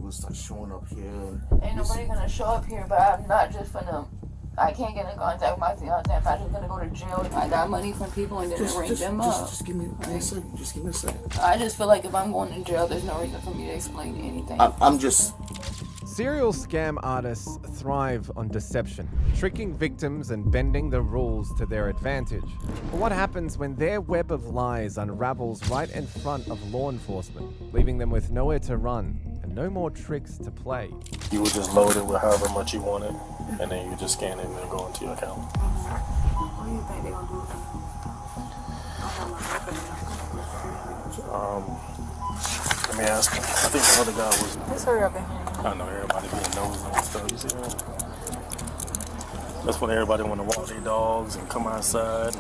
gonna start showing up here. Ain't nobody gonna show up here, but I'm not just gonna. I can't get in contact with my fiance. I'm not just gonna go to jail if I got money from people and didn't ring them up. Just give me a second. Just give me a second. I just feel like if I'm going to jail, there's no reason for me to explain anything. I'm just. Serial scam artists thrive on deception, tricking victims and bending the rules to their advantage. But what happens when their web of lies unravels right in front of law enforcement, leaving them with nowhere to run and no more tricks to play? You would just load it with however much you wanted, and then you just scan it and go into your account. What do you think they're gonna do? Let me ask him. I think the other guy was. Let's hurry up in here. I know everybody being nosy and stuff. You see that? That's when everybody want to walk their dogs and come outside.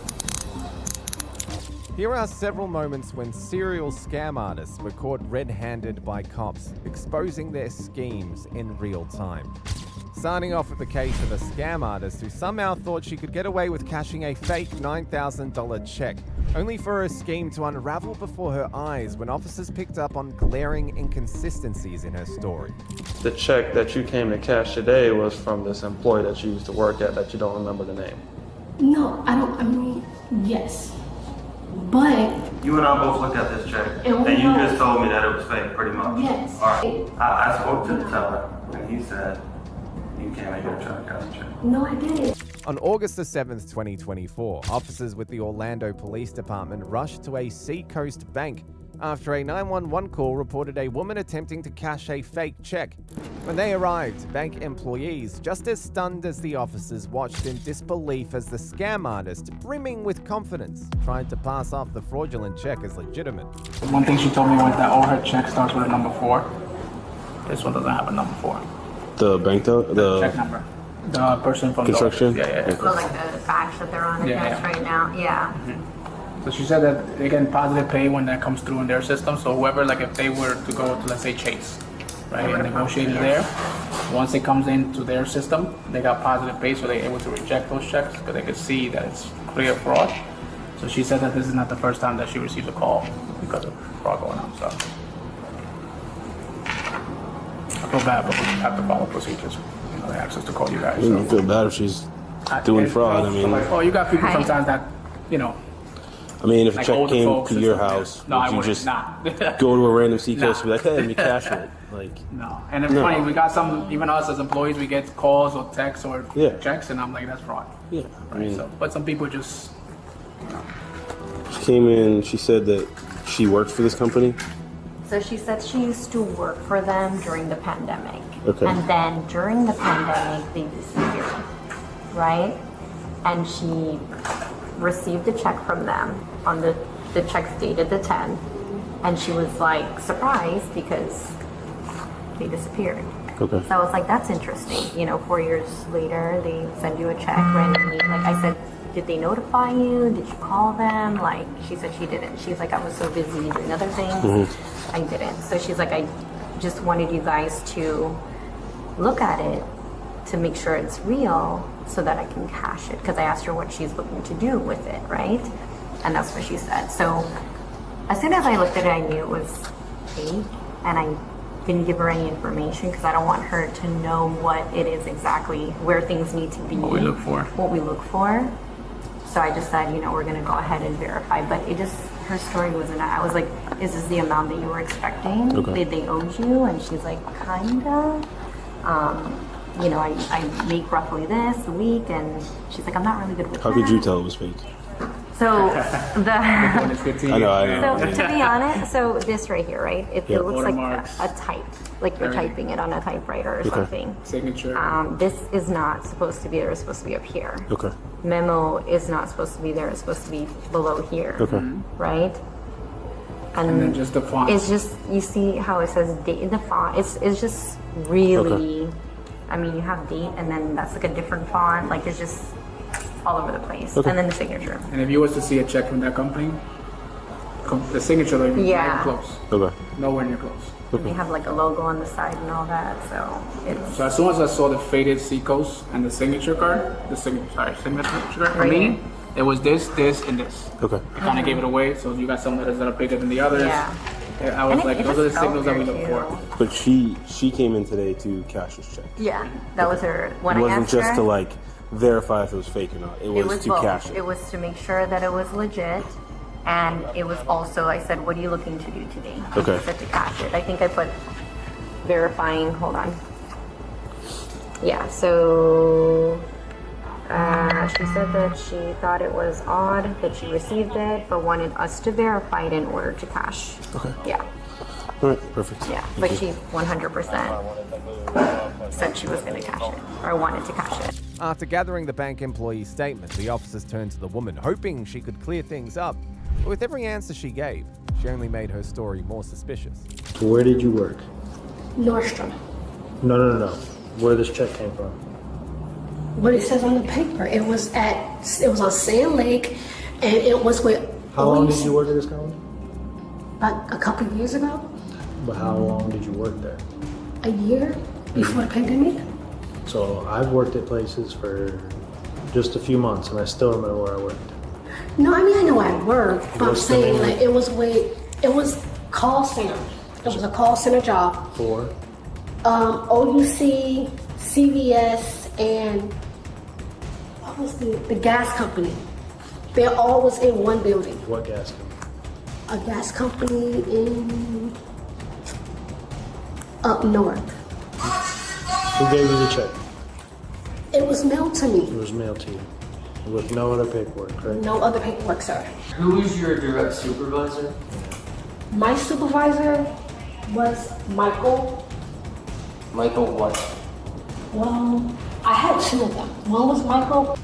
Here are several moments when serial scam artists were caught red-handed by cops, exposing their schemes in real time. Starting off with the case of a scam artist who somehow thought she could get away with cashing a fake $9,000 check, only for her scheme to unravel before her eyes when officers picked up on glaring inconsistencies in her story. The check that you came to cash today was from this employee that you used to work at that you don't remember the name. No, I mean, yes. But You and I both looked at this check, and you just told me that it was fake, pretty much. Yes. All right. I spoke to the teller, and he said you came in here trying to cash the check. no, I didn't. On August the 7th, 2024, officers with the Orlando Police Department rushed to a Seacoast bank after a 911 call reported a woman attempting to cash a fake check. When they arrived, bank employees, just as stunned as the officers, watched in disbelief as the scam artist, brimming with confidence, tried to pass off the fraudulent check as legitimate. One thing she told me was that all her check starts with a number 4. This one doesn't have a number 4. The bank, The check number. The person from construction? The yeah. Well, like the batch that they're on right now. Yeah. So she said that they get positive pay when that comes through in their system. So whoever, like if they were to go to, let's say, Chase, right, and negotiate it there, once it comes into their system, they got positive pay, so they're able to reject those checks because they could see that it's clear fraud. So she said that this is not the first time that she receives a call because of fraud going on. So I feel bad, but we have to follow procedures. You know, they ask us to call you guys. I feel bad if she's doing fraud. I mean, you got people sometimes that, you know. I mean, if a Like check older came folks to and your stuff, house, yeah. No, I would you wouldn't. just Nah. go to a random Seacoast and be Nah. like, hey, let me cash it? Like, No, and it's funny. We got some, even us as employees, we get calls or texts or Yeah. checks, and I'm like, that's fraud. yeah. I Right. mean, So, but some people just, she came in, she said that she worked for this company. So she said she used to work for them during the pandemic. Okay. And then during the pandemic, they disappeared, right? And she received a check from them on the check's dated the 10th. And she was like surprised because they disappeared. Okay. So I was like, that's interesting. You know, 4 years later, they send you a check randomly. Like I said, did they notify you? Did you call them? Like, she said she didn't. She's like, I was so busy doing other things. I didn't. So she's like, I just wanted you guys to look at it to make sure it's real so that I can cash it. Because I asked her what she's looking to do with it, right? And that's what she said. So as soon as I looked at it, I knew it was fake. And I didn't give her any information because I don't want her to know what it is exactly, where things need to be. what we look for. What we look for. So I just said, you know, we're going to go ahead and verify. But it just, her story wasn't, I was like, is this the amount that you were expecting? Okay. Did they owe you? And she's like, kinda. You know, I make roughly this a week. And she's like, I'm not really good with How that. could you tell it was fake? So when it's 15 I know. so to be honest, so this right here, right? It looks like Watermarks. a type, like you're Everything. typing it on a typewriter or something. signature. This is not supposed to be there. It's supposed to be up here. Okay. Memo is not supposed to be there. It's supposed to be below here. Okay. Right? and then just the font. It's just, you see how it says date in the font. It's just really, I mean, you have date and then that's like a different font. Like it's just all over the place. Okay. And then the signature. And if you was to see a check from that company, the signature like Yeah. right close. Okay. Nowhere near close. They have like a logo on the side and all that. So it's, So as soon as I saw the faded Seacoast and the signature card, signature card for Right me, here. it was this, and this. Okay. It kind of gave it away. So you got some letters that are bigger than the others. Yeah. I was And like, it those are the just signals that we felt look weird, for. too. But she came in today to cash this check. Yeah, that was her. When It I wasn't asked just her, to like verify if it was fake or not. It was to both. cash it. It was to make sure that it was legit, and it was also, I said, what are you looking to do today? Okay. She said to cash it. I think I put verifying, hold on. Yeah, so she said that she thought it was odd that she received it, but wanted us to verify it in order to cash. Okay. Yeah, All right. Perfect. yeah, Thank but you. she 100% said she was going to cash it, or wanted to cash it. After gathering the bank employee's statement, the officers turned to the woman, hoping she could clear things up. But with every answer she gave, she only made her story more suspicious. Where did you work? Nordstrom. No. Where this check came from? What it says on the paper. It was on Sand Lake, and it was with. How long did you work at this company? About a couple of years ago, But how long did you work there? a year before the pandemic. So I've worked at places for just a few months, and I still remember where I worked. No, I mean I know I worked, but I'm What's the saying name? like it was call center. It was a call center job. For? OUC, CVS, and what was the gas company? They all was in one building. What gas company? A gas company in up north. Who gave you the check? It was mailed to It me. was mailed to you with no other paperwork, correct? No other paperwork, sir. Who is your direct supervisor? My supervisor was Michael. Michael what? Well, I had two of them. One was Michael.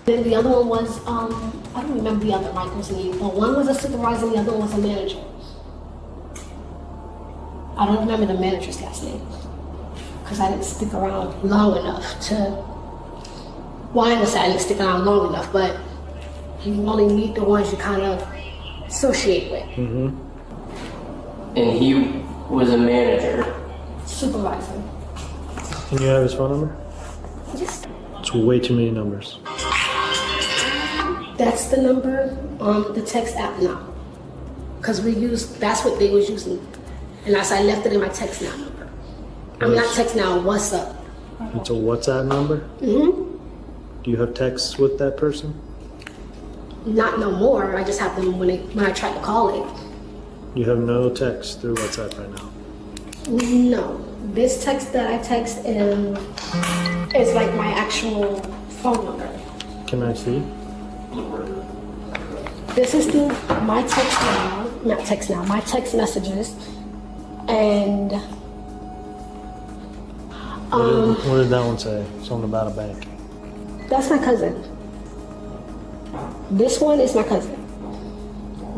Then the other one was, I don't remember the other Michael's name, but one was a supervisor and the other one was a manager. I don't remember the manager's last name because I didn't stick around long enough to, well, I understand I didn't stick around long enough, but you only meet the ones you kind of associate with. And he was a manager. Supervisor. Can you have his phone number? Just, It's way too many numbers. that's the number on the text app now. Because that's what they was using. And I left it in my text now number. I mean, not text now, WhatsApp. It's a WhatsApp number? Mm-hmm. Do you have texts with that person? Not no more. I just have them when I try to call it. You have no text through WhatsApp right now. No. This text that I text is like my actual phone number. Can I see? This is my text now, not text now, my text messages. And What did that one say? Something about a bank. that's my cousin. This one is my cousin.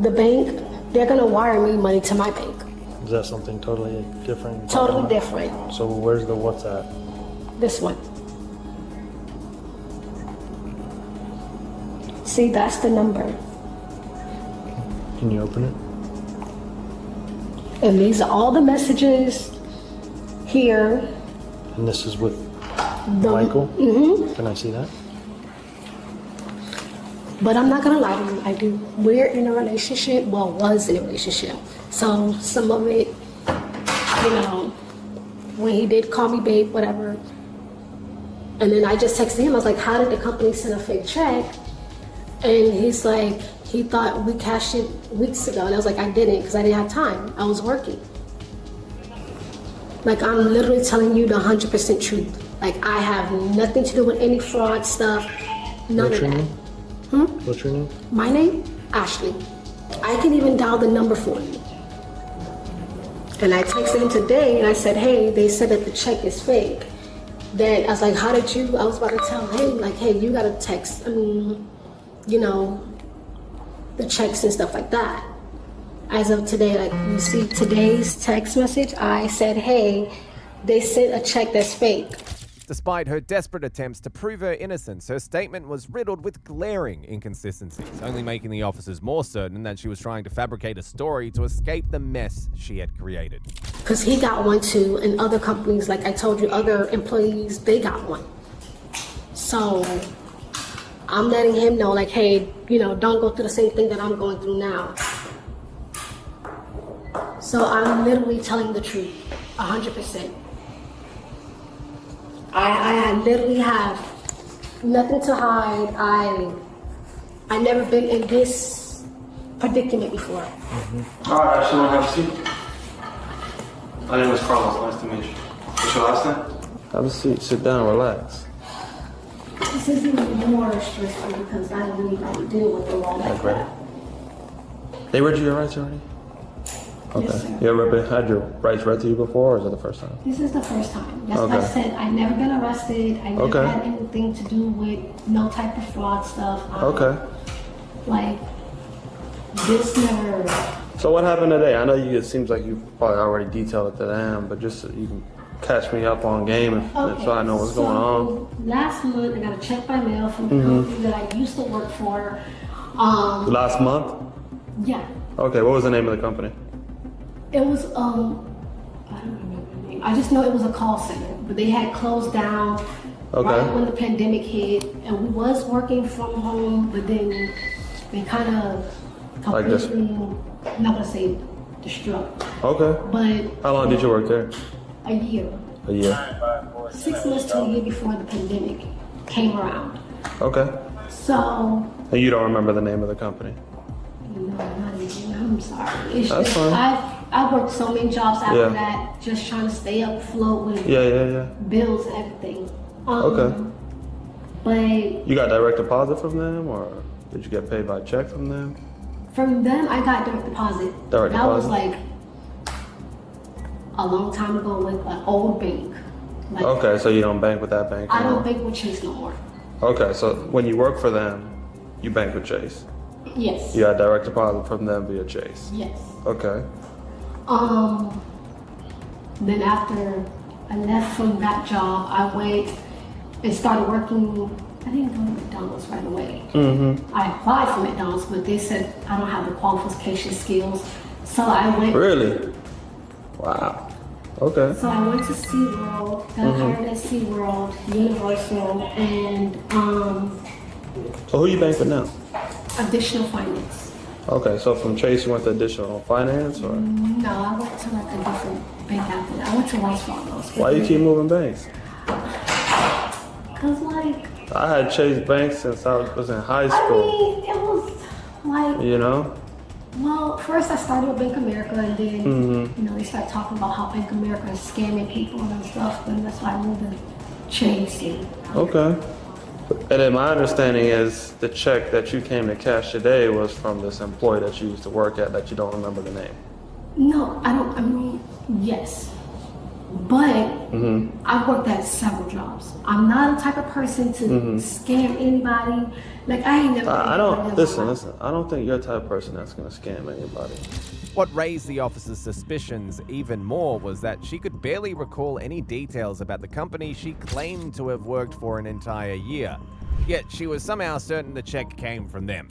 The bank, they're gonna wire me money to my bank. Is that something totally different? Totally different. So where's the WhatsApp? This one. See, that's the number. Can you open it? And these are all the messages here. And this is with The- Michael? Mm-hmm. Can I see that? But I'm not gonna lie to you, we're in a relationship, well, was in a relationship. So some of it, when he did call me babe, whatever. And then I just texted him, I was like, how did the company send a fake check? And he's like, he thought we cashed it weeks ago. And I was like, I didn't, because I didn't have time. I was working. Like, I'm literally telling you the 100% truth. Like, I have nothing to do with any fraud stuff, none What's of your that. name? What's your name? My name? Ashley. I can even dial the number for you. And I texted him today and I said, hey, they said that the check is fake. Then I was like, how did you? I was about to tell him, like, hey, you gotta text, the checks and stuff like that. As of today, like, you see today's text message, I said, hey, they sent a check that's fake. Despite her desperate attempts to prove her innocence, her statement was riddled with glaring inconsistencies, only making the officers more certain that she was trying to fabricate a story to escape the mess she had created. Because he got one too, and other companies, like I told you, other employees, they got one. So I'm letting him know, like, hey, don't go through the same thing that I'm going through now. So I'm literally telling the truth, 100%. I literally have nothing to hide. I never been in this predicament before. All right, Ashley, want to have a seat? My name is Carlos. Nice to meet you. What's your last name? Have a seat. Sit down. Relax. This is even more stressful because I don't really like to deal with the law like that. They read you your rights already? Okay. Yes, sir. You ever had your rights read to you before, or is it the first time? This is the first time. That's Okay. why I said I never been arrested. I never Okay. had anything to do with no type of fraud stuff. Okay. Like, this never... So what happened today? I know you. It seems like you probably already detailed it to them, but just so you can catch me up on game if, so I know what's going on. Last month, I got a check by mail from the company that I used to work for. Last month? Yeah. Okay, what was the name of the company? It was, I don't remember the name. I just know it was a call center, but they had closed down right when the pandemic hit, and we was working from home, but then they kind of completely, I'm not gonna say destruct. Okay. But how long did you work there? A year. A year. 6 months to a year before the pandemic came around. Okay. So. And you don't remember the name of the company? No, not even. I'm sorry. It's That's just, fine. I worked so many jobs after that, just trying to stay afloat with bills and everything. Okay. But you got direct deposit from them, or did you get paid by check from them? From them, I got direct deposit. Direct that deposit? was like a long time ago with an old bank. Like, Okay, so you don't bank with that bank I anymore? don't bank with Chase no more. Okay, so when you work for them, you bank with Chase? Yes. You got direct deposit from them via Chase? Yes. Okay. Then after I left from that job, I went and started working. I didn't go to McDonald's right away. I applied for McDonald's, but they said I don't have the qualification skills. So I went. Really? Wow. Okay. So I went to SeaWorld, got hired at SeaWorld, Universal, and So who you bank with now? Additional Finance. Okay, so from Chase you went to Additional Finance, or? No, I went to like a different bank after that. I went to Wells Fargo. Why you keep moving banks? Cause like. I had Chase Bank since I was in high school. I mean, it was like. You know? Well, first I started with Bank America, and then you know they started talking about how Bank America is scamming people and stuff, and that's why I moved to Chase. Okay. And then my understanding is the check that you came to cash today was from this employee that you used to work at that you don't remember the name. No, I don't. I mean, yes, but I've worked at several jobs. I'm not the type of person to scam anybody. Like I ain't never. I don't listen. I don't think you're the type of person that's gonna scam anybody. What raised the officer's suspicions even more was that she could barely recall any details about the company she claimed to have worked for an entire year. Yet she was somehow certain the check came from them.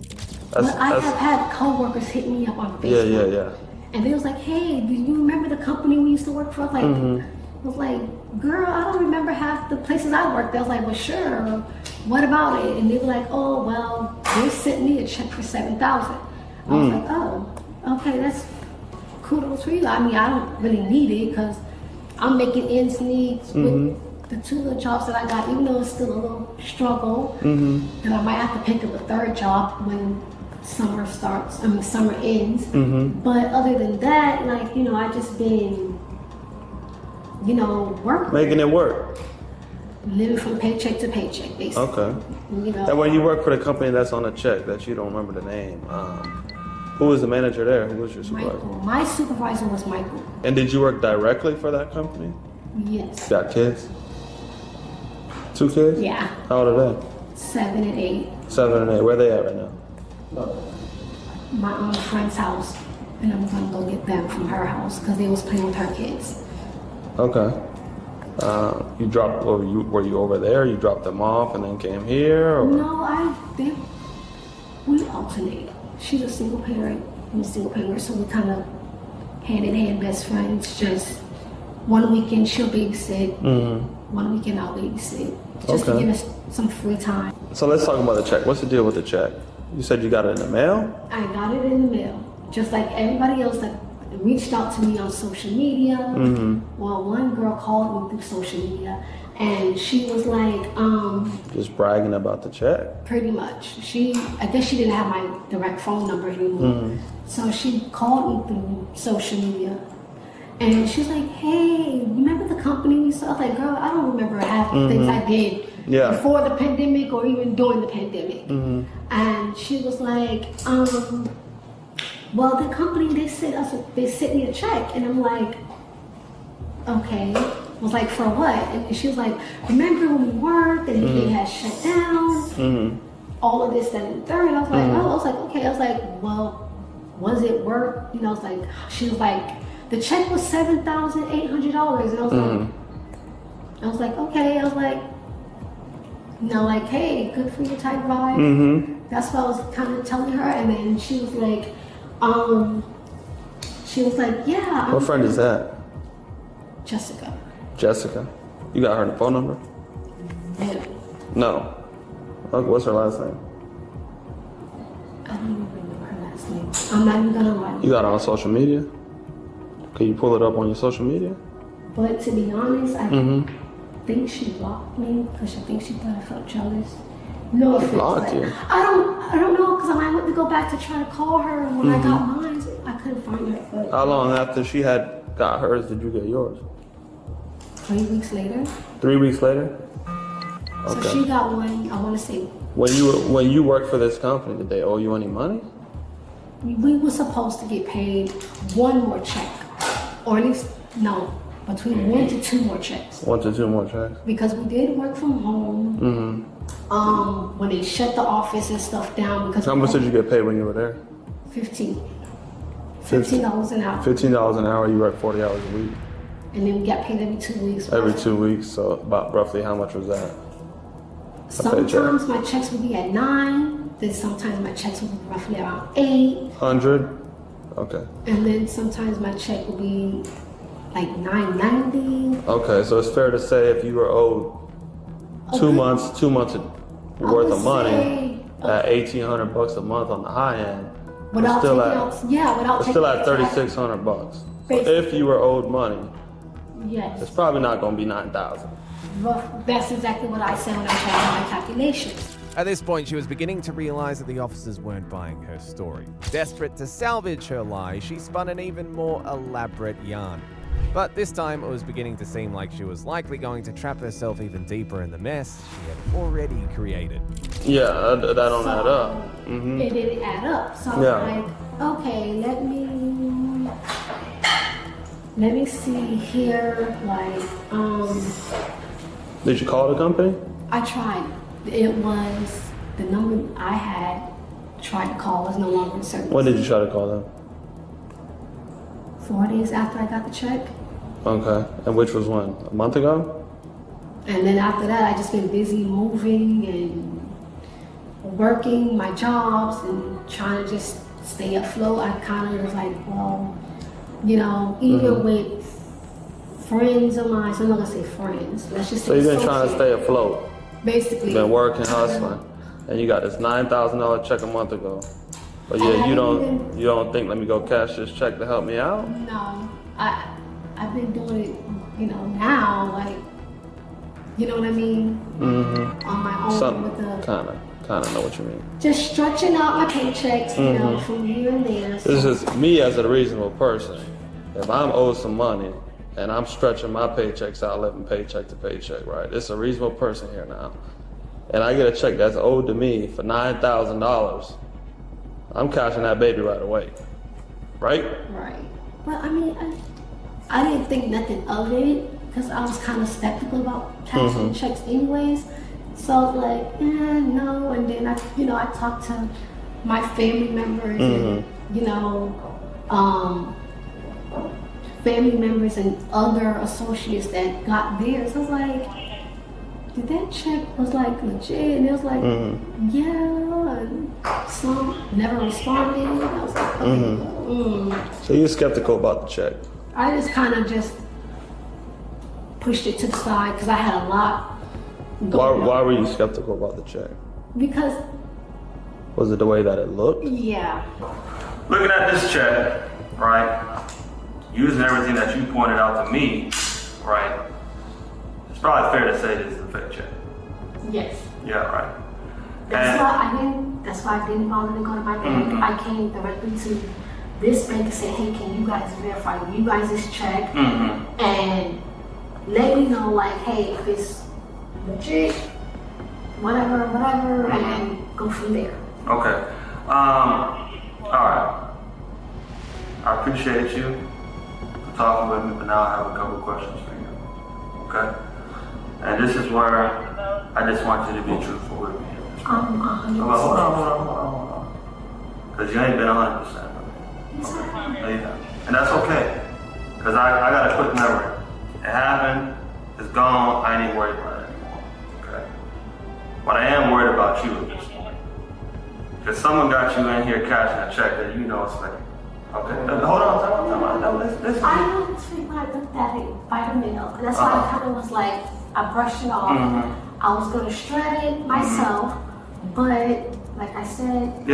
But I have had coworkers hit me up on Facebook. Yeah. And they was like, "Hey, do you remember the company we used to work for?" Like, I was like, "Girl, I don't remember half the places I worked." I was like, "Well, sure. What about it?" And they were like, "Oh, well, they sent me a check for $7,000." I was like, "Oh, okay, that's kudos for you." I mean, I don't really need it because I'm making ends meet with the two little jobs that I got, even though it's still a little struggle. And I might have to pick up a third job when summer ends. But other than that, like, you know, I just been, you know, working. Making it work. Living from paycheck to paycheck, basically. Okay. You know. And when you work for the company that's on the check that you don't remember the name, who was the manager there? Who was your supervisor? Michael. My supervisor was Michael. And did you work directly for that company? Yes. Got kids? 2 kids? Yeah. How old are they? 7 and 8. 7 and 8. Where they at right now? My friend's house, and I'm gonna go get them from her house because they was playing with her kids. Okay. You dropped, or were you over there? You dropped them off and then came here? Or? No, we alternate. She's a single parent, I'm a single parent, so we kind of hand in hand best friends. Just one weekend she'll babysit, one weekend I'll babysit, just to give us some free time. So let's talk about the check. What's the deal with the check? You said you got it in the mail? I got it in the mail, just like everybody else that reached out to me on social media. Well, one girl called me through social media, and she was like, Just bragging about the check. pretty much. I guess she didn't have my direct phone number anymore. So she called me through social media. And she was like, hey, remember the company we saw? I was like, girl, I don't remember half the things I did before the pandemic or even during the pandemic. And she was like, well, the company, they sent me a check. And I'm like, okay. I was like, for what? And she was like, remember when we worked and everything had shut down? All of this, that, and the third. I was like, oh, I was like, okay. I was like, well, was it worth, you know, I was like, she was like, the check was $7,800. And I was like, okay. I was like, you know, like, hey, good for you type vibe. That's what I was kind of telling her. And then she was like, yeah. What friend is that? Jessica. Jessica. You got her phone number? No. Okay, what's her last name? I don't even remember her last name. I'm not even gonna lie. You got her on social media? Can you pull it up on your social media? But to be honest, I think she blocked me because I think she thought I felt jealous. No offense. Blocked you? I don't know, because I went to go back to try to call her, and when I got mine, I couldn't find her. But How long after she had got hers did you get yours? 3 weeks later. 3 weeks later? So she got one, I want to say, When you worked for this company, did they owe you any money? we were supposed to get paid one more check. Or at least, no, between 1 to 2 more checks. 1 to 2 more checks. Because we did work from home. When they shut the office and stuff down. Because How much did you get paid when you were there? $15 an hour. $15 an hour, you work 40 hours a week. And then we got paid every 2 weeks. Every 2 weeks, so about roughly how much was that? Sometimes my checks would be at 9, then sometimes my checks would be roughly around 8. 100? Okay. And then sometimes my check would be like $9.90. Okay, so it's fair to say if you were owed 2 months worth of money at $1,800 a month on the high end, Without still taking at, out, without it's taking still at out $3,600. So if you were owed money, yes. it's probably not going to be $9,000. Well, that's exactly what I said when I tried my calculations. At this point, she was beginning to realize that the officers weren't buying her story. Desperate to salvage her lie, she spun an even more elaborate yarn. But this time, it was beginning to seem like she was likely going to trap herself even deeper in the mess she had already created. Yeah, that don't add up. It didn't add up. So I'm like, okay, let me see here, like, Did you call the company? I tried. It was the number I had tried to call was no longer in service. When did you try to call them? 4 days after I got the check. Okay, and which was when? A month ago? And then after that, I just been busy moving and working my jobs and trying to just stay afloat. I kind of was like, well, you know, even with friends of mine, so I'm not gonna say friends. Let's just say So you've been trying to stay afloat. Basically. You've been working, hustling, and you got this $9,000 check a month ago. But yeah, you don't think, let me go cash this check to help me out? No, I've been doing it, you know, now, like, you know what I mean? On my own with the Kind of know what you mean. just stretching out my paychecks, you know, from here and there. So. This is me as a reasonable person. If I'm owed some money and I'm stretching my paychecks out, living paycheck to paycheck, right? It's a reasonable person here now. And I get a check that's owed to me for $9,000. I'm cashing that baby right away. Right? Right. But I mean, I didn't think nothing of it because I was kind of skeptical about cashing checks anyways. So I was like, no. And then I talked to my family members and, family members and other associates that got theirs. I was like, did that check was like legit? And it was like, yeah. And some never responded. I was like, okay. So you're skeptical about the check? I just kind of just pushed it to the side because I had a lot going on. Why were you skeptical about the check? Because. Was it the way that it looked? Yeah. Looking at this check, right? using everything that you pointed out to me, right? It's probably fair to say this is a fake check. Yes. Yeah, right. That's why I didn't bother to go to my bank. I came directly to this bank and said, hey, can you guys verify you guys' check and let me know, like, hey, if it's legit, whatever, and go from there. Okay. All right. I appreciate you for talking with me, but now I have a couple questions for you. Okay? And this is where I just want you to be truthful with me. 100%. Hold on. Because you ain't been 100%. Yes, I have. No, you haven't. And that's okay. Because I got a quick memory. It happened, it's gone, I ain't even worried about it anymore. Okay? But I am worried about you at this point. Because someone got you in here cashing a check that you know is fake. Okay? Hold on, time out. No, listen. I know it's fake when I looked at it by the mail. And that's why I kind of was like, I brushed it off. I was going to shred it myself, but like I said,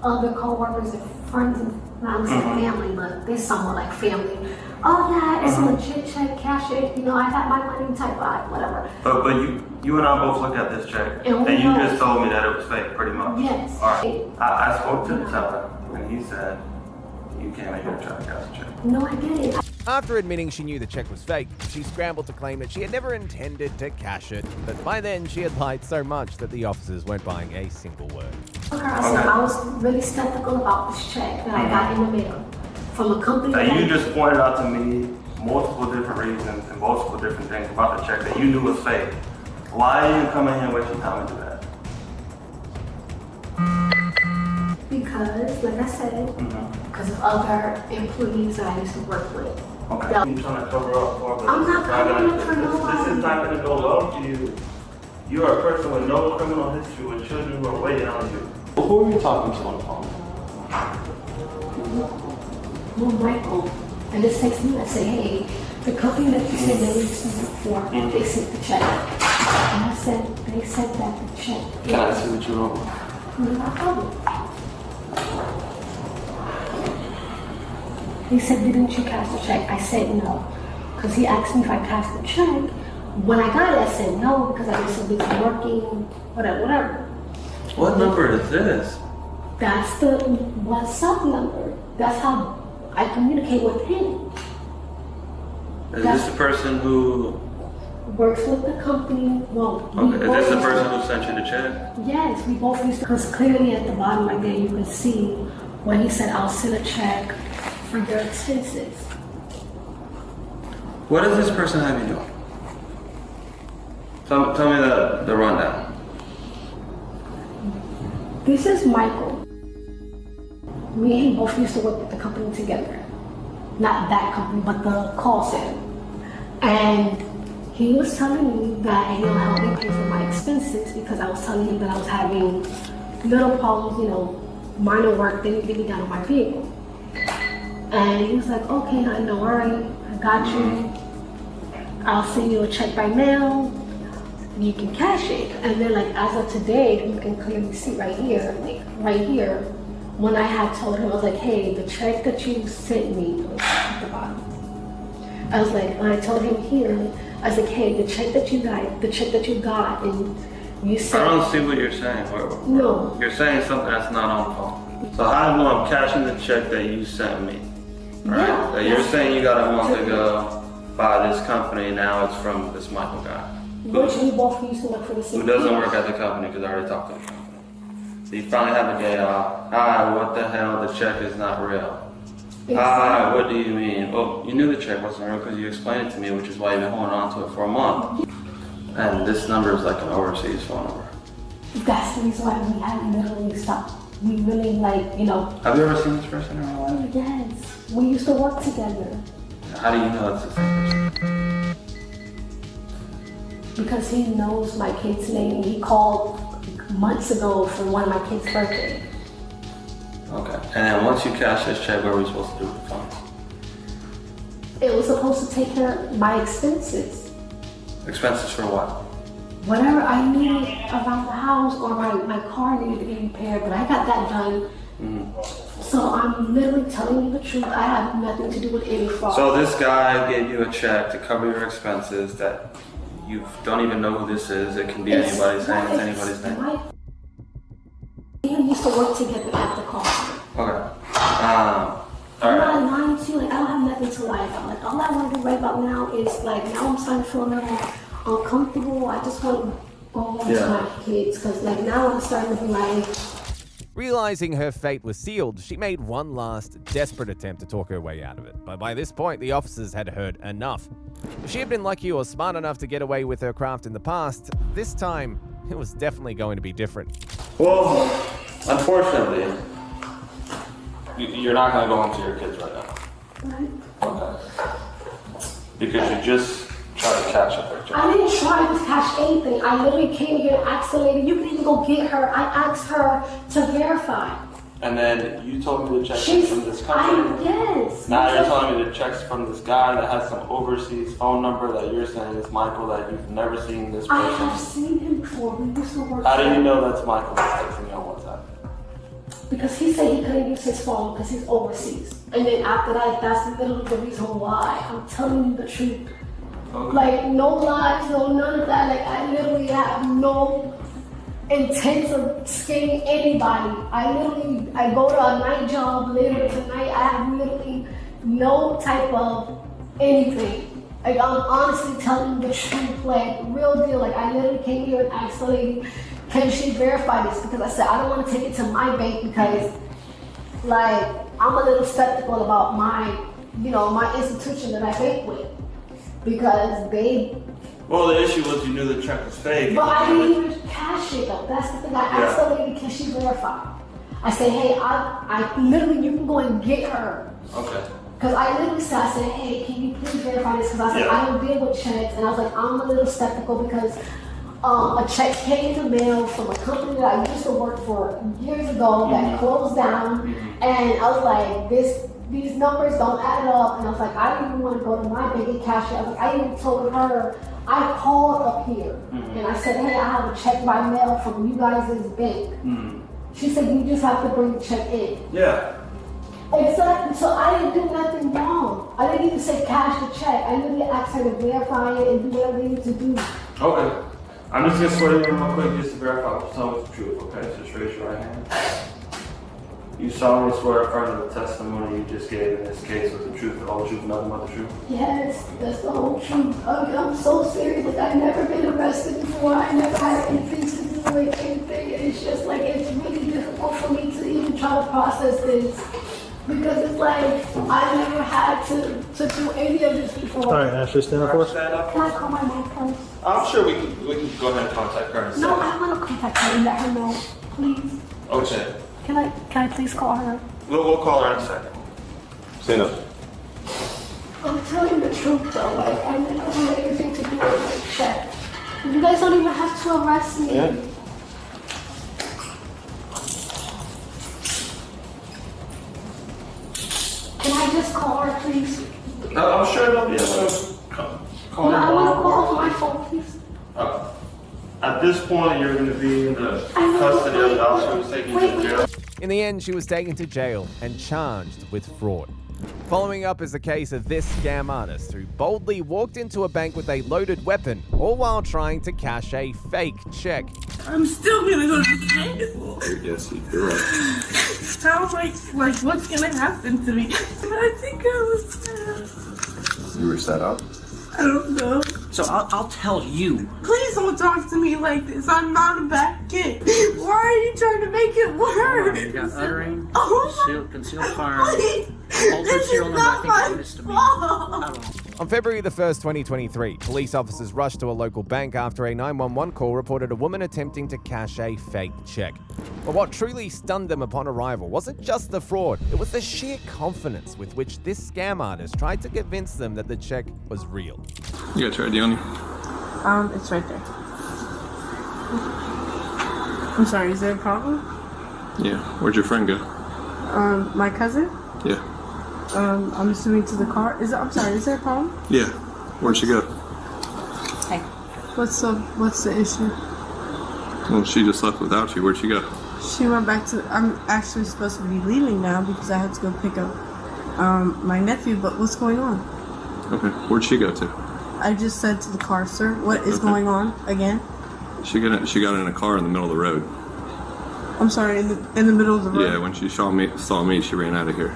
other co-workers and friends and not family, but they're somewhat like family. Oh yeah, it's a legit check, cash it. You know, I got my money type of whatever. But you and I both looked at this check, and you just told me that it was fake, pretty much. Yes. All right. I spoke to the teller, and he said you can't make a try to cash a check. No, I didn't. After admitting she knew the check was fake, she scrambled to claim that she had never intended to cash it, but by then she had lied so much that the officers weren't buying a single word. I was really skeptical about this check that I got in the mail from a company. And you just pointed out to me multiple different reasons and multiple different things about the check that you knew was fake. Why are you coming here and waste your time and do that? Because, like I said, because of other employees that I used to work with. Okay. You're trying to cover up for me. I'm not covering up for nobody. This is not going to go well for you. You are a person with no criminal history with children who are waiting on you. Who are you talking to on the phone? Well, Michael, and this takes me, I say, hey, the company that you said they used to work for, they sent the check. And I said, they said that the check. Can I see what you wrote? No problem. He said, didn't you cash the check? I said no. Because he asked me if I cashed the check. When I got it, I said no, because I was so busy working, whatever. What number is this? That's the WhatsApp number. That's how I communicate with him. Is this the person who... Works with the company. Well, Okay, is this the person who sent you the check? Yes, we both used to, because clearly at the bottom right there you can see when he said, I'll send a check for your expenses. What does this person have you doing? Tell me the rundown. This is Michael. Me and him both used to work with the company together. Not that company, but the call center. And he was telling me that he'll help me pay for my expenses because I was telling him that I was having little problems, you know, minor work that needed to be done on my vehicle. And he was like, okay, honey, don't worry, I got you. I'll send you a check by mail. You can cash it. And then like as of today, you can clearly see right here, like right here, when I had told him, I was like, hey, the check that you sent me was at the bottom. I was like, when I told him here, I was like, hey, the check that you got, and you said. I don't see what you're saying. No. You're saying something that's not on the phone. So how do I know I'm cashing the check that you sent me? Right? Yeah. That you're saying you got a month ago by this company, now it's from this Michael guy. Which we both used to work for the same Who doesn't work at the company because I already talked to the company. So you finally have a day off. Hi, what the hell? The check is not real. Hi, what do you mean? Well, you knew the check wasn't real because you explained it to me, which is why you've been holding on to it for a month. And this number is like an overseas phone number. That's the reason why we had literally stopped. We really like, you know. Have you ever seen this person in real life? Yes, we used to work together. How do you know it's the same person? Because he knows my kid's name. He called months ago for one of my kids' birthday. Okay. And then once you cash this check, what are we supposed to do with the funds? It was supposed to take care of my expenses. Expenses for what? Whatever I needed around the house or my car needed to be repaired, but I got that done So I'm literally telling you the truth. I have nothing to do with any fraud. So this guy gave you a check to cover your expenses that you don't even know who this is. It can be anybody's name. It's anybody's name. We used to work together at the car. Okay. I'm not lying to you. Like, I don't have nothing to lie about. Like, all I want to do right about now is, like, now I'm starting to feel a little uncomfortable. I just want to go home to my kids. Because, like, now I'm starting to be like... Realizing her fate was sealed, she made one last, desperate attempt to talk her way out of it. But by this point, the officers had heard enough. If she had been lucky or smart enough to get away with her craft in the past, this time, it was definitely going to be different. Well, unfortunately, you're not going to go home to your kids right now. Okay. Because you just tried to catch a picture. I didn't try to catch anything. I literally came here and asked the lady, you can even go get her. I asked her to verify. And then you told me the checks from this company. Yes. Now you're telling me the checks from this guy that has some overseas phone number that you're saying is Michael, that you've never seen this person. I have seen him before. We used to work How do you together. know that's Michael that's texting you on WhatsApp? Because he said he couldn't use his phone because he's overseas. And then after that, that's literally the reason why. I'm telling you the truth. Okay. Like, no lies, no none of that. Like, I literally have no intent of scamming anybody. I go to a night job later tonight. I have literally no type of anything. Like, I'm honestly telling you the truth, like, real deal. Like, I literally came here and asked the lady, can she verify this? Because I said, I don't want to take it to my bank because, like, I'm a little skeptical about my institution that I bank with. Because Well, the issue was you knew the check was fake. But I didn't even cash it though. That's the thing. I asked the lady, can she verify? I said, hey, I literally, you can go and get her. Okay. Because I literally said, hey, can you please verify this? Because I said, I don't deal with checks. And I was like, I'm a little skeptical because a check came in the mail from a company that I used to work for years ago that closed down. And I was like, these numbers don't add up. And I was like, I don't even want to go to my bank and cash it. I was like, I even told her, I called up here and I said, hey, I have a check by mail from you guys' bank. She said, you just have to bring the check in. Yeah. Exactly. So I didn't do nothing wrong. I didn't even say cash the check. I literally asked her to verify it and do whatever they need to do. Okay. I'm just gonna swear you in real quick just to verify what's telling the truth, okay? Just raise your right hand. You solemnly swear affirm the testimony you just gave in this case was the truth, the whole truth, nothing but the truth? Yes, that's the whole truth. I'm so serious. Like, I've never been arrested before. I never had anything to do with anything. It's just like, it's really difficult for me to even try to process this. Because it's like, I never had to do any of this before. All right, Ashley, stand up for us. Can I call my mom first? I'm sure we can go ahead and contact her in a No, second. I want to contact her and let her know, please. Okay. Can I please call her? We'll call her in a second. Stand up. I'm telling you the truth though, like, I never had anything to do with my check. You guys don't even have to arrest me. Yeah. Can I just call her, please? I'm sure they'll be able to call No, her. I want to call my phone, please. At this point, you're going to be in the custody of the officer who's taking you to jail. In the end, she was taken to jail and charged with fraud. Following up is the case of this scam artist who boldly walked into a bank with a loaded weapon, all while trying to cash a fake check. I'm still gonna go to jail. Yes, you're right. Sounds like what's gonna happen to me? But I think I was. You were set up. I don't know. So I'll tell you. Please don't talk to me like this. I'm not a bad kid. Why are you trying to make it worse? You got uttering, Oh concealed firearm, please. altered This serial is number. I not think my it's misdemeanor. I fault. don't know. On February the 1st, 2023, police officers rushed to a local bank after a 911 call reported a woman attempting to cash a fake check. But what truly stunned them upon arrival wasn't just the fraud, it was the sheer confidence with which this scam artist tried to convince them that the check was real. You got your ID on you? It's right there. I'm sorry, is there a problem? Yeah. Where'd your friend go? My cousin? Yeah. I'm assuming to the car. I'm sorry, is there a problem? Yeah. Where'd she go? What's the issue? Well, she just left without you. Where'd she go? She went back to. I'm actually supposed to be leaving now because I had to go pick up my nephew. But what's going on? Okay. Where'd she go to? I just said to the car, sir. What is going on again? She got in a car in the middle of the road. I'm sorry, in the middle of the road. Yeah, when she saw me, she ran out of here.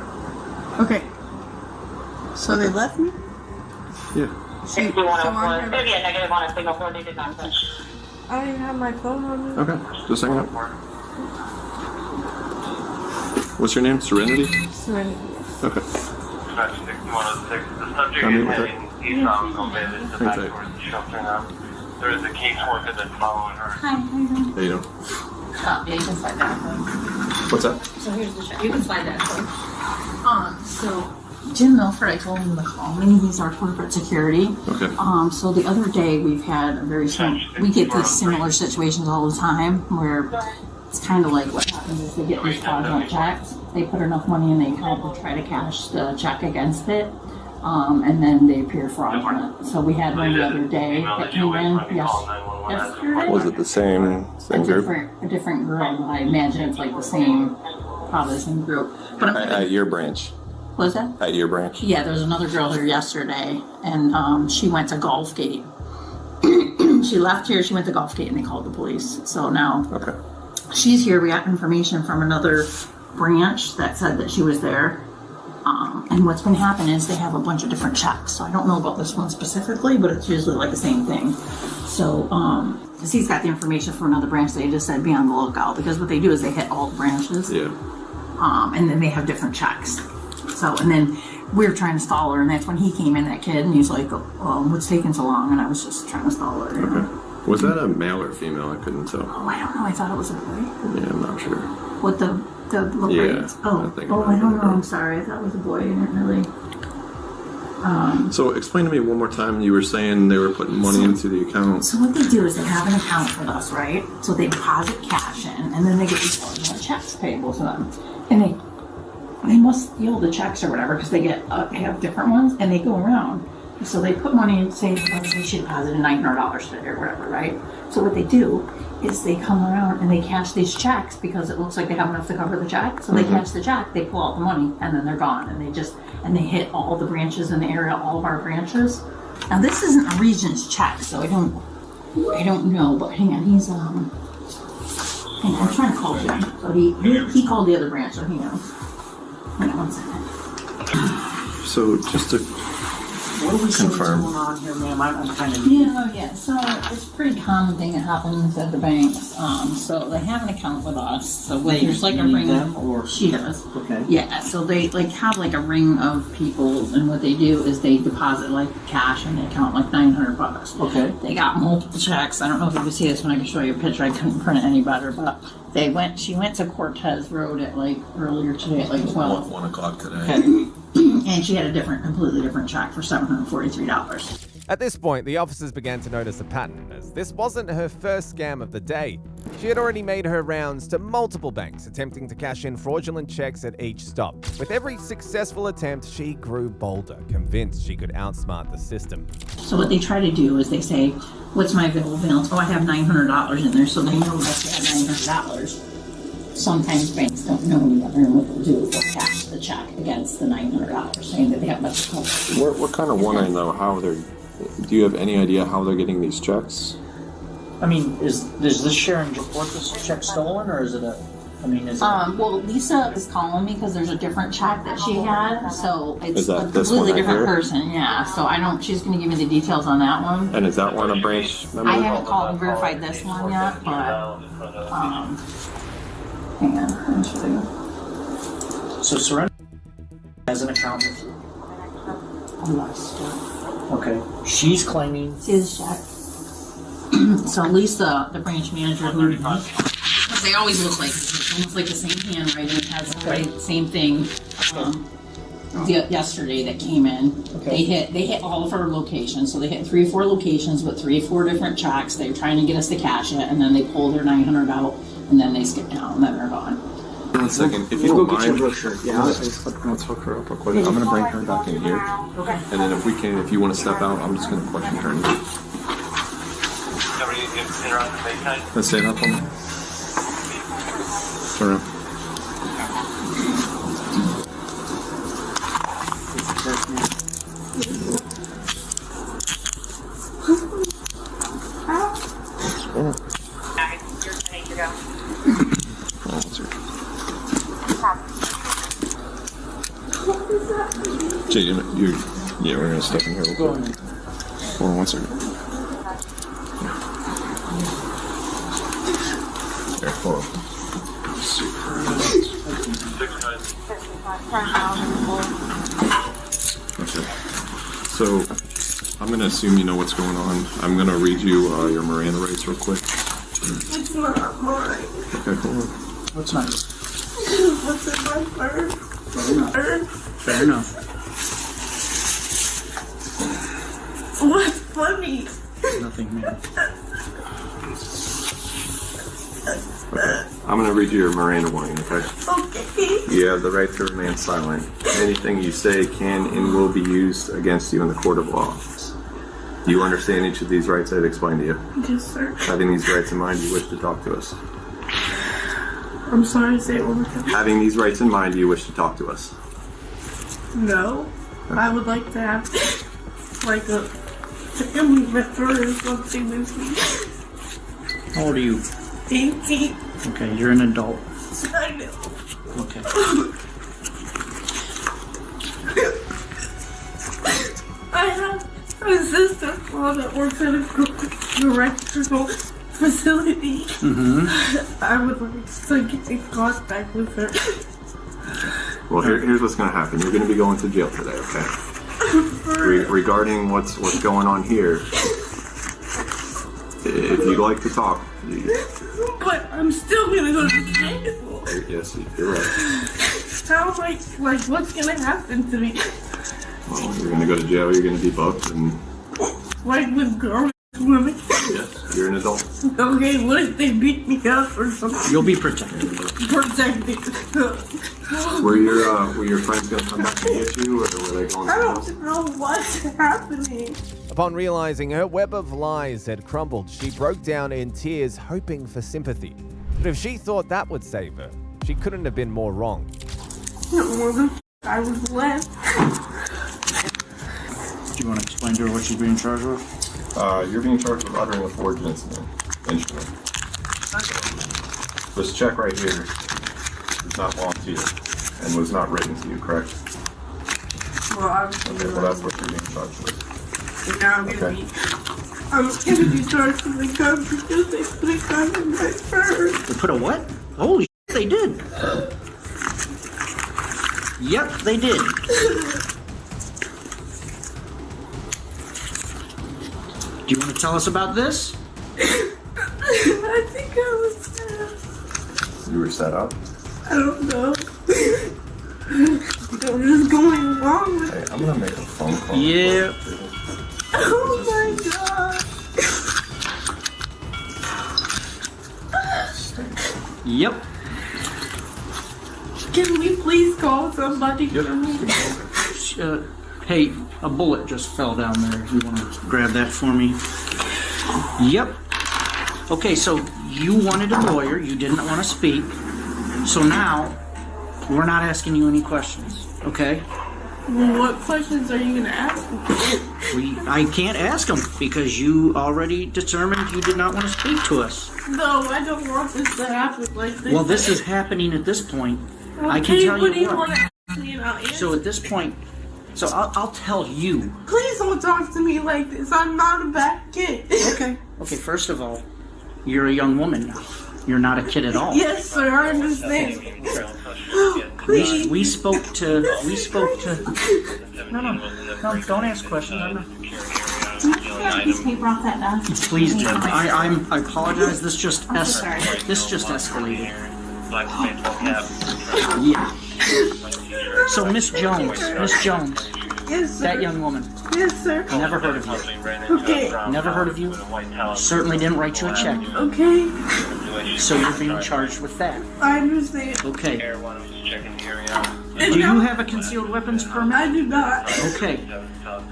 Okay. So they left me? Yeah. So I'm here. I don't even have my phone on me. Okay. Just hang up. What's your name? Serenity? Serenity. Okay. The subject Come is in with heading eastbound on Bandit to back towards the shelter now. There is a caseworker that's following her. Hi, how you doing? How you doing? Yeah, you can slide that. What's that? So here's the check. You can slide that. So Jim Milford, I told him to call me. He's our corporate security. Okay. So the other day we've had a very we get these similar situations all the time where it's kind of like what happens is they get these fraudulent checks. They put enough money in the account to try to cash the check against it. And then they appear fraudulent. So we had one the other day that came in yesterday. Was it the same group? A different girl. I imagine it's like the same, probably the same group. But At your branch. was that? At your branch. Yeah, there was another girl here yesterday, and she went to Gulfgate. She left here, she went to Gulfgate, and they called the police. So now she's here. We got information from another branch that said that she was there. And what's been happening is they have a bunch of different checks. So I don't know about this one specifically, but it's usually like the same thing. So, because he's got the information from another branch, they just said be on the lookout, because what they do is they hit all the branches. Yeah. And then they have different checks. So, and then we were trying to stall her, and that's when he came in, that kid, and he's like, what's taking so long? And I was just trying to stall her. You know? Was that a male or female? I couldn't tell. Oh, I don't know. I thought it was a boy. Yeah, I'm not sure. What the braids? Oh, I don't know. I'm sorry. I thought it was a boy. I didn't really. So explain to me one more time. You were saying they were putting money into the account. So what they do is they have an account with us, right? So they deposit cash in, and then they get these fraudulent checks payable to them, and they must steal the checks or whatever, because they have different ones, and they go around. So they put money in, say she deposited $900 today or whatever, right? So what they do is they come around and they cash these checks because it looks like they have enough to cover the check. So they cash the check, they pull out the money, and then they're gone. And they hit all the branches in the area, all of our branches. Now this isn't a Regions check, so I don't know. But hang on, he's hang on, I'm trying to call him. So he called the other branch, so he knows. Hang on 1 second. So just to What are we seeing confirm. going on here, ma'am? I'm kind of. Yeah. So it's a pretty common thing that happens at the banks. So they have an account with us. So there's like a ring. Or she does. Okay. Yeah. So they have like a ring of people, and what they do is they deposit like cash in the account, like $900. Okay. They got multiple checks. I don't know if you can see this when I can show you a picture. I couldn't print it any better, but she went to Cortez Road at like earlier today at like 12. 1 o'clock today. And she had a completely different check for $743. At this point, the officers began to notice a pattern, as this wasn't her first scam of the day. She had already made her rounds to multiple banks, attempting to cash in fraudulent checks at each stop. With every successful attempt, she grew bolder, convinced she could outsmart the system. So what they try to do is they say, what's my available balance? Oh, I have $900 in there, so they know that they have $900. Sometimes banks don't know any better, and what they'll do is they'll cash the check against the $900, saying that they have much cover. We're kind of wondering though how they're. Do you have any idea how they're getting these checks? I mean, does this Sharon report this check stolen, or is it a? I mean, is it? Well, Lisa is calling me because there's a different check that she had, so it's Is that a this one completely right different here? person. Yeah, so I don't. She's going to give me the details on that one. And is that one a branch member? I haven't called and verified this one yet, but hang on, let me show you. So Serenity has an account with you. I lost her. Okay. She's claiming. See this check? So Lisa, the branch manager, they always look like it's almost like the same handwriting. It has the same thing. Yesterday that came in, they hit all of our locations. So they hit 3 or 4 locations with 3 or 4 different checks. They were trying to get us to cash it, and then they pulled their $900 out, and then they skip down, and then they're gone. 1 second, if you We'll don't go get mind, your brochure. Yeah. let's hook her up real quick. I'm gonna bring her back in here, and then if you want to step out, I'm just gonna question her. Let's say that for me. Turn around. Jay, yeah, we're gonna step in here real quick. Hold on 1 second. There, hold on. Okay. So, I'm gonna assume you know what's going on. I'm gonna read you your Miranda rights real quick. It's not mine. Okay, hold on. What's not? What's in my purse? Fair enough. What's funny? Nothing, man. I'm gonna read you your Miranda warning, okay? Okay. You have the right to remain silent. Anything you say can and will be used against you in the court of law. Do you understand each of these rights I've explained to you? Yes, sir. Having these rights in mind, you wish to talk to us. I'm sorry, say it one more time. Having these rights in mind, do you wish to talk to us? No. I would like to have, like, a family member or something with me. How old are you? 18. Okay, you're an adult. I know. Okay. I have a sister-in-law that works at a correctional facility. Mm-hmm. I would like to get in contact with her. Well, here's what's going to happen. You're going to be going to jail today, okay? Regarding what's going on here, if you'd like to talk, but I'm still gonna go to jail. Yes, you're right. How like what's gonna happen to me? Well, you're going to go to jail. You're going to be booked, and Like with girls, women. yes, you're an adult. Okay, what if they beat me up or something? You'll be protected. Protected. Were your friends going to come back and get you, or were they going? I don't know what's happening. Upon realizing her web of lies had crumbled, she broke down in tears, hoping for sympathy. But if she thought that would save her, she couldn't have been more wrong. I was left. Do you want to explain to her what she's being charged with? You're being charged with uttering a forged instrument. This check right here does not belong to you and was not written to you, correct? Well, Well, that's what you're being charged with. Now I'm gonna be charged with the gun because they put a gun in my purse. They put a what? Holy shit, they did. Yep, they did. Do you want to tell us about this? I think I was. You were set up? I don't know. I'm just going along with it. I'm gonna make a phone call. Yeah. Oh my god. Yep. Can we please call somebody for me? Hey, a bullet just fell down there. You want to grab that for me? Yep. Okay, so you wanted a lawyer. You didn't want to speak. So now, we're not asking you any questions, okay? What questions are you going to ask me? I can't ask them because you already determined you did not want to speak to us. No, I don't want this to happen like this. Well, this is happening at this point. Okay, I can tell what do you you want what. to ask me and I'll answer? So at this point, so I'll tell you. Please don't talk to me like this. I'm not a bad kid. Okay. Okay, first of all, you're a young woman now. You're not a kid at all. Yes, sir, I understand. Please. We spoke to. No, don't ask questions. I'm not. Please do. I apologize. This just escalated. Yeah. So Miss Jones. Yes, sir. That young woman. Yes, sir. Never heard of you. Okay. Never heard of you. Certainly didn't write you a check. Okay. So you're being charged with that. I understand. Okay. Do you have a concealed weapons permit? I do not. Okay.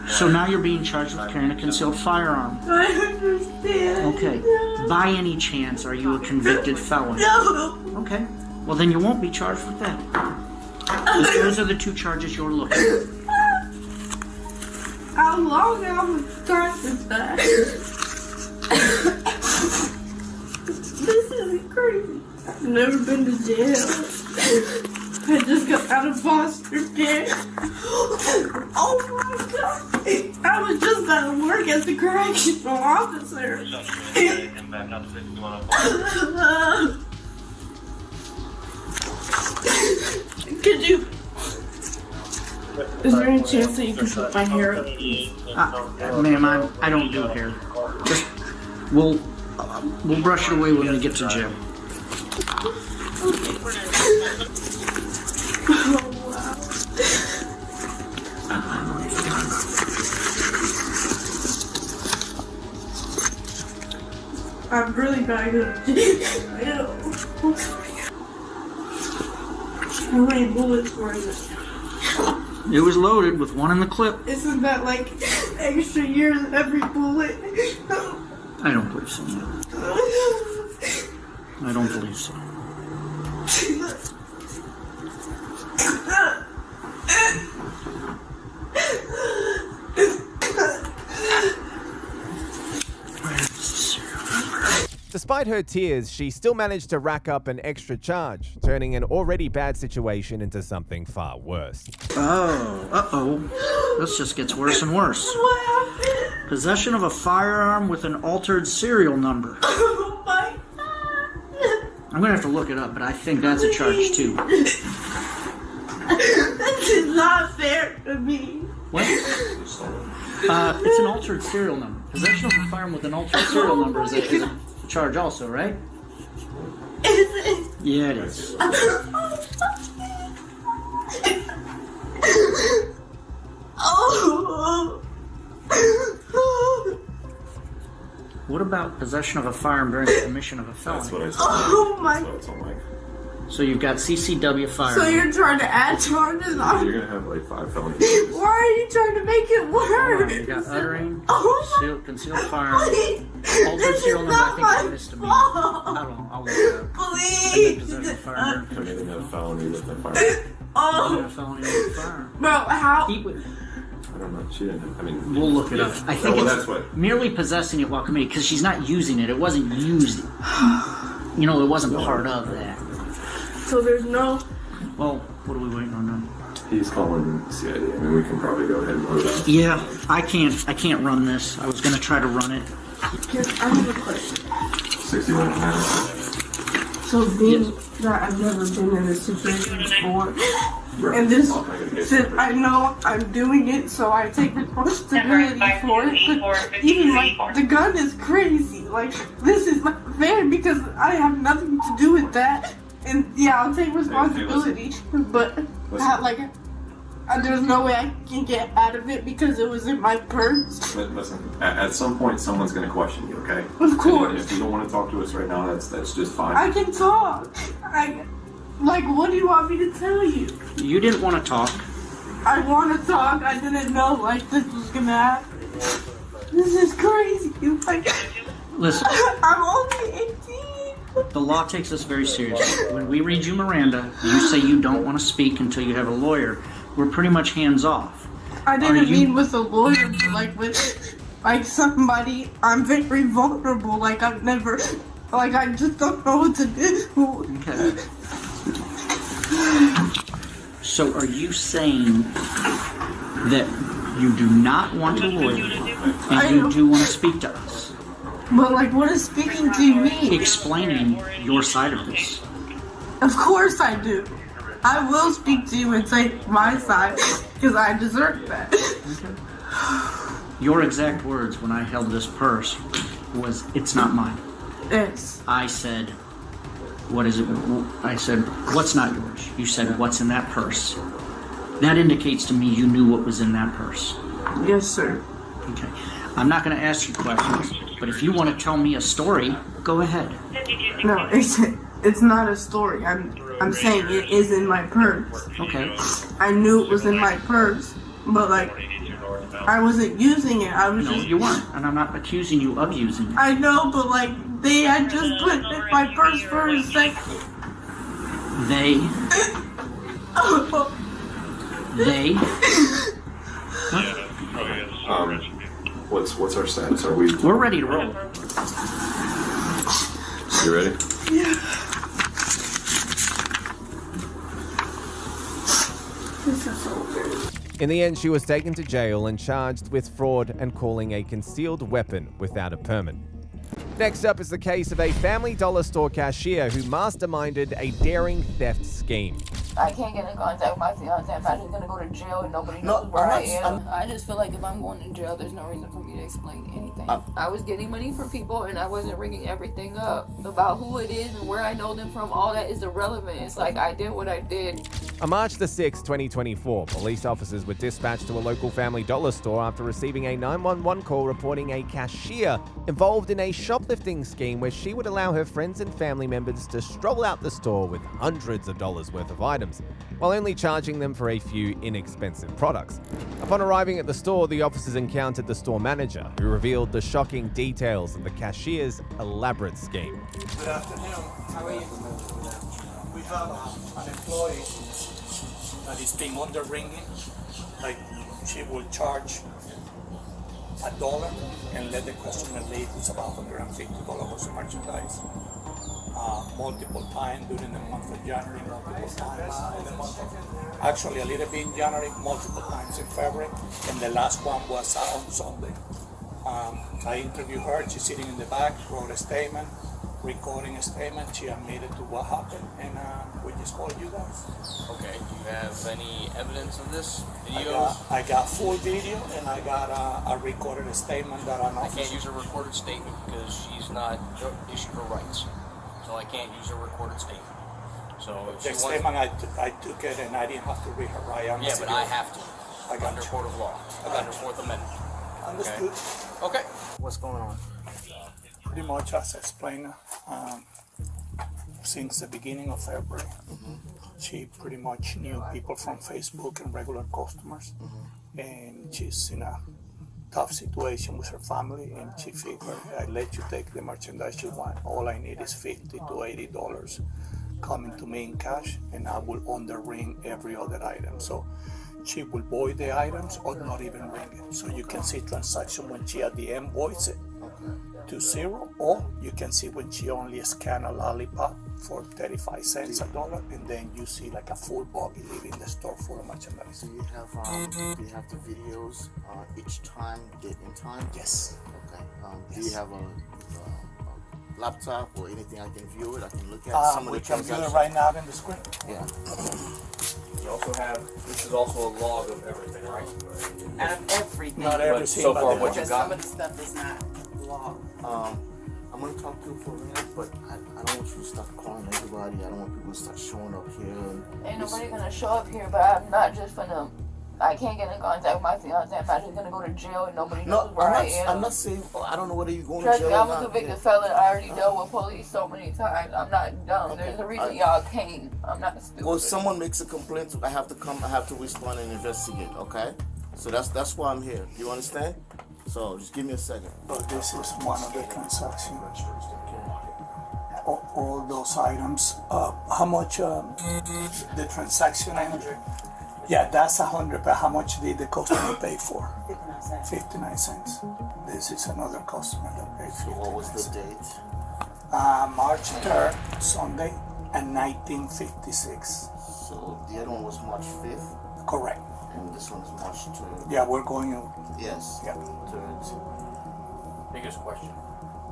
So now you're being charged with carrying a concealed firearm. I understand. Okay. By any chance, are you a convicted felon? No. Okay. Well, then you won't be charged with that. 'Cause those are the two charges you're looking at. How long have I started that? This is crazy. I've never been to jail. I just got out of foster care. Oh my god. I was just at work as a correctional officer. Could you... Is there any chance that you can put my hair up? Ma'am, I don't do hair. Just, we'll brush it away when we get to jail. I'm really bad at jail. How many bullets were in it? It was loaded with one in the clip. Isn't that like extra years every bullet? I don't believe so. No. I don't believe so. Despite her tears, she still managed to rack up an extra charge, turning an already bad situation into something far worse. Oh, uh-oh. This just gets worse and worse. What happened? Possession of a firearm with an altered serial number. Oh my god. I'm gonna have to look it up, but I think that's a charge too. This is not fair to me. What? It's an altered serial number. Possession of a firearm with an altered serial number is a charge also, right? Is it? Yeah, it is. Oh. What about possession of a firearm during the commission of a felony? That's what I said. Oh my. That's what it's So you've got CCW firearm. So you're trying to add charges on? You're gonna have like 5 felonies. Why are you trying to make it worse? You got uttering, Oh concealed firearm, altered This serial is number. I not think it's my misdemeanor. fault. I don't know. I'll look it up. Please. Possession of firearm. Committing a felony with a firearm. Committing a felony with a firearm. Bro, how? I don't know. She didn't. I mean, We'll look it up. I think well, it's that's what. merely possessing it while committing, because she's not using it. It wasn't used. You know, it wasn't part of that. So there's no... Well, what are we waiting on now? He's calling CID. I mean, we can probably go ahead and load up. Yeah, I can't run this. I was gonna try to run it. I have a question. 61 minutes. So being that I've never been in this situation before, and this, since I know I'm doing it, so I take responsibility for it. But even like the gun is crazy. Like this is not fair because I have nothing to do with that. And yeah, I'll take responsibility, but there's no way I can get out of it because it was in my purse. Listen, at some point, someone's going to question you, okay? Of course. And if you don't want to talk to us right now, that's just fine. I can talk. What do you want me to tell you? You didn't want to talk. I want to talk. I didn't know this was gonna happen. This is crazy. Listen. I'm only 18. The law takes us very seriously. When we read you Miranda, you say you don't want to speak until you have a lawyer. We're pretty much hands off. I didn't mean with a lawyer, but with somebody. I'm very vulnerable. I've never. I just don't know what to do. Okay. So are you saying that you do not want a lawyer and you do want to speak to us? But what is speaking to me? Explaining your side of this. Of course I do. I will speak to you and say my side because I deserve that. Okay. Your exact words when I held this purse was, "It's not mine." Yes. I said, "What is it?" I said, "What's not yours?" You said, "What's in that purse?" That indicates to me you knew what was in that purse. Yes, sir. Okay. I'm not going to ask you questions, but if you want to tell me a story, go ahead. No, it's not a story. I'm saying it is in my purse. Okay. I knew it was in my purse, but I wasn't using it. I was you weren't, and I'm not accusing you of using it. I know, but they had just put it in my purse for a second. They. What's our status? Are we? We're ready to roll. You ready? Yeah. This is so weird. In the end, she was taken to jail and charged with fraud and calling a concealed weapon without a permit. Next up is the case of a Family Dollar store cashier who masterminded a daring theft scheme. I can't get in contact with my fiance. I'm just gonna go to jail and nobody knows where I am. I just feel like if I'm going to jail, there's no reason for me to explain anything. I was getting money from people and I wasn't ringing everything up about who it is and where I know them from. All that is irrelevant. It's like I did what I did. On March the 6th, 2024, police officers were dispatched to a local Family Dollar store after receiving a 911 call reporting a cashier involved in a shoplifting scheme where she would allow her friends and family members to stroll out the store with hundreds of dollars worth of items, while only charging them for a few inexpensive products. Upon arriving at the store, the officers encountered the store manager, who revealed the shocking details of the cashier's elaborate scheme. Good afternoon. How are you? We have an employee that is being under ringing. Like, she will charge $1 and let the customer leave. It's about $150 worth of merchandise. Multiple times during the month of January, multiple times in the month of, actually a little bit in January, multiple times in February, and the last one was on Sunday. I interviewed her. She's sitting in the back, wrote a statement, recording a statement. She admitted to what happened, and we just called you guys. Okay, do you have any evidence of this? I got full video, and I got a recorded statement that I can't use a recorded statement because she's not issued her rights. So I can't use a recorded statement. So if the she statement I took it, and I didn't have to read her right. Yeah, but I have to. I got under court of law. Under Fourth Amendment. Understood. Okay. What's going on? Pretty much as I explained, since the beginning of February, she pretty much knew people from Facebook and regular customers, and she's in a tough situation with her family, and she figured, I let you take the merchandise you want. All I need is $50 to $80 coming to me in cash, and I will under ring every other item. So she will void the items or not even ring it. So you can see transaction when she at the end voids it to zero, or you can see when she only scan a lollipop for 35 cents, $1, and then you see like a full buggy leaving the store full of merchandise. Do you have the videos each time, date and time? Yes. Okay. Do you have a laptop or anything I can view it? I can look at some of We the can view transactions. it right now in the screen. Yeah. You also have, this is also a log of everything, right? Out of everything. Not everything, so but far the- what you Because got. some of the stuff is not law. I'm gonna talk to you for a minute, but I don't want you to start calling everybody. I don't want people to start showing up here. Ain't nobody gonna show up here, but I'm not just finna. I can't get in contact with my fiance. I'm not just gonna go to jail and nobody knows where I am. I'm not saying. I don't know whether you're going Trust to me, jail I'm or a not. convicted felon. I already dealt with police so many times. I'm not dumb. There's a reason y'all came. I'm not stupid. Well, if someone makes a complaint, I have to come. I have to respond and investigate. Okay, so that's why I'm here. You understand? So just give me a second. So this is one of the transactions. All those items. How much the transaction? 100. Yeah, that's 100. But how much did the customer pay for? 59 cents. This is another customer that paid 59 What was the cents. date? March 3rd, Sunday, and 1956. So the other one was March 5th. Correct. And this one is March 3rd. Yeah, we're going. Yes. Yeah. 3rd. Biggest question.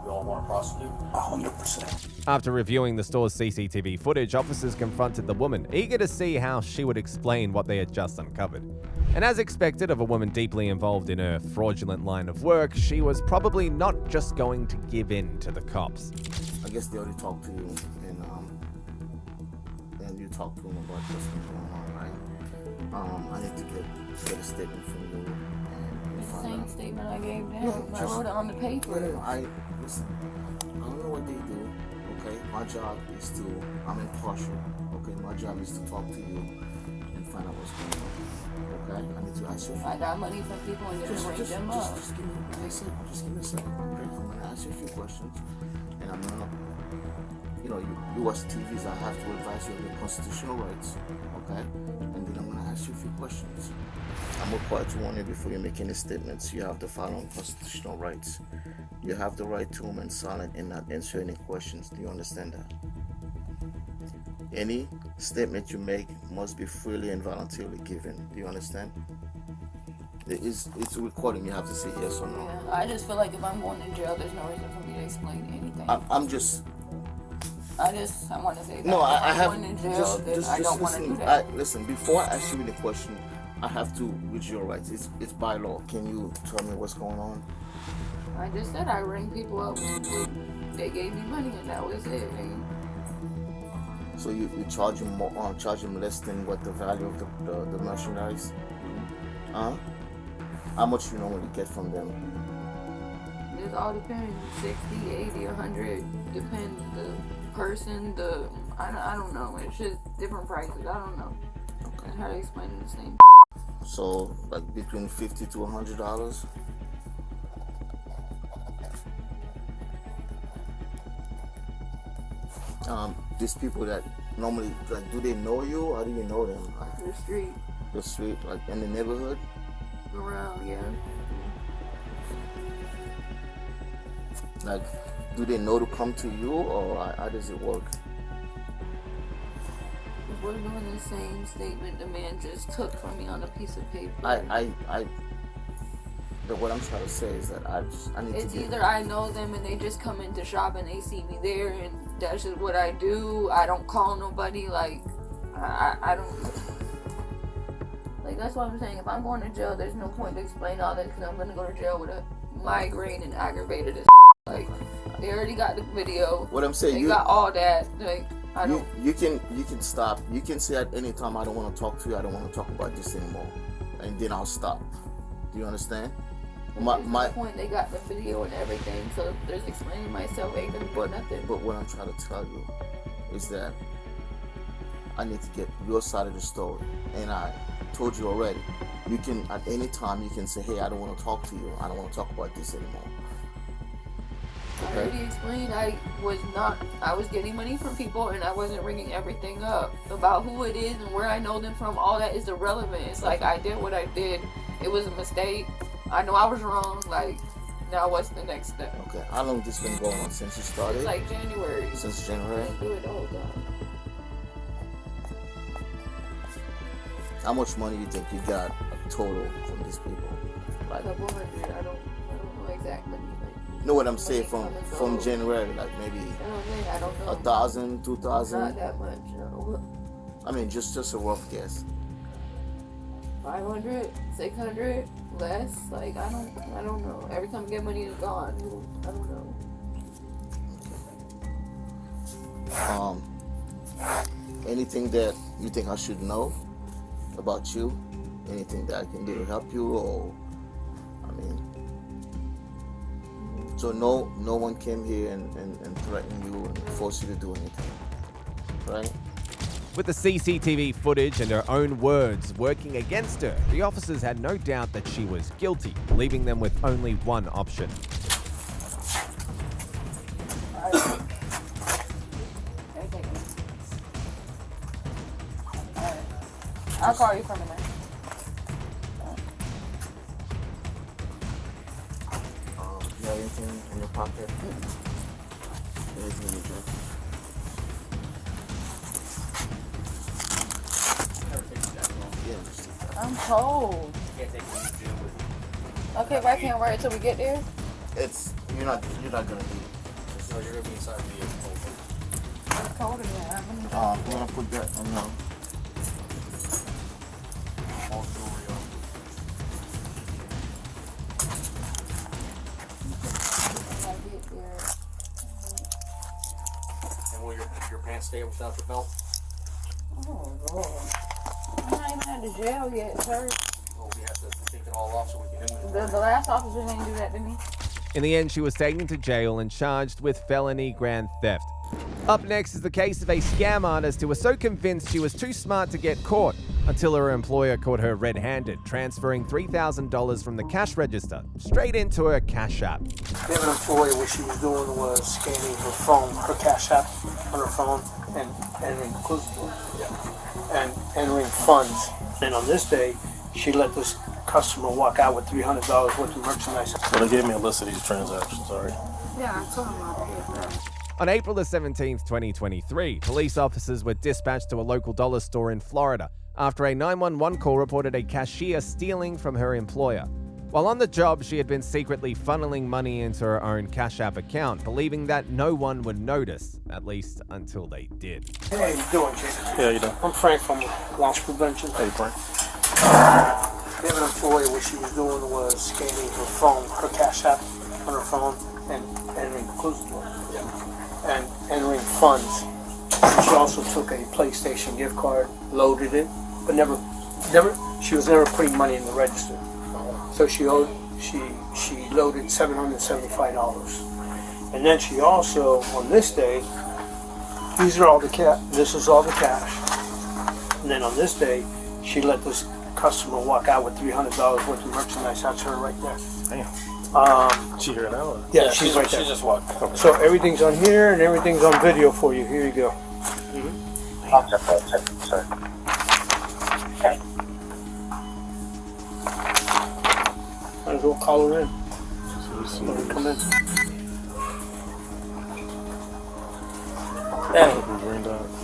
We all want to prosecute? 100%. After reviewing the store's CCTV footage, officers confronted the woman, eager to see how she would explain what they had just uncovered. And as expected of a woman deeply involved in her fraudulent line of work, she was probably not just going to give in to the cops. I guess they already talked to you, and you talked to them about what's going on, right? I need to get a statement from you. And find Same out. statement I gave them. No, I just- wrote it on the paper. Listen, I don't know what they do, okay? My job is I'm impartial, okay? My job is to talk to you and find out what's going on, okay? I need to ask you a few I got money from people and didn't ring them up. Just give me a second, okay? I'm gonna ask you a few questions, and I'm gonna you watch TVs, I have to advise you of your constitutional rights, okay? And then I'm gonna ask you a few questions. I'm required to warn you before you make any statements. You have the following constitutional rights. You have the right to remain silent and not answer any questions. Do you understand that? Any statement you make must be freely and voluntarily given. Do you understand? It's a recording. You have to say yes or no. Yeah, I just feel like if I'm going to jail, there's no reason for me to explain anything. I want to say that. No, I have. Going to jail, I don't want to do listen. that. Listen, before I ask you the question, I have to read your rights. It's by law. Can you tell me what's going on? I just said I rang people up. They gave me money, and that was it. So you charge them more, charge them less than what the value of the merchandise? Huh? How much you normally get from them? It all depends. 60, 80, 100. Depends the person, I don't know. It's just different prices. I don't know. Okay. How to explain the same. So like between $50 to $100? These people that normally, like, do they know you? How do you know them? Like, The street. The street, like in the neighborhood? Around, yeah. Like, do they know to come to you, or how does it work? If we're doing the same statement the man just took from me on a piece of paper. What I'm trying to say is that I need it's to get... either I know them and they just come into shop and they see me there and that's just what I do. I don't call nobody. Like, I don't... Like, that's what I'm saying. If I'm going to jail, there's no point to explain all that because I'm going to go to jail with a migraine and aggravated as like, they already got the video. What I'm saying, they got all that. Like, I don't... You can stop. You can say at any time, I don't want to talk to you. I don't want to talk about this anymore. And then I'll stop. Do you understand? My point, they got the video and everything, so there's explaining myself ain't gonna put nothing. But what I'm trying to tell you is that I need to get your side of the story, and I told you already. You can at any time you can say, "Hey, I don't want to talk to you. I don't want to talk about this anymore." Okay? I already explained I was getting money from people and I wasn't ringing everything up. About who it is and where I know them from, all that is irrelevant. It's like I did what I did. It was a mistake. I know I was wrong. Like, now what's the next step? Okay, how long has this been going on since you started? It's like January. Since January? I do it the whole time. How much money you think you got total from these people? Like a couple hundred. I don't know exactly. You know what I'm saying? From January, like maybe I don't know. 1,000, 2,000. Not that much. No. I mean, just a rough guess. 500, 600, less. Like, I don't know. Every time I get money, it's gone. I don't know. Anything that you think I should know about you? Anything that I can do to help you, or I mean, so no one came here and threatened you and forced you to do anything, right? With the CCTV footage and her own words working against her, the officers had no doubt that she was guilty, leaving them with only one option. I'll call you from a minute. You have anything in your pocket? Anything in your jacket? I'm cold. Okay, but I can't wear it till we get there. You're not gonna be. No, you're gonna be inside the vehicle. It's colder than that. I'm gonna put that on now. All jewelry on. And will your pants stay without the belt? Oh Lord. I'm not even at the jail yet, sir. Oh, we have to take it all off so we can do it. The last officer didn't do that to me. In the end, she was taken to jail and charged with felony grand theft. Up next is the case of a scam artist who was so convinced she was too smart to get caught until her employer caught her red-handed, transferring $3,000 from the cash register straight into her Cash App. We have an employee, what she was doing was scanning her phone, her Cash App on her phone, and entering funds. And on this day, she let this customer walk out with $300 worth of merchandise. Well, they gave me a list of these transactions, already. Yeah, I told him I'll pay that. On April the 17th, 2023, police officers were dispatched to a local dollar store in Florida after a 911 call reported a cashier stealing from her employer. While on the job, she had been secretly funneling money into her own Cash App account, believing that no one would notice, at least until they did. Hey, how you doing, Jason? Yeah, you doing? I'm Frank from Loss Prevention. Hey, Frank. We have an employee, what she was doing was scanning her phone, her Cash App on her phone, and entering funds. She also took a PlayStation gift card, loaded it, but she was never putting money in the register. So she loaded $775. And then she also, on this day, this is all the cash. And then on this day, she let this customer walk out with $300 worth of merchandise. That's her right there. Damn. She here now? Or? Yeah, she's right there. She just walked. Okay. So everything's on here and everything's on video for you. Here you go. Sorry. Might as well call her in. Let her come in. Hey,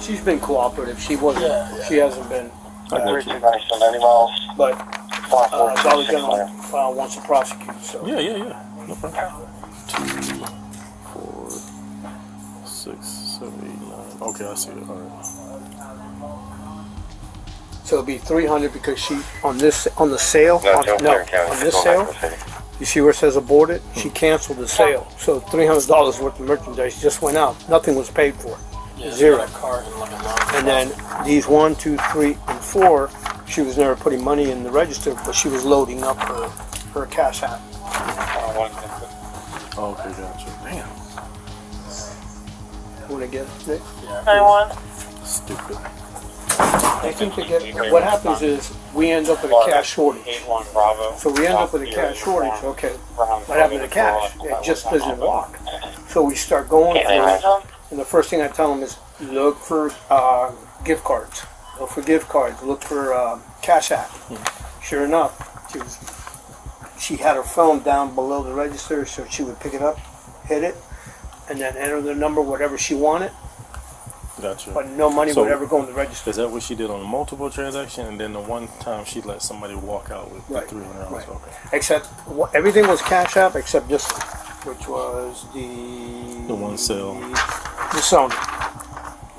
she's been cooperative. She wasn't. She hasn't been. But Dollar General wants to prosecute. So Yeah. No problem. 2, 4, 6, 7, 8, 9. Okay, I see it. All right. So it'll be $300 because she on the sale. On this sale. You see where it says aborted? She canceled the sale. So $300 worth of merchandise just went out. Nothing was paid for. Yeah, Zero. Card And then these 1, 2, 3, and 4, she was never putting money in the register, but she was loading up her Cash App. Oh, okay, gotcha. Damn. Want to get it? Anyone? Stupid. I think what happens is we end up with a cash shortage. So we end up with a cash shortage. Okay, what happened to cash? It just doesn't walk. So we start going through, and the first thing I tell them is look for gift cards. Look for gift cards. Look for Cash App. Sure enough, she had her phone down below the register, so she would pick it up, hit it, and then enter the number, whatever she wanted. Gotcha. But no money would ever go in the register. Is that what she did on multiple transactions? And then the one time she let somebody walk out with $300? Right. Okay. Except everything was Cash App except this one, which was the one sale. The Sony.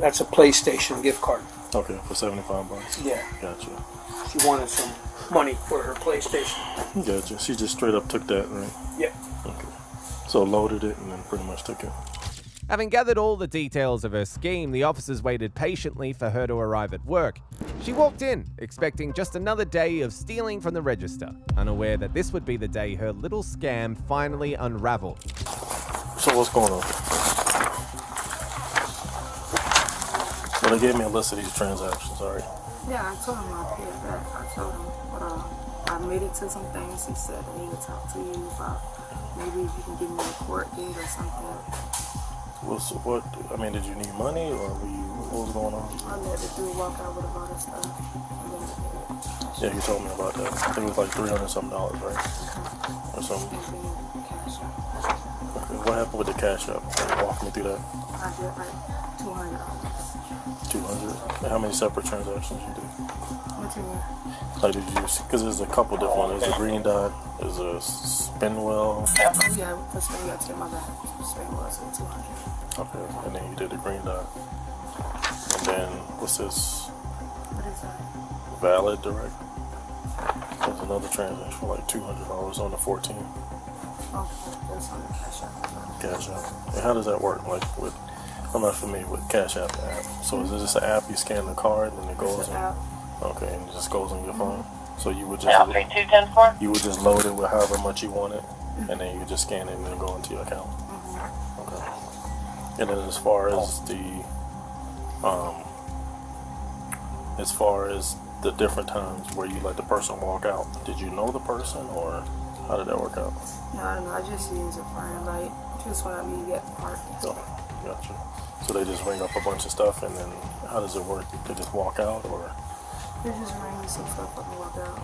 That's a PlayStation gift card. Okay, for $75. Yeah. Gotcha. She wanted some money for her PlayStation. Gotcha. She just straight up took that, right? Yeah. Okay. So loaded it and then pretty much took it. Having gathered all the details of her scheme, the officers waited patiently for her to arrive at work. She walked in, expecting just another day of stealing from the register, unaware that this would be the day her little scam finally unraveled. So what's going on? Well, they gave me a list of these transactions, alright? Yeah, I told him I'll pay it back. I told him, but I made it to some things. He said that he would talk to you about maybe if you can give me a court date or something. What? I mean, did you need money or what was going on? I let the dude walk out with a lot of stuff. Yeah, you told me about that. I think it was like $300 something, right? Or something. Okay, what happened with the Cash App? Can you walk me through that? I did like $200. 200. And how many separate transactions you did? What you mean? Like did you? Because there's a couple different ones. There's a green dot. There's a spin wheel. Yeah, for spin wheel, to my bad. Spin wheel, so 200. Okay, and then you did the green dot. And then what's this? What is that? Valid direct. There's another transaction for like $200 on the 14. Oh, that's on the Cash App. Cash App. And how does that work? Like with, I'm not familiar with Cash App app. So is it just an app? You scan the card and it goes in. Okay, and it just goes on your phone. So you would just load it with however much you wanted, and then you just scan it and then go into your account. Okay. And then as far as the different times where you let the person walk out, did you know the person, or how did that work out? No, I don't know. I just use a friend. Like, just when I meet at the park. Oh, gotcha. So they just ring up a bunch of stuff, and then how does it work? They just walk out, or? They just ring me some stuff up and walk out.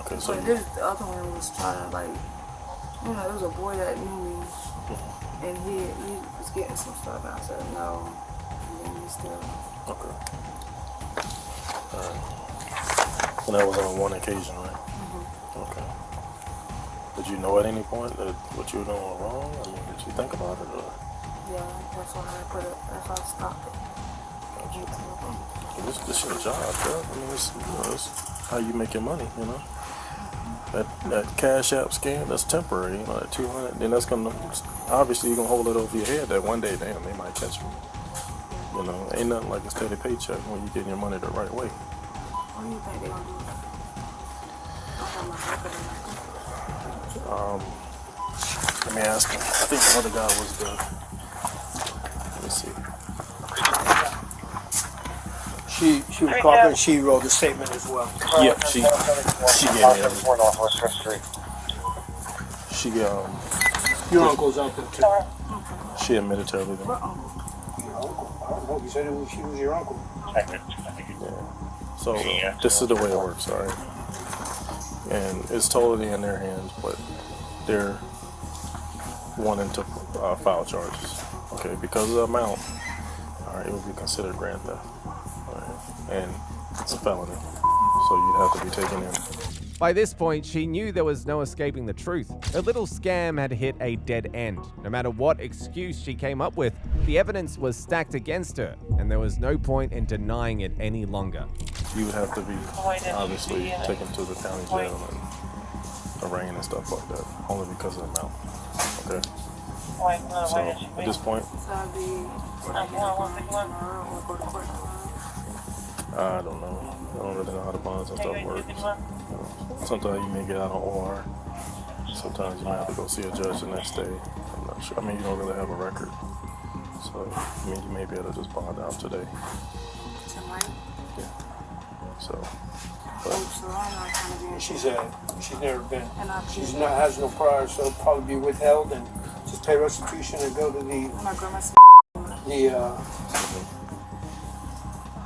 Okay, so but the other one was trying to, like, you know, there was a boy that knew me, and he was getting some stuff, and I said no, and then he still. Okay. All right. And that was on one occasion, right? Okay. Did you know at any point that what you were doing was wrong? I mean, did you think about it, or? Yeah, that's why I put it. That's why I stopped it. This is your job, bro. I mean, it's how you make your money, you know. That Cash App scam, that's temporary, you know, that 200, then that's gonna, obviously you're gonna hold it over your head that one day, damn, they might catch me. You know, ain't nothing like a steady paycheck when you're getting your money the right way. What do you think they're gonna do? Let me ask him. I think the other guy was the, let me see. She was cooperating. She wrote a statement as well. Yeah, she gave me everything. She Your uncle's out there too. She admitted to everything. Your uncle? I don't know. You said she was your uncle. Yeah. So this is the way it works, all right? And it's totally in their hands, but they're wanting to file charges. Okay, because of the amount, all right, it would be considered grand theft. And it's a felony, so you'd have to be taken in. By this point, she knew there was no escaping the truth. Her little scam had hit a dead end. No matter what excuse she came up with, the evidence was stacked against her, and there was no point in denying it any longer. You would have to be, obviously, taken to the county jail and arraigned and stuff like that, only because of the amount. Okay? So, at this point, I don't know. I don't really know how the bonds and stuff work. Sometimes you may get out on OR. Sometimes you might have to go see a judge the next day. I'm not sure. I mean, you don't really have a record. So, I mean, you may be able to just bond out today. Tonight? Yeah. So, She's never been. She's not has no prior, so it'll probably be withheld and just pay restitution and go to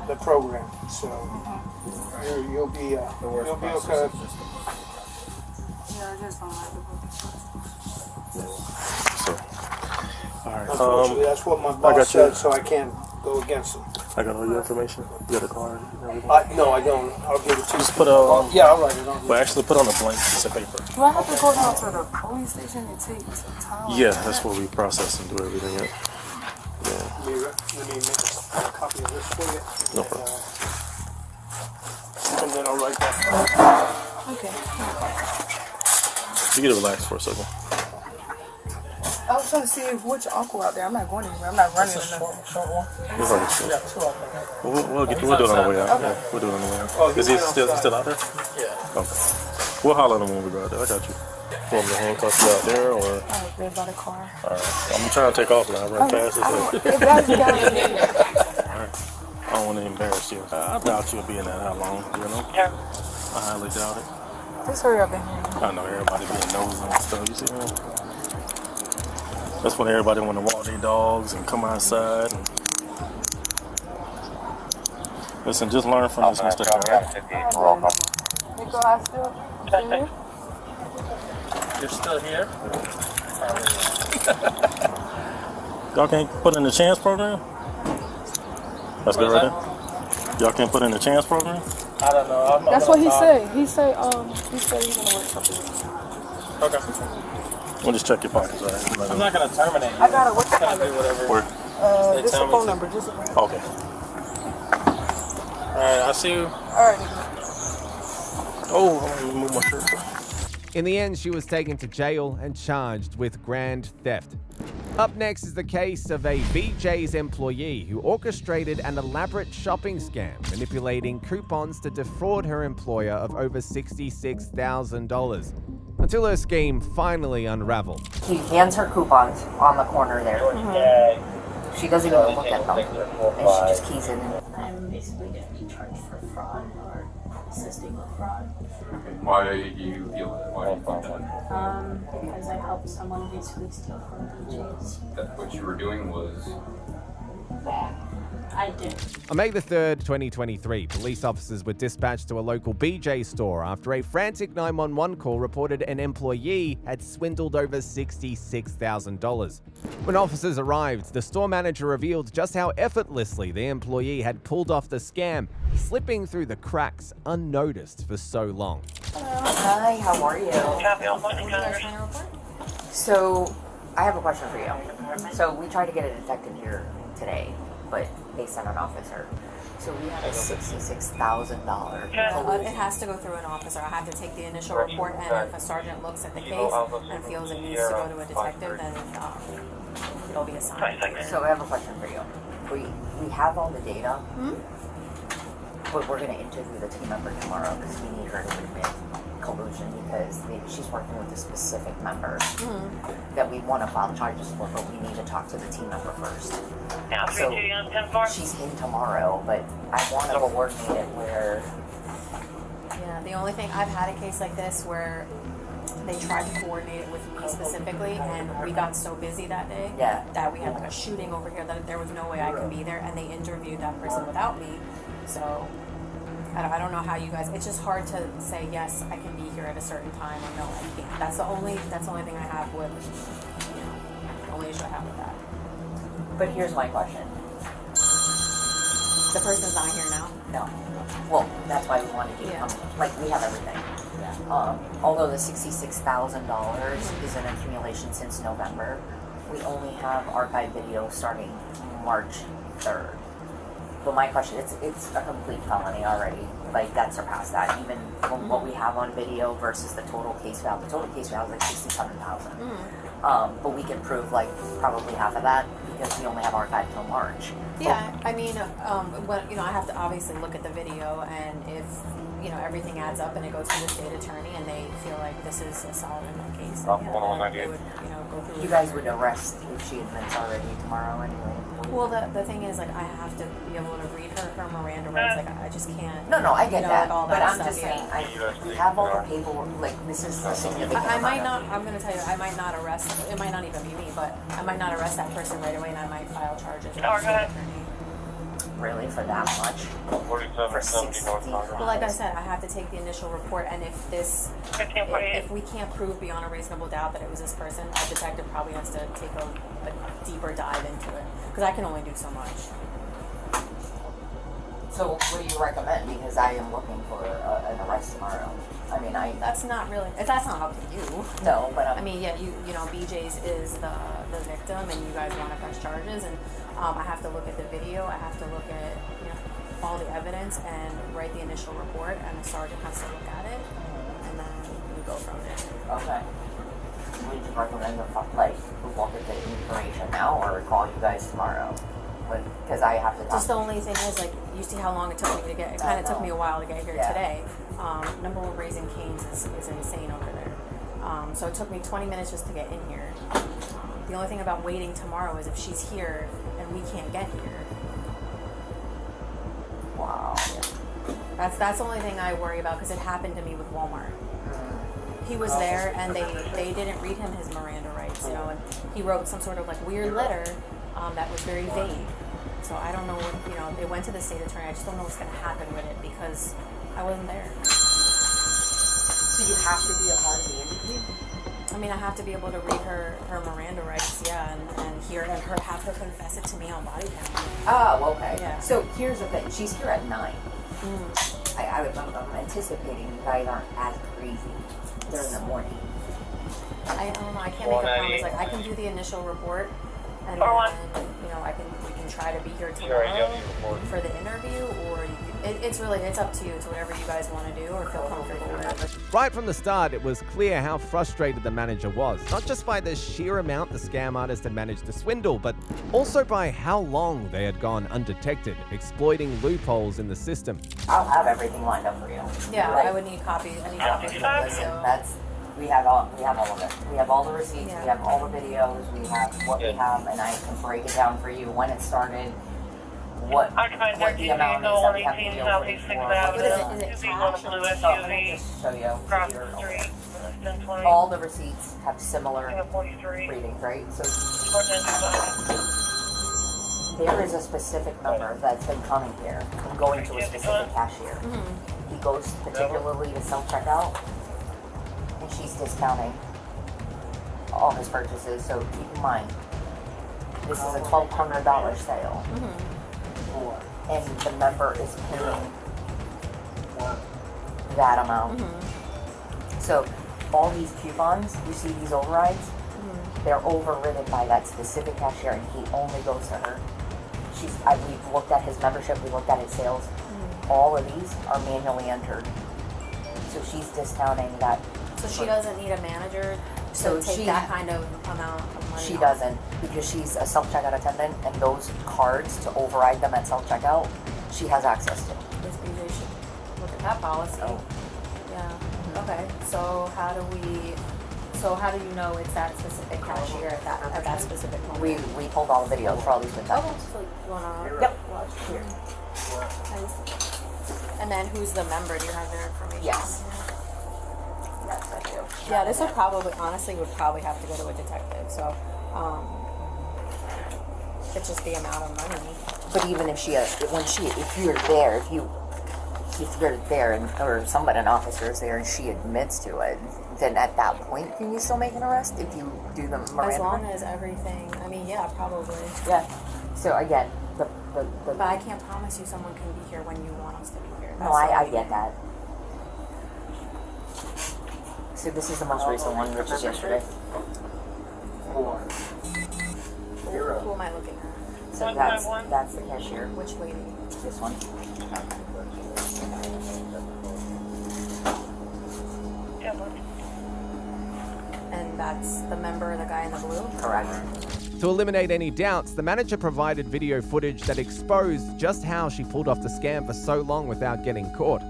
the program. So you'll be okay. Yeah, I just don't like So, all right. Unfortunately, that's what my boss said, so I can't go against him. I got all your information. You got a card and everything? No, I don't. I'll give it to you. Just put yeah, I'll write it on. Well, actually, put on a blank piece of paper. Do I have to go down to the police station and take some time? Yeah, that's where we process and do everything. Yeah. Let me make a copy of this for you. No problem. And then I'll write that. Okay. You get to relax for a second. I was trying to see which uncle out there. I'm not going anywhere. I'm not running enough. Short one. We'll do it on the way out. Okay. Yeah, we'll do it on the way out. Is he still out there? Yeah. Okay. We'll holler at him when we go out there. I got you. Want me to handcuff you out there, or? Oh, they're by the car. All right. I'm trying to take off now. I run fast as hell. Alright. I don't want to embarrass you. I doubt you'll be in that how long, you know? Yeah. I highly doubt it. Just hurry up and I know everybody being nosy and stuff, you see that? That's when everybody want to walk their dogs and come outside. And... Listen, just learn from this mistake, alright? Nico, I still here? You're still here? Y'all can't put in the chance program? That's good right there? Y'all can't put in the chance program? I don't know. That's what he said. He said he's gonna work something. Okay. We'll just check your pockets, all right? I'm not gonna terminate you. I got it. What's the do whatever. Where? Just a phone number. Just a phone number. Okay. Alright, I'll see you. Alright. Oh, I'm gonna move my shirt. In the end, she was taken to jail and charged with grand theft. Up next is the case of a BJ's employee who orchestrated an elaborate shopping scam, manipulating coupons to defraud her employer of over $66,000, until her scheme finally unraveled. He hands her coupons on the corner there. Mm-hmm. She doesn't even look at them, and she just keys in. I'm basically getting charged for fraud or assisting with fraud. Okay. Why do you feel that? Why do you think that? Because I helped someone basically steal from BJ's. That what you were doing was I did. On May the 3rd, 2023, police officers were dispatched to a local BJ store after a frantic 911 call reported an employee had swindled over $66,000. When officers arrived, the store manager revealed just how effortlessly the employee had pulled off the scam, slipping through the cracks unnoticed for so long. Hi, how are you? So, I have a question for you. So, we tried to get a detective here today, but they sent an officer. So we have a $66,000. It has to go through an officer. I have to take the initial report, and if a sergeant looks at the case and feels it needs to go to a detective, then it'll be assigned. So I have a question for you. We have all the data, but we're going to interview the team member tomorrow because we need her to admit collusion because she's working with a specific member that we want to file charges for, but we need to talk to the team member first. So she's in tomorrow, but I want to coordinate it where... Yeah, the only thing, I've had a case like this where they tried to coordinate it with me specifically, and we got so busy that day that we had like a shooting over here that there was no way I could be there, and they interviewed that person without me. So I don't know how you guys, it's just hard to say yes, I can be here at a certain time, or no, I can't. That's the only thing I have with, the only issue I have with that. But here's my question. The person's not here now? No. Well, that's why we wanted you to come. Like, we have everything. Although the $66,000 is an accumulation since November, we only have archive video starting March 3rd. But my question, it's a complete felony already. Like, that surpassed that. Even from what we have on video versus the total case value. The total case value is like $67,000. But we can prove, like, probably half of that because we only have archive till March. Yeah, I mean, I have to obviously look at the video, and if, everything adds up and it goes to the state attorney and they feel like this is a solid enough case, then they would, go through. You guys would arrest if she admits already tomorrow anyway. Well, the thing is, like, I have to be able to read her Miranda rights. Like, I just can't. No, I get that. Like, all but that I'm stuff, just saying, we have all the paperwork. Like, this is a significant I might amount not. I'm going to tell you, I might not arrest. It might not even be me, but I might not arrest that person right away, and I might file charges. Really, for that much? For 60? Well, like I said, I have to take the initial report, and if we can't prove beyond a reasonable doubt that it was this person, a detective probably has to take a deeper dive into it, because I can only do so much. So, what do you recommend? Because I am looking for an arrest tomorrow. I mean, That's not up to you. No, but I mean, yeah, BJ's is the victim, and you guys want to press charges, and I have to look at the video. I have to look at all the evidence and write the initial report, and the sergeant has to look at it, and then we go from there. Okay. Would you recommend look at the information now, or call you guys tomorrow? Because I have to talk. Just the only thing is, like, you see how long it took me to get. It kind of took me a while to get here today. Number one, Raising Cane's is insane over there. So it took me 20 minutes just to get in here. The only thing about waiting tomorrow is if she's here and we can't get here. Wow. Yeah. That's the only thing I worry about, because it happened to me with Walmart. He was there and they didn't read him his Miranda rights, and he wrote some sort of like weird letter that was very vague. So I don't know what, it went to the state attorney. I just don't know what's going to happen with it because I wasn't there. So you have to be a part of the interview? I mean, I have to be able to read her Miranda rights, and hear and have her confess it to me on Bodycam. Oh, okay. Yeah. So here's the thing. She's here at 9. I'm anticipating you guys aren't as crazy during the morning. I don't know. I can't make a promise. Like, I can do the initial report, and then, we can try to be here tomorrow for the interview, or it's up to you. It's whatever you guys want to do or feel comfortable with. Right from the start, it was clear how frustrated the manager was, not just by the sheer amount the scam artist had managed to swindle, but also by how long they had gone undetected, exploiting loopholes in the system. I'll have everything lined up for you. Yeah, I would need copies. I need copies of this. We have all of it. We have all the receipts, we have all the videos, we have what we have, and I can break it down for you when it started, what the amount is that we have video footage for. What is it? Is it cash or So I'm gonna just show you. All the receipts have similar readings, right? So there is a specific number that's been coming here and going to a specific cashier. He goes particularly to self-checkout, and she's discounting all his purchases. So keep in mind, this is a $1,200 sale, and the member is paying that amount. So all these coupons, you see these overrides, they're overridden by that specific cashier, and he only goes to her. We've looked at his membership, we looked at his sales. All of these are manually entered. So she's discounting that. So she doesn't need a manager to take that kind of amount of money? She doesn't, because she's a self-checkout attendant, and those cards, to override them at self-checkout, she has access to. This BJ should look at that policy. Yeah. Okay. So how do you know it's that specific cashier at that specific moment? We pulled all the videos for all these windows. Okay. So you wanna watch here? And then who's the member? Do you have their information? Yes. Yes, I do. Yeah, this would probably have to go to a detective. So it's just the amount of money. But even if you're there, or somebody, an officer is there, and she admits to it, then at that point, can you still make an arrest if you do the Miranda? As long as everything. I mean, yeah, probably. Yeah. So again, But I can't promise you someone can be here when you want us to be here. No, I get that. So this is the most recent one, which is yesterday. Who am I looking at? So that's the cashier. Which lady? This one. And that's the member, the guy in the blue? Correct. To eliminate any doubts, the manager provided video footage that exposed just how she pulled off the scam for so long without getting caught.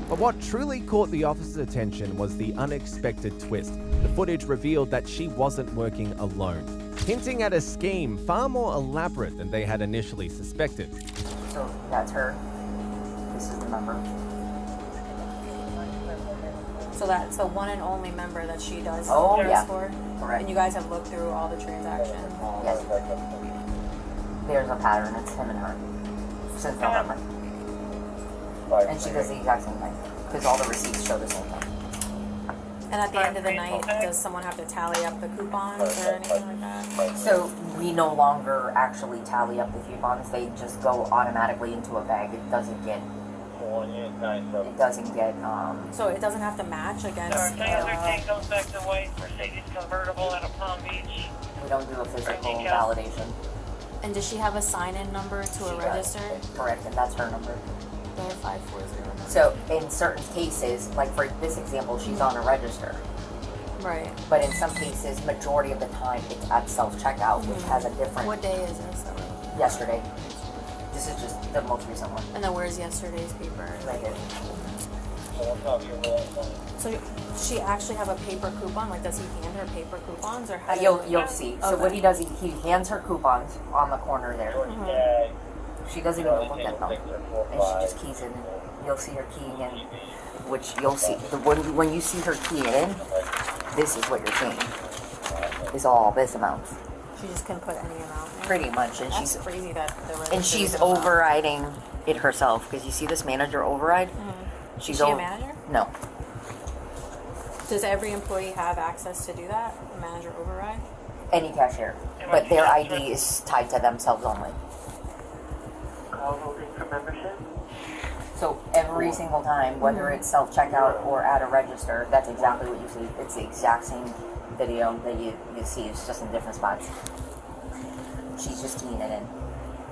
But what truly caught the officer's attention was the unexpected twist. The footage revealed that she wasn't working alone, hinting at a scheme far more elaborate than they had initially suspected. So that's her. This is the member. So that's the one and only member that she does for? Correct. And you guys have looked through all the transactions? Yes. There's a pattern. It's him and her. Since November. And she does the exact same thing. Because all the receipts show the same thing. And at the end of the night, does someone have to tally up the coupons or anything like that? So we no longer actually tally up the coupons. They just go automatically into a bag. It doesn't get... So it doesn't have to match against... tank goes back to white. Mercedes convertible out of Palm Beach. We don't do a physical validation. And does she have a sign-in number to a register? Correct, and that's her number. The 540. So in certain cases, like for this example, she's on a register. Right. But in some cases, majority of the time, it's at self-checkout, which has a different... What day is this? Yesterday. This is just the most recent one. And then where's yesterday's paper? Right here. So she actually have a paper coupon? Like, does he hand her paper coupons, or how? You'll see. So what he does, he hands her coupons on the corner there. She doesn't even look at them, and she just keys in. You'll see her keying in, which you'll see. When you see her keying in, this is what you're seeing. Is all this amount. She just can put any amount. Pretty much, and That's crazy that she's overriding it herself, because you see this manager override. Is she a manager? No. Does every employee have access to do that? A manager override? Any cashier, but their ID is tied to themselves only. Call holding for membership. So every single time, whether it's self-checkout or at a register, that's exactly what you see. It's the exact same video that you see. It's just in different spots. She's just keying it in.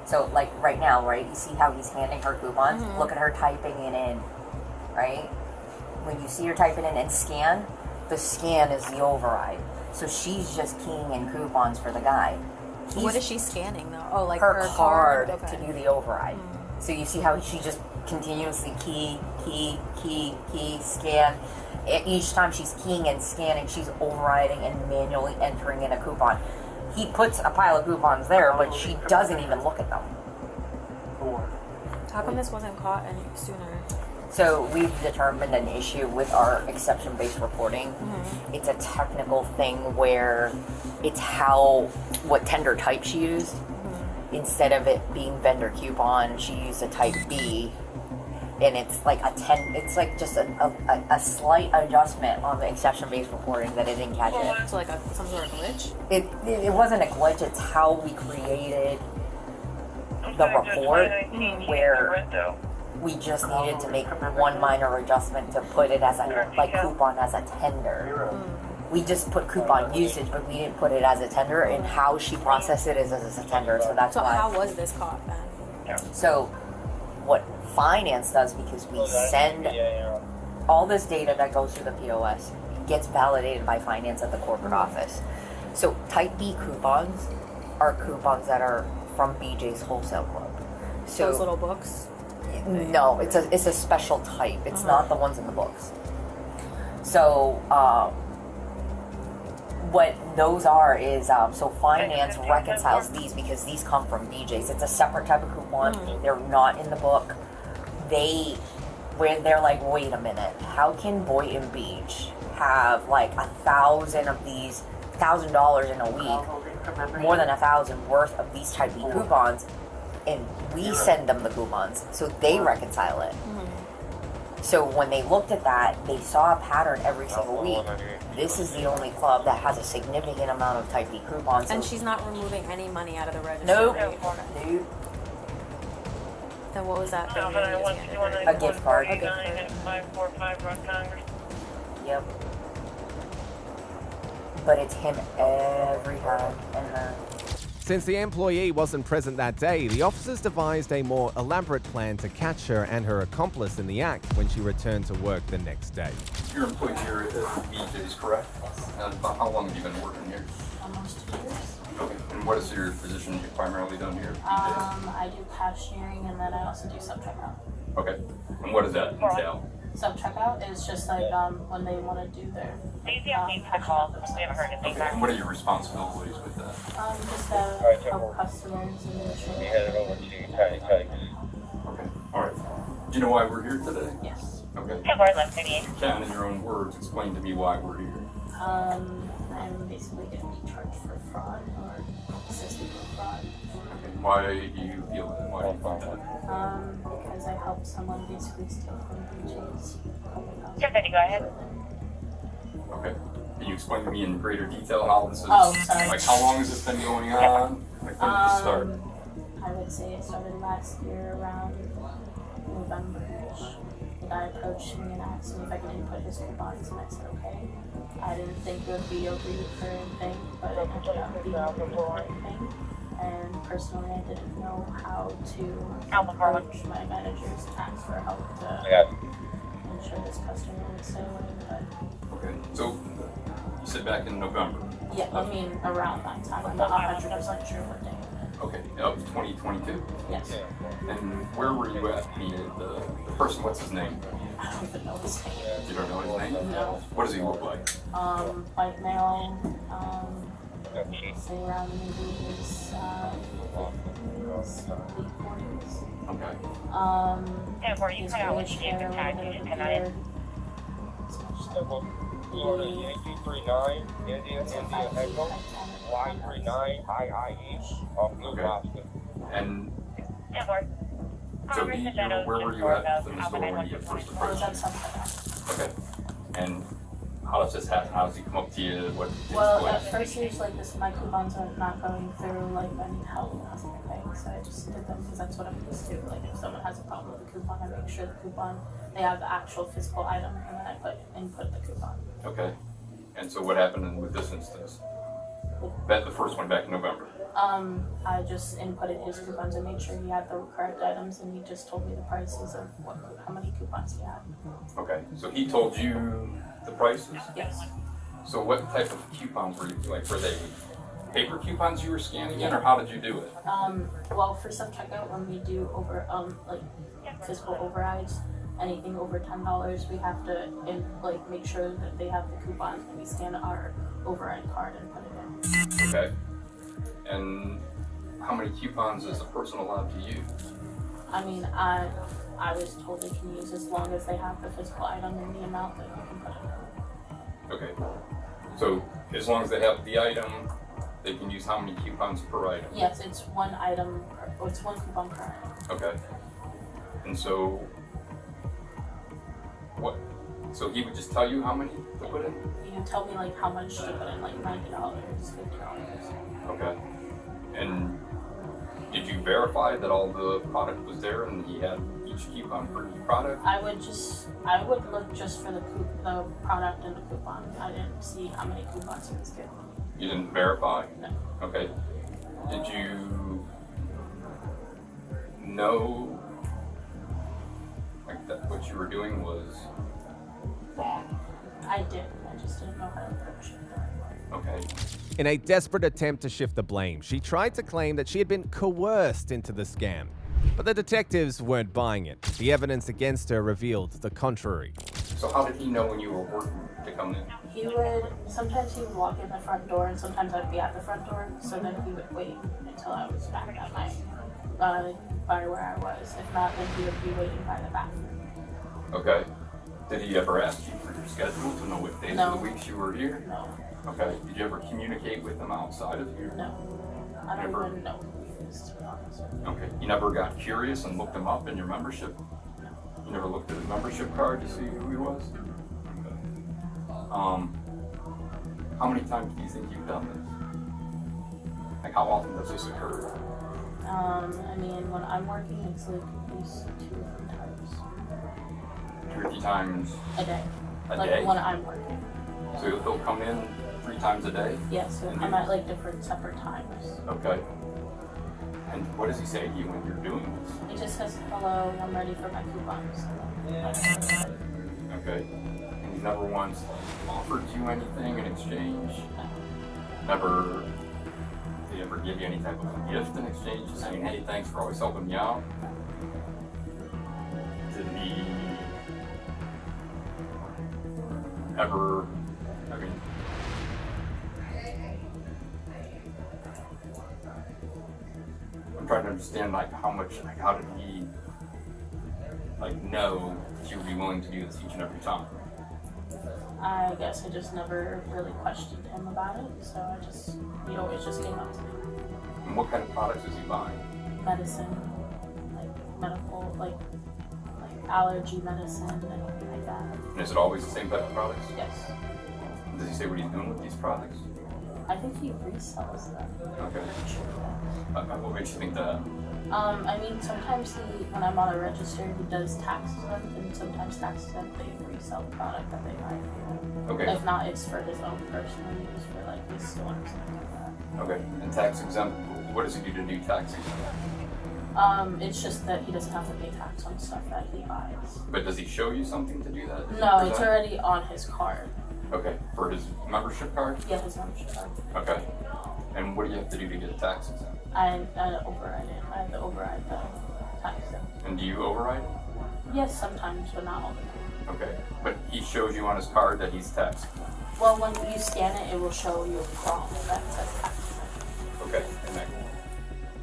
So like right now, right, you see how he's handing her coupons? Look at her typing it in, right? When you see her type it in and scan, the scan is the override. So she's just keying in coupons for the guy. What is she scanning though? Oh, like her card okay. to do the override. So you see how she just continuously key, scan. Each time she's keying and scanning, she's overriding and manually entering in a coupon. He puts a pile of coupons there, but she doesn't even look at them. How come this wasn't caught any sooner? So we've determined an issue with our exception-based reporting. It's a technical thing where it's what tender type she used. Instead of it being vendor coupon, she used a type B, and it's like it's like just a slight adjustment on the exception-based reporting that it didn't catch it. So like some sort of glitch? It wasn't a glitch, it's how we created the report where we just needed to make one minor adjustment to put it as coupon as a tender. We just put coupon usage, but we didn't put it as a tender, and how she processed it is as a tender, so that's why. So how was this caught then? So what finance does, because we send all this data that goes through the POS, gets validated by finance at the corporate office. So type B coupons are coupons that are from BJ's Wholesale Club. So those little books? No, it's a special type. It's not the ones in the books. So what those are is so finance reconciles these because these come from BJ's. It's a separate type of coupon. They're not in the book. When they're like, wait a minute, how can Boynton Beach have like 1,000 of these $1,000 in a week, more than 1,000 worth of these type B coupons, and we send them the coupons, so they reconcile it. So when they looked at that, they saw a pattern every single week. This is the only club that has a significant amount of type B coupons. And she's not removing any money out of the register? Nope. Nope. Then what was that thing? A gift card. A gift card. Yep. But it's him every time, and her. Since the employee wasn't present that day, the officers devised a more elaborate plan to catch her and her accomplice in the act when she returned to work the next day. You're employed here at BJ's, correct? And how long have you been working here? Almost 2 years. Okay. And what is your position you've primarily done here at BJ's? I do cashiering and then I also do self-checkout. Okay. And what does that entail? Self-checkout is just like when they want to do their Okay. And what are your responsibilities with that? just help customers and ensure. Okay. All right. Do you know why we're here today? Yes. Okay. Can, in your own words, explain to me why we're here. I'm basically going to be charged for fraud or assisting with fraud. Why do you feel that? Why do you think that? Because I helped someone basically steal from BJ's. Go ahead. Okay. Can you explain to me in greater detail how this is? Oh, sorry. Like, how long has this been going on? Like, when did this start? I would say it started last year around November-ish. The guy approached me and asked me if I could input his coupons, and I said okay. I didn't think it would be a recurring thing, but it ended up being a recurring thing. And personally, I didn't know how to approach my managers to ask for help to ensure this customer would stay away. But Okay. So, you said back in November? yeah, I mean around that time. I'm not 100% sure what day. Okay. Of 2022? Yes. And where were you at? The person, what's his name? I don't even know his name. You don't know his name? No. What does he look like? White male, say around maybe his late 40s. Okay. His grayish hair, a little bit of a beard. Okay. And so where were you at in the store when you first approached? Okay. And how does this happen? How does he come up to you? What takes Well, place? at first he was like, my coupons are not going through, like I need help. And I was like, okay, so I just did them because that's what I'm used to. Like if someone has a problem with the coupon, I make sure the coupon, they have the actual physical item, and then I input the coupon. Okay. And so what happened with this instance? That the first one back in November. I just inputted his coupons and made sure he had the correct items, and he just told me the prices of how many coupons he had. Okay. So he told you the prices? Yes. So what type of coupons were you like? Were they paper coupons you were scanning in, or how did you do it? Well, for self-checkout, when we do like physical overrides, anything over $10, we have to make sure that they have the coupon, and we scan our override card and put it in. Okay. And how many coupons is a person allowed to use? I mean, I was told they can use as long as they have the physical item and the amount that you can put in. Okay. So as long as they have the item, they can use how many coupons per item? Yes, it's one item, it's one coupon per item. Okay. And so, what? So he would just tell you how many to put in? You can tell me like how much to put in, like $90, $50. Okay. And did you verify that all the product was there and he had each coupon for each product? I would look just for the product and the coupon. I didn't see how many coupons he was giving. You didn't verify? No. Okay. Did you know like that what you were doing was wrong? I did. I just didn't know how to approach it. Okay. In a desperate attempt to shift the blame, she tried to claim that she had been coerced into the scam. But the detectives weren't buying it. The evidence against her revealed the contrary. So how did he know when you were working to come in? Sometimes he would walk in the front door and sometimes I'd be at the front door, so then he would wait until I was back at my, by where I was. If not, then he would be waiting by the bathroom. Okay. Did he ever ask you for your schedule to know what days of the week you were here? No. Okay. Did you ever communicate with him outside of here? No. I don't even know who he is, to be honest. Okay. You never got curious and looked him up in your membership? No. You never looked at his membership card to see who he was? Okay. How many times do you think you've done this? Like, how often does this occur? I mean, when I'm working, it's like at least 2 or 3 times. 2 or 3 times? A day. A like day? when I'm working. So he'll come in 3 times a day? Yes, I'm at like different separate times. Okay. And what does he say to you when you're doing this? He just says, hello, I'm ready for my coupons. Okay. And he's never once offered you anything in exchange? Never, did he ever give you any type of a gift in exchange, saying, hey, thanks for always helping me out? Did he ever, I mean, I'm trying to understand, like, how much, like, how did he, like, know that you would be willing to do this each and every time? I guess I just never really questioned him about it, so he always just came up to me. And what kind of products is he buying? Medicine, like medical, like allergy medicine, and like that. And is it always the same type of products? Yes. Does he say what he's doing with these products? I think he resells them. Okay. What makes you think that? I mean, sometimes when I'm on a register, he does tax exempt, and sometimes tax exempt they resell the product that they buy. Okay. If not, it's for his own personal use, for like his store or something like that. Okay. And tax exempt, what does he do to do tax exempt? It's just that he doesn't have to pay tax on stuff that he buys. But does he show you something to do that? No, it's already on his card. Okay. For his membership card? Yeah, his membership card. Okay. And what do you have to do to get tax exempt? I override it. I have to override the tax exempt. And do you override it? Yes, sometimes, but not all the time. Okay. But he shows you on his card that he's taxed. Well, when you scan it, it will show you a prompt that says tax exempt. Okay. And then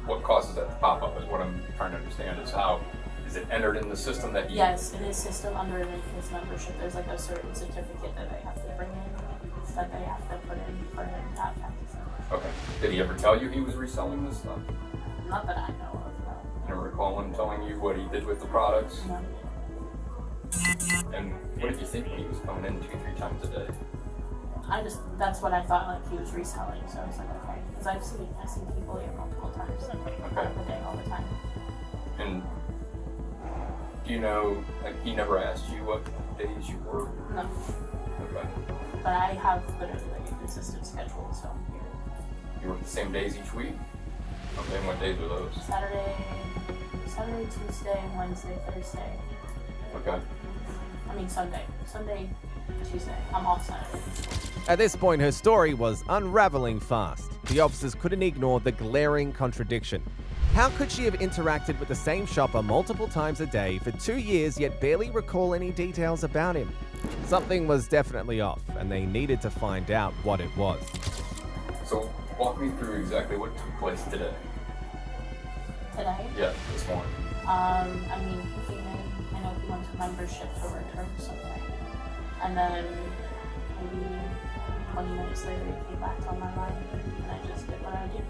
what causes that to pop up is what I'm trying to understand is how is it entered in the system that he... Yes, in his system underneath his membership, there's like a certain certificate that they have to bring in, that they have to put in for him to have tax exempt. Okay. Did he ever tell you he was reselling this stuff? Not that I know of, no. You never recall him telling you what he did with the products? No. And what did you think when he was coming in 2-3 times a day? That's what I thought, like he was reselling, so I was like, okay. Because I've seen people here multiple times, like out of the day, all the time. And do you know, like he never asked you what days you work? No. Okay. But I have literally like a consistent schedule, so. You work the same days each week? Okay, and what days are those? Saturday, Tuesday, Wednesday, Thursday. Okay. I mean Sunday, Tuesday. I'm off Saturday. At this point, her story was unraveling fast. The officers couldn't ignore the glaring contradiction. How could she have interacted with the same shopper multiple times a day for 2 years yet barely recall any details about him? Something was definitely off, and they needed to find out what it was. So walk me through exactly what took place today. Today? Yeah, this morning. I mean, he came in, I know he went to membership to return something. And then maybe 20 minutes later, he came back on my line, and I just did what I do.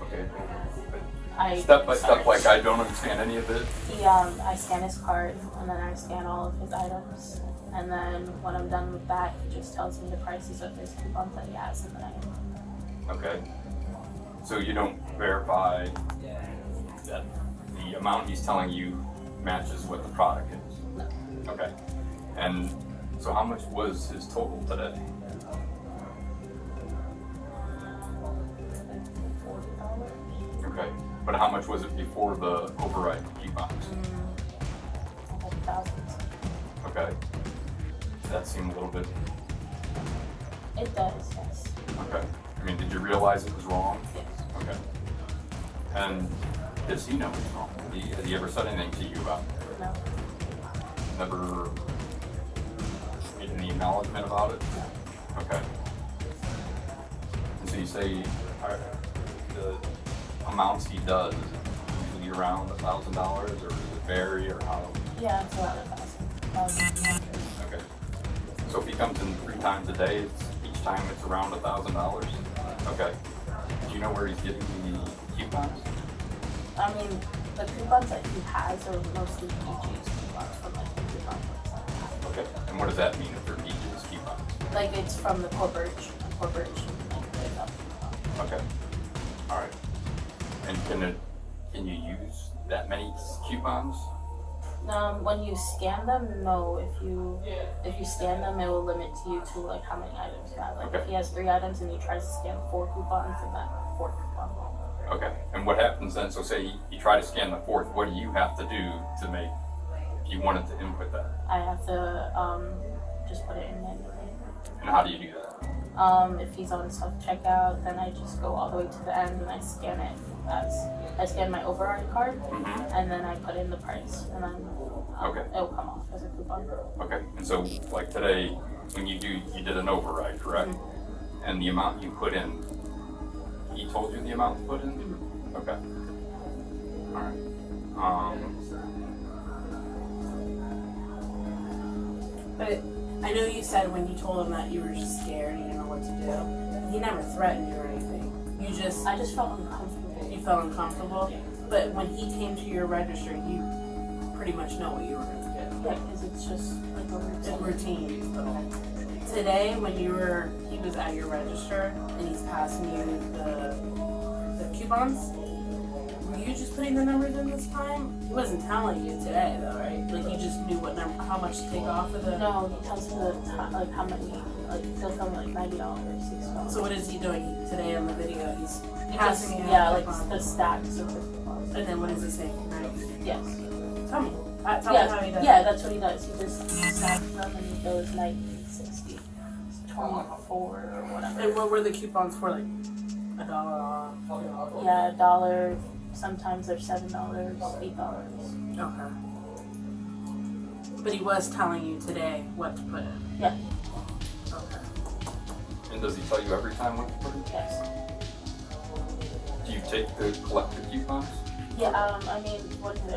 Okay. Step by step, like I don't understand any of it. I scan his card, and then I scan all of his items. And then when I'm done with that, he just tells me the prices of his coupons that he has in the night. Okay. So you don't verify that the amount he's telling you matches what the product is? No. Okay. And so how much was his total today? Okay. But how much was it before the override coupons? Thousands. Okay. Does that seem a little bit? It does, yes. Okay. I mean, did you realize it was wrong? Yes. Okay. And does he know it's wrong? Has he ever said anything to you about it? No. Never made any acknowledgement about it? Okay. And so you say the amounts he does, is it usually around $1,000, or does it vary, or how? Yeah, it's around 1,000. Okay. So if he comes in 3 times a day, each time it's around $1,000? Okay. Do you know where he's getting the coupons? I mean, the coupons that he has are mostly PG's coupons from like the coupon website. Okay. And what does that mean if they're PG's coupons? Like it's from the corporation like they got coupons. Okay. All right. And can you use that many coupons? When you scan them, no. If you scan them, it will limit you to like how many items you have. Like Okay. if he has 3 items and he tries to scan 4 coupons, then that 4th coupon. Okay. And what happens then? So say you try to scan the 4th. What do you have to do to make, if you wanted to input that? I have to just put it in manually. And how do you do that? If he's on self-checkout, then I just go all the way to the end and I scan it I scan my override card, and then I put in the price, and then it'll come off as a coupon. Okay. And so like today, when you did an override, correct? And the amount you put in, he told you the amount to put in? Okay. All right. But I know you said when you told him that you were just scared, you didn't know what to do. He never threatened you or anything. I just felt uncomfortable. You felt uncomfortable? But when he came to your register, you pretty much know what you were going to do. Yeah, because it's just like a routine. Okay. Today, when he was at your register and he's passing you the coupons, were you just putting the numbers in this time? He wasn't telling you today, though, right? Like you just knew how much to take off of the. No, he tells me like how many. Like he'll tell me like $90, $60. So what is he doing today on the video? He's passing you. Yeah, like the stacks of the coupons. And then what does he say? Right? Yes. Tell me. Tell me how he does. Yeah, that's what he does. He just stacks them and he goes 90, 60, 24 or whatever. And what were the coupons for? Like $1 off? Yeah, $1. Sometimes they're $7, $8. Okay. But he was telling you today what to put in. Yeah. Okay. And does he tell you every time what to put in? Yes. Do you collect the coupons? Yeah, I mean,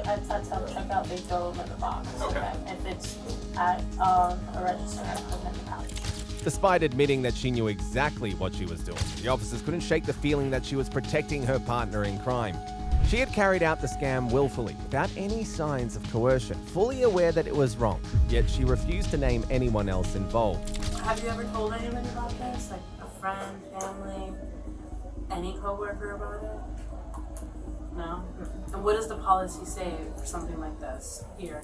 at self-checkout, they throw them in the box. Okay. If it's at a register, I put them in the pouch. Despite admitting that she knew exactly what she was doing, the officers couldn't shake the feeling that she was protecting her partner in crime. She had carried out the scam willfully, without any signs of coercion, fully aware that it was wrong, yet she refused to name anyone else involved. Have you ever told anyone about this? Like a friend, family, any coworker about it? No? And what does the policy say for something like this here?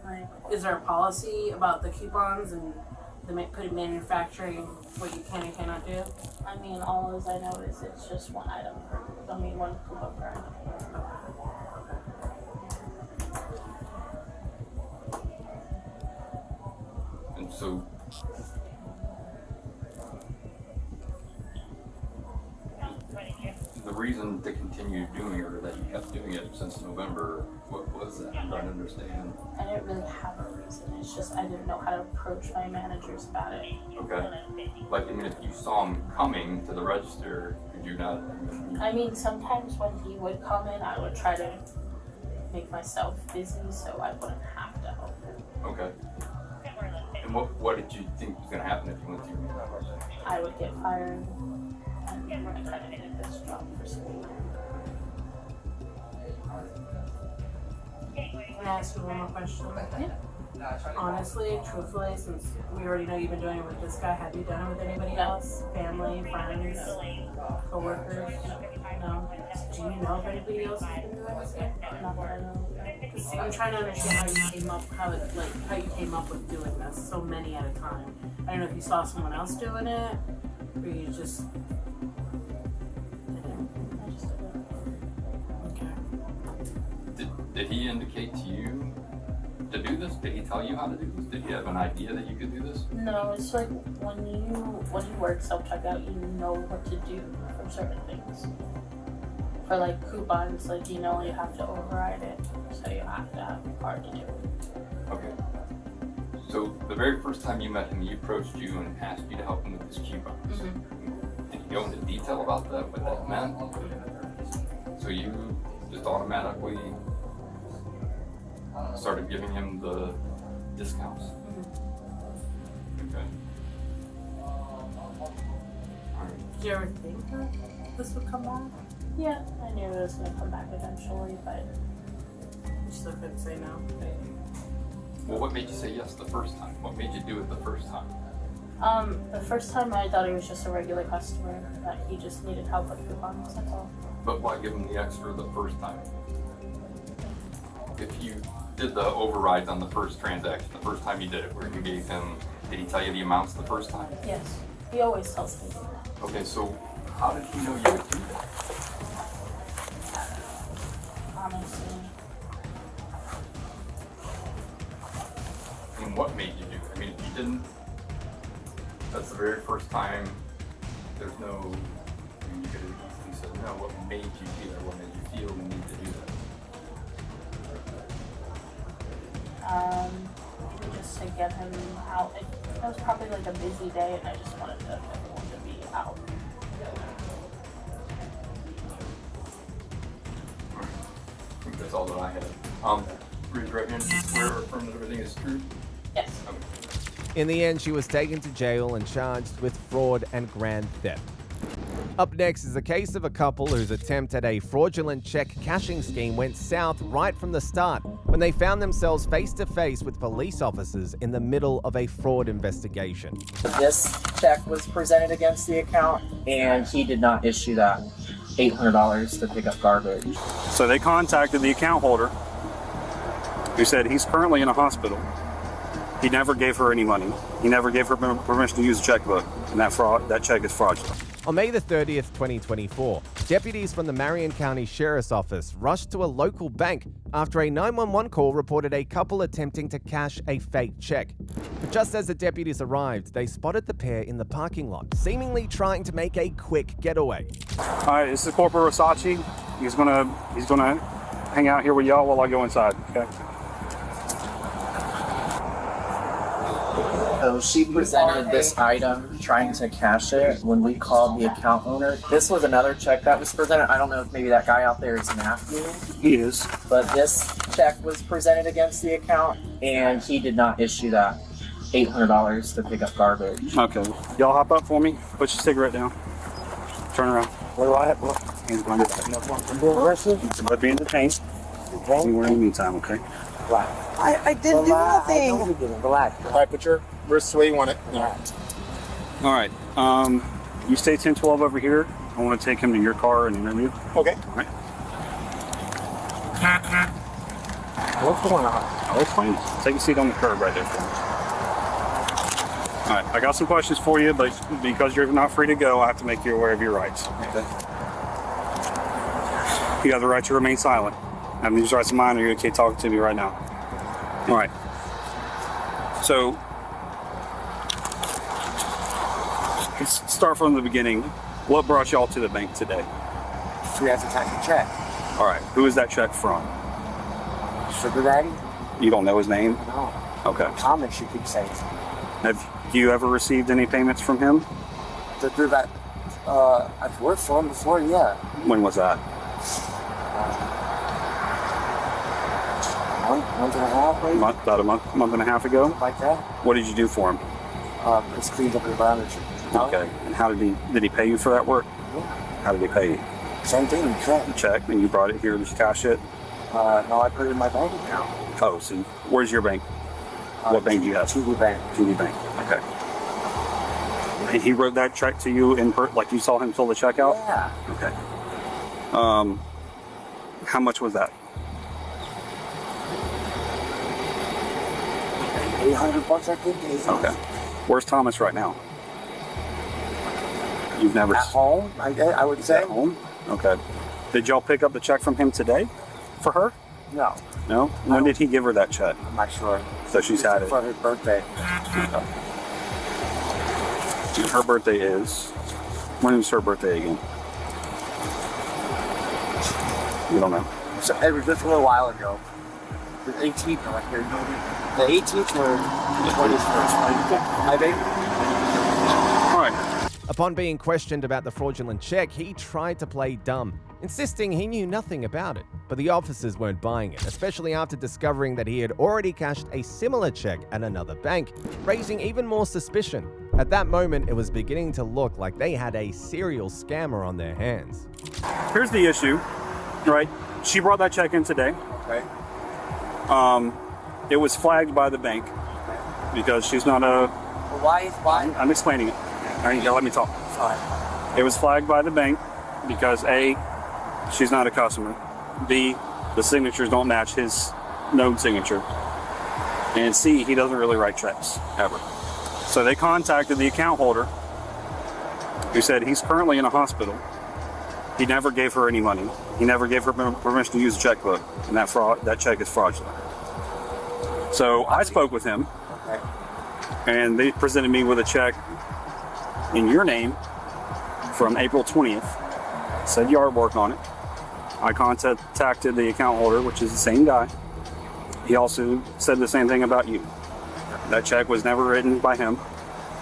Like, is there a policy about the coupons and the manufacturing, what you can and cannot do? I mean, all as I know is it's just one item one coupon per item. And so, the reason to continue doing it, or that you kept doing it since November, what was that? I'm trying to understand. I didn't really have a reason. It's just I didn't know how to approach my managers about it. Okay. Like, I mean, if you saw him coming to the register, could you not? I mean, sometimes when he would come in, I would try to make myself busy so I wouldn't have to help him. Okay. And what did you think was going to happen if you went through? I would get fired and I couldn't get this job for school. Can I ask you one more question? Yeah. Honestly, truthfully, since we already know you've been doing it with this guy, have you done it with anybody else? Family, friends, co-workers? No? Do you know if anybody else has been doing this? Not that I know. 'Cause I'm trying to understand how you came up, how you came up with doing this so many at a time. I don't know if you saw someone else doing it, or you just Did he indicate to you to do this? Did he tell you how to do this? Did you have an idea that you could do this? No, it's like when you work self-checkout, you know what to do for certain things. For like coupons, like you know you have to override it, so you have to have your card to do it. Okay. So the very first time you met him, he approached you and asked you to help him with his coupons. Mm-hmm. Did you go into detail about that, what that meant? So you just automatically started giving him the discounts? Okay. Did you ever think that this would come back? Yeah, I knew it was going to come back eventually, but You still couldn't say no? Well, what made you say yes the first time? What made you do it the first time? the first time I thought he was just a regular customer, that he just needed help with coupons, that's all. But why give him the extra the first time? If you did the overrides on the first transaction, the first time you did it, where you gave him, did he tell you the amounts the first time? Yes, he always tells me that. Okay, so how did he know you would do that? Honestly. And what made you do it? I mean, if you didn't, that's the very first time, there's no, I mean, you could have easily said no. What made you do that? What made you feel the need to do that? Just to get him out. It was probably like a busy day and I just wanted everyone to be out. I think that's all that I had. Raise your right hand, swear or affirm that everything is true? Yes. Okay. In the end, she was taken to jail and charged with fraud and grand theft. Up next is a case of a couple whose attempt at a fraudulent check cashing scheme went south right from the start when they found themselves face to face with police officers in the middle of a fraud investigation. This check was presented against the account and he did not issue that $800 to pick up garbage. So they contacted the account holder who said he's currently in a hospital. He never gave her any money. He never gave her permission to use a checkbook, and that check is fraudulent. On May the 30th, 2024, deputies from the Marion County Sheriff's Office rushed to a local bank after a 911 call reported a couple attempting to cash a fake check. But just as the deputies arrived, they spotted the pair in the parking lot, seemingly trying to make a quick getaway. All right, this is Corporal Versace. He's gonna hang out here with y'all while I go inside. Okay. So she presented this item trying to cash it when we called the account owner. This was another check that was presented. I don't know if maybe that guy out there is an afternoon. He is. But this check was presented against the account and he did not issue that $800 to pick up garbage. Okay. Y'all hop up for me. Put your cigarette down. Turn around. Where do I have? Hands behind your back. But be entertained. Anywhere in the meantime, okay? I didn't do nothing. Relax. All right, put your wrist where you want it. All right. You stay 1012 over here. I want to take him to your car and interview. Okay. All right. What's going on? Oh, it's fine. Take a seat on the curb right there for me. All right. I got some questions for you, but because you're not free to go, I have to make you aware of your rights. Okay. You have the right to remain silent. Having these rights of mine, or you're okay talking to me right now. All right. So, let's start from the beginning. What brought y'all to the bank today? She has to cash a check. All right. Who is that check from? Sugar Daddy? You don't know his name? No. Okay. Thomas, she keeps saying. Have you ever received any payments from him? Through that, I've worked for him before, yeah. When was that? month and a half, maybe. About a month and a half ago? Like that. What did you do for him? Just cleaned up the furniture. Okay. And how did he pay you for that work? Yeah. How did he pay you? Same thing, check. Check, and you brought it here to cash it? No, I put it in my bank account. Oh, so where's your bank? What bank do you have? TD Bank. TD Bank. Okay. And he wrote that check to you like you saw him fill the check out? Yeah. Okay. How much was that? $800, I think. Okay. Where's Thomas right now? You've never... At home, I would say. At home? Okay. Did y'all pick up the check from him today for her? No. No? When did he give her that check? I'm not sure. So she's had it. For her birthday. Okay. Her birthday is... When was her birthday again? You don't know. So it was just a little while ago. The 18th, right here. The 18th or the 21st. I think. All right. Upon being questioned about the fraudulent check, he tried to play dumb, insisting he knew nothing about it. But the officers weren't buying it, especially after discovering that he had already cashed a similar check at another bank, raising even more suspicion. At that moment, it was beginning to look like they had a serial scammer on their hands. Here's the issue, right? She brought that check in today. Okay. It was flagged by the bank because she's not a... Why? I'm explaining it. All right, let me talk. Fine. It was flagged by the bank because A, she's not a customer. B, the signatures don't match his known signature. And C, he doesn't really write checks, ever. So they contacted the account holder who said he's currently in a hospital. He never gave her any money. He never gave her permission to use a checkbook, and that check is fraudulent. So I spoke with him, and they presented me with a check in your name from April 20th. Said yard work on it. I contacted the account holder, which is the same guy. He also said the same thing about you. That check was never written by him.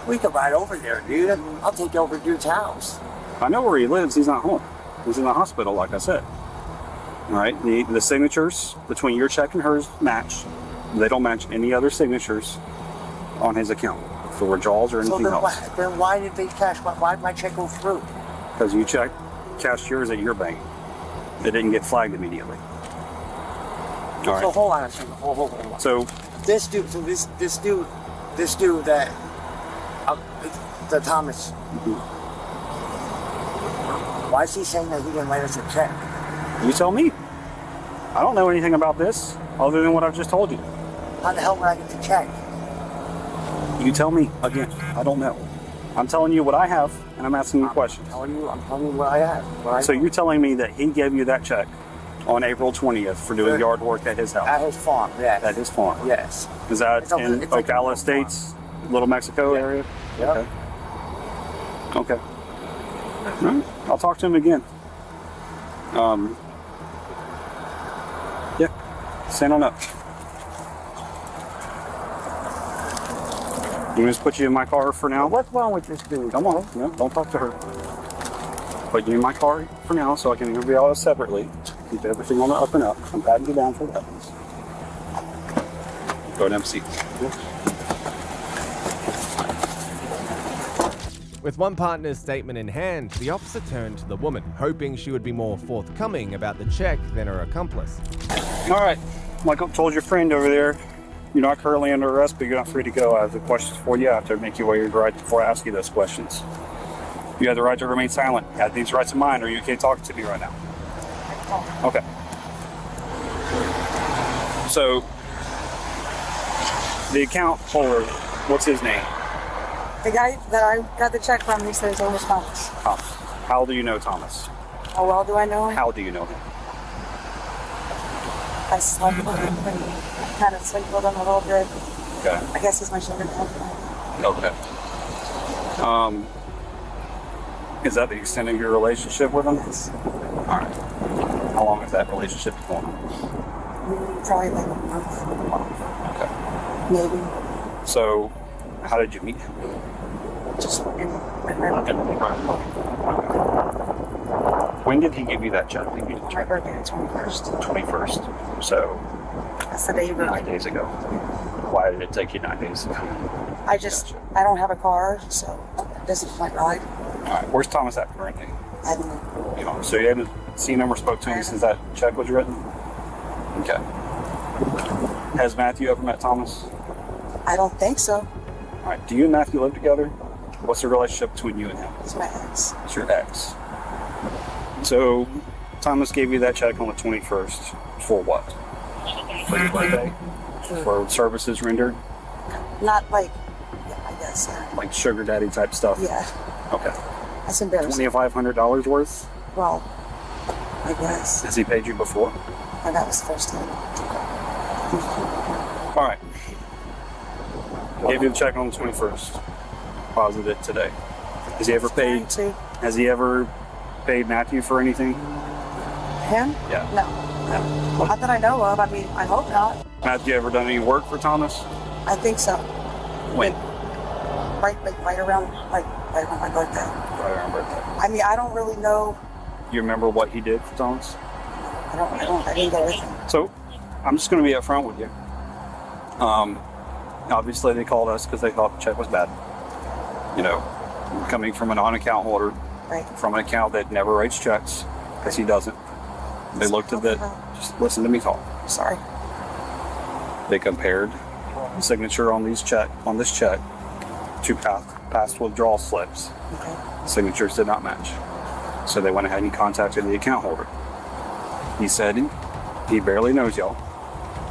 We could ride over there, dude. I'll take you over to dude's house. I know where he lives. He's not home. He's in the hospital, like I said. All right. The signatures between your check and hers match. They don't match any other signatures on his account for withdrawals or anything else. Then why did they cash? Why did my check go through? Because you cashed yours at your bank. It didn't get flagged immediately. All right. So hold on a second. Hold on. So this dude that the Thomas. Mm-hmm. Why is he saying that he didn't write us a check? You tell me. I don't know anything about this other than what I've just told you. How the hell would I get the check? You tell me. Again, I don't know. I'm telling you what I have, and I'm asking you questions. I'm telling you what I have. So you're telling me that he gave you that check on April 20th for doing yard work at his house? At his farm, yes. At his farm? Yes. Is that in Ocala Estates, Little Mexico area? Yeah. Okay. Okay. All right. I'll talk to him again. Yeah. Send on up. You want me to put you in my car for now? What's wrong with this dude? Come on. No, don't talk to her. Put you in my car for now so I can interview all this separately. Keep everything on the up and up. I'm patting you down for that. Go ahead and have a seat. With one partner's statement in hand, the officer turned to the woman, hoping she would be more forthcoming about the check than her accomplice. All right. Like I told your friend over there, you're not currently under arrest, but you're not free to go. I have the questions for you. I have to make you waive your right before I ask you those questions. You have the right to remain silent. You have these rights of mine, or you can't talk to me right now. Okay. So, the account holder, what's his name? The guy that I got the check from, he said his name was Thomas. Thomas. How do you know Thomas? How well do I know him? How do you know him? I slept with him and kind of slept with him a little bit. Okay. I guess he's my sugar daddy. Okay. Is that the extent of your relationship with him? Yes. All right. How long has that relationship been going on? Probably like a month. Okay. Maybe. So, how did you meet him? Just in my Okay. When did he give you that check? He gave you the My check? birthday, the 21st. 21st. So That's the day you 9 days ago. Why did it take you 9 days? I don't have a car, so this is my ride. All right. Where's Thomas at currently? I don't know. You know, so you haven't seen him or spoke to him since that check was written? Okay. Has Matthew ever met Thomas? I don't think so. All right. Do you and Matthew live together? What's the relationship between you and him? It's my ex. It's your ex. So Thomas gave you that check on the 21st for what? For your birthday? For services rendered? Not like, yeah, I guess. Like sugar daddy type stuff? Yeah. Okay. That's embarrassing. $2,500 worth? Well, I guess. Has he paid you before? And that was the first time. All right. Gave you the check on the 21st. Deposited it today. Has he ever paid? Has he ever paid Matthew for anything? Him? Yeah. No. Not that I know of. I mean, I hope not. Matthew ever done any work for Thomas? I think so. When? Right around my birthday. Right around birthday. I mean, I don't really know. You remember what he did for Thomas? I didn't go with him. So, I'm just going to be upfront with you. Obviously, they called us because they thought the check was bad. You know, coming from a non-account holder, from an account that never writes checks, because he doesn't. They looked at that. Just listen to me talk. Sorry. They compared the signature on this check to past withdrawal slips. Okay. Signatures did not match. So they went ahead and contacted the account holder. He said he barely knows y'all.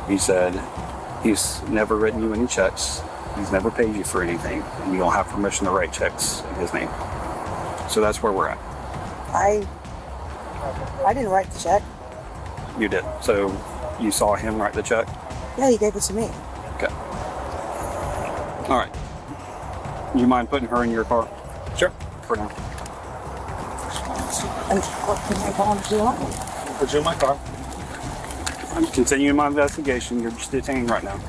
He said he's never written you any checks. He's never paid you for anything, and you don't have permission to write checks in his name. So that's where we're at. I didn't write the check. You did. So you saw him write the check? Yeah, he gave it to me. Okay. All right. You mind putting her in your car? Sure. For now. And what can I go to do? Put you in my car. I'm continuing my investigation. You're just detained right now.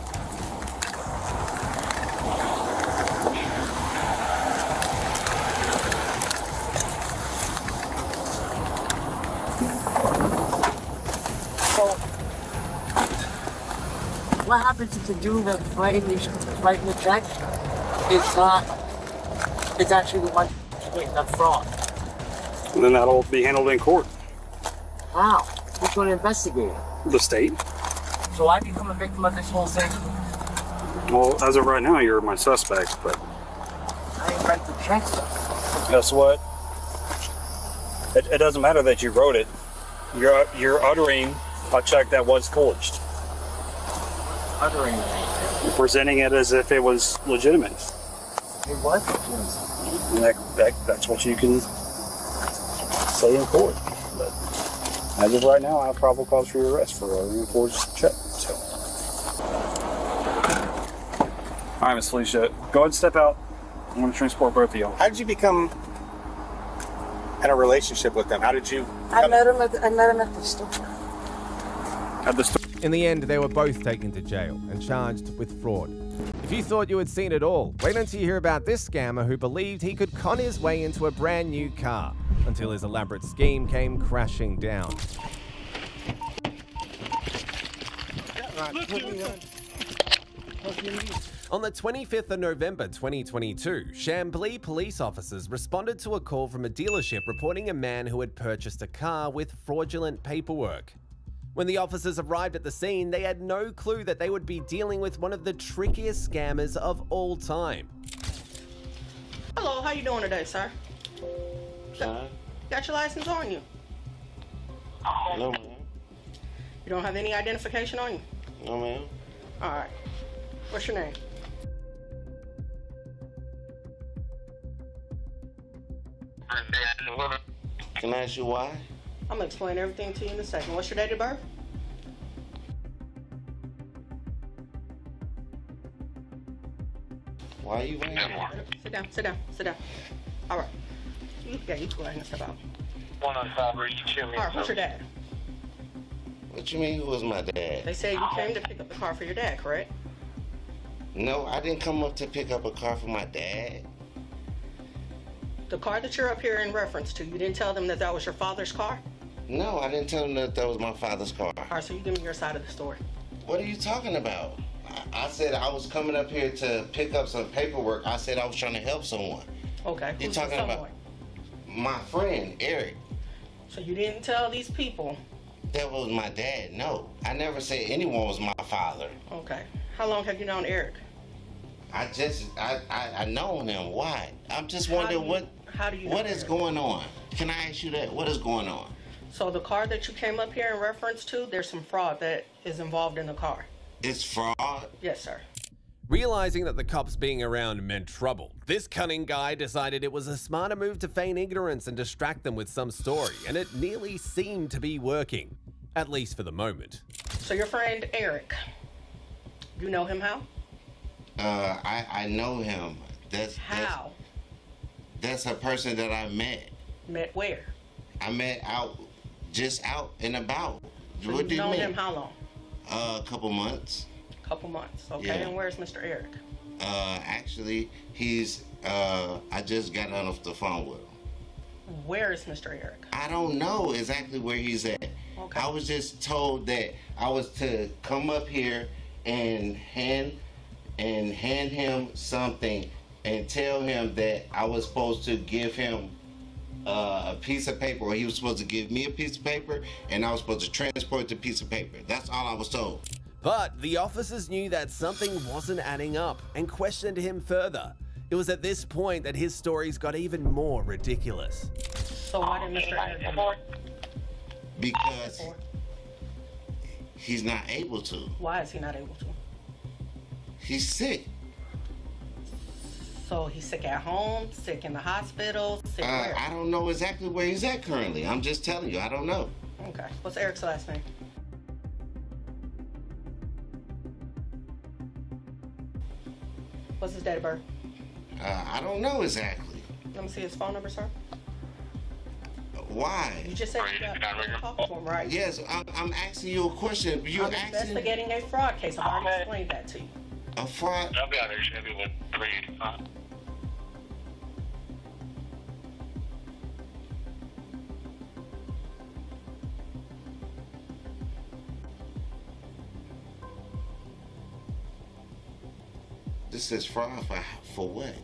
What happens if the dude that's writing the check it's actually the one committing the fraud? And then that'll be handled in court. How? Who's going to investigate it? The state. So I become a victim of this whole thing? Well, as of right now, you're my suspect, but... I ain't write the check. Guess what? It doesn't matter that you wrote it. You're uttering a check that was forged. Uttering it? You're presenting it as if it was legitimate. It was? And that's what you can say in court. But as of right now, I have probable cause for your arrest for a forged check. So. All right, Miss Felicia, go ahead and step out. I'm going to transport both of y'all. How did you become in a relationship with them? How did you? I met him at the store. In the end, they were both taken to jail and charged with fraud. If you thought you had seen it all, wait until you hear about this scammer who believed he could con his way into a brand new car until his elaborate scheme came crashing down. On the 25th of November 2022, Chambly police officers responded to a call from a dealership reporting a man who had purchased a car with fraudulent paperwork. When the officers arrived at the scene, they had no clue that they would be dealing with one of the trickiest scammers of all time. Hello, how you doing today, sir? Got your license on you? No, ma'am. You don't have any identification on you? No, ma'am. All right. What's your name? Can I ask you why? I'm gonna explain everything to you in a second. What's your date of birth? Why are you waiting? Sit down, sit down, sit down. All right. Yeah, you go ahead and step out. 105, where you chill me. All right, who's your dad? What you mean, who was my dad? They said you came to pick up the car for your dad, correct? No, I didn't come up to pick up a car for my dad. The car that you're up here in reference to, you didn't tell them that that was your father's car? No, I didn't tell him that that was my father's car. All right, so you give me your side of the story. What are you talking about? I said I was coming up here to pick up some paperwork. I said I was trying to help someone. Okay, You're who's talking the about someone? my friend, Eric. So you didn't tell these people? That was my dad. No, I never said anyone was my father. Okay. How long have you known Eric? I know him. Why? I'm just wondering how do you know what is Eric? going on. Can I ask you that? What is going on? So the car that you came up here in reference to, there's some fraud that is involved in the car. It's fraud? Yes, sir. Realizing that the cops being around meant trouble, this cunning guy decided it was a smarter move to feign ignorance and distract them with some story, and it nearly seemed to be working, at least for the moment. So your friend Eric, you know him how? I know him. How? That's a person that I met. Met where? I met just out and about. So What do you known mean? him how long? A couple months. Couple months. Okay. Yeah. And where's Mr. Eric? Actually, he's. I just got off the phone with him. Where is Mr. Eric? I don't know exactly where he's at. Okay. I was just told that I was to come up here and hand him something and tell him that I was supposed to give him a piece of paper, or he was supposed to give me a piece of paper, and I was supposed to transport the piece of paper. That's all I was told. But the officers knew that something wasn't adding up and questioned him further. It was at this point that his stories got even more ridiculous. So why did Mr. Eric come up? Because he's not able to. Why is he not able to? He's sick. So he's sick at home, sick in the hospital, sick where? I don't know exactly where he's at currently. I'm just telling you, I don't know. Okay. What's Eric's last name? What's his date of birth? I don't know exactly. Let me see his phone number, sir. Why? You just said you got to talk to him, right? Yes, I'm asking you a question. You're I'm asking investigating a fraud case. I've already explained that to you. a fraud. I'll be out there, Chevy, with 385. This is fraud for what?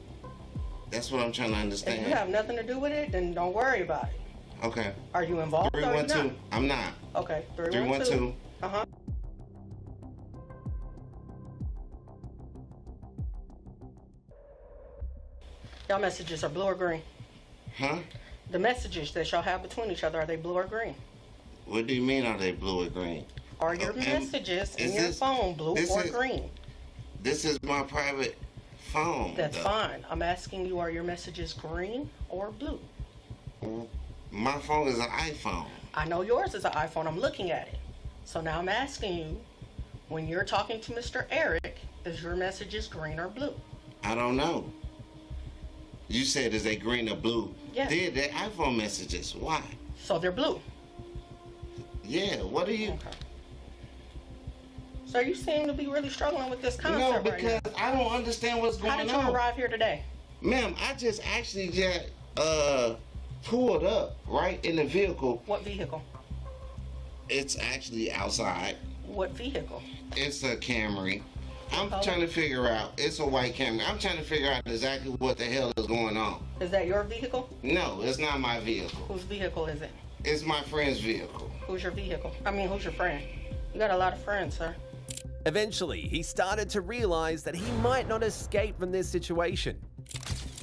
That's what I'm trying to If understand. you have nothing to do with it, then don't worry about it. Okay. Are you involved or are you 312. not? I'm not. Okay. 312. Uh-huh. Y'all messages are blue or green? Huh? The messages that y'all have between each other, are they blue or green? What do you mean? Are they blue or green? Are your messages in is your this- phone blue this or is- green? This is my private phone. That's though. fine. I'm asking you, are your messages green or blue? My phone is an iPhone. I know yours is an iPhone. I'm looking at it. So now I'm asking you, when you're talking to Mr. Eric, is your messages green or blue? I don't know. You said is they green or blue? Yes. They're iPhone messages. Why? So they're blue. Yeah. What are you? Okay. So you seem to be really struggling with this concept No, right because now. I don't understand what's going How did you on. arrive here today? Ma'am, I just actually just pulled up right in the vehicle. What vehicle? It's actually outside. What vehicle? It's a Camry. I'm color? trying to figure out. It's a white Camry. I'm trying to figure out exactly what the hell is going on. Is that your vehicle? No, it's not my vehicle. Whose vehicle is it? It's my friend's vehicle. Who's your vehicle? I mean, who's your friend? You got a lot of friends, sir. Eventually, he started to realize that he might not escape from this situation.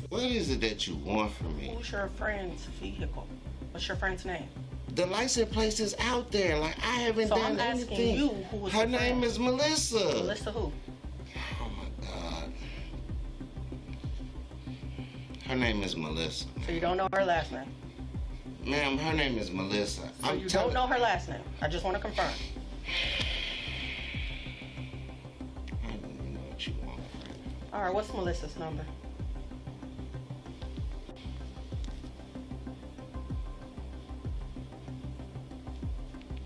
What is it that you want from me? Who's your friend's vehicle? What's your friend's name? The license plate is out there. Like, I haven't So done I'm asking anything. you who is Her the name friend? is Melissa. Melissa who? Oh my God. Her name is Melissa. So you don't know her last name? Ma'am, her name is Melissa. So you don't know her last name? I just want to confirm. I don't even know what you want. All right, what's Melissa's number?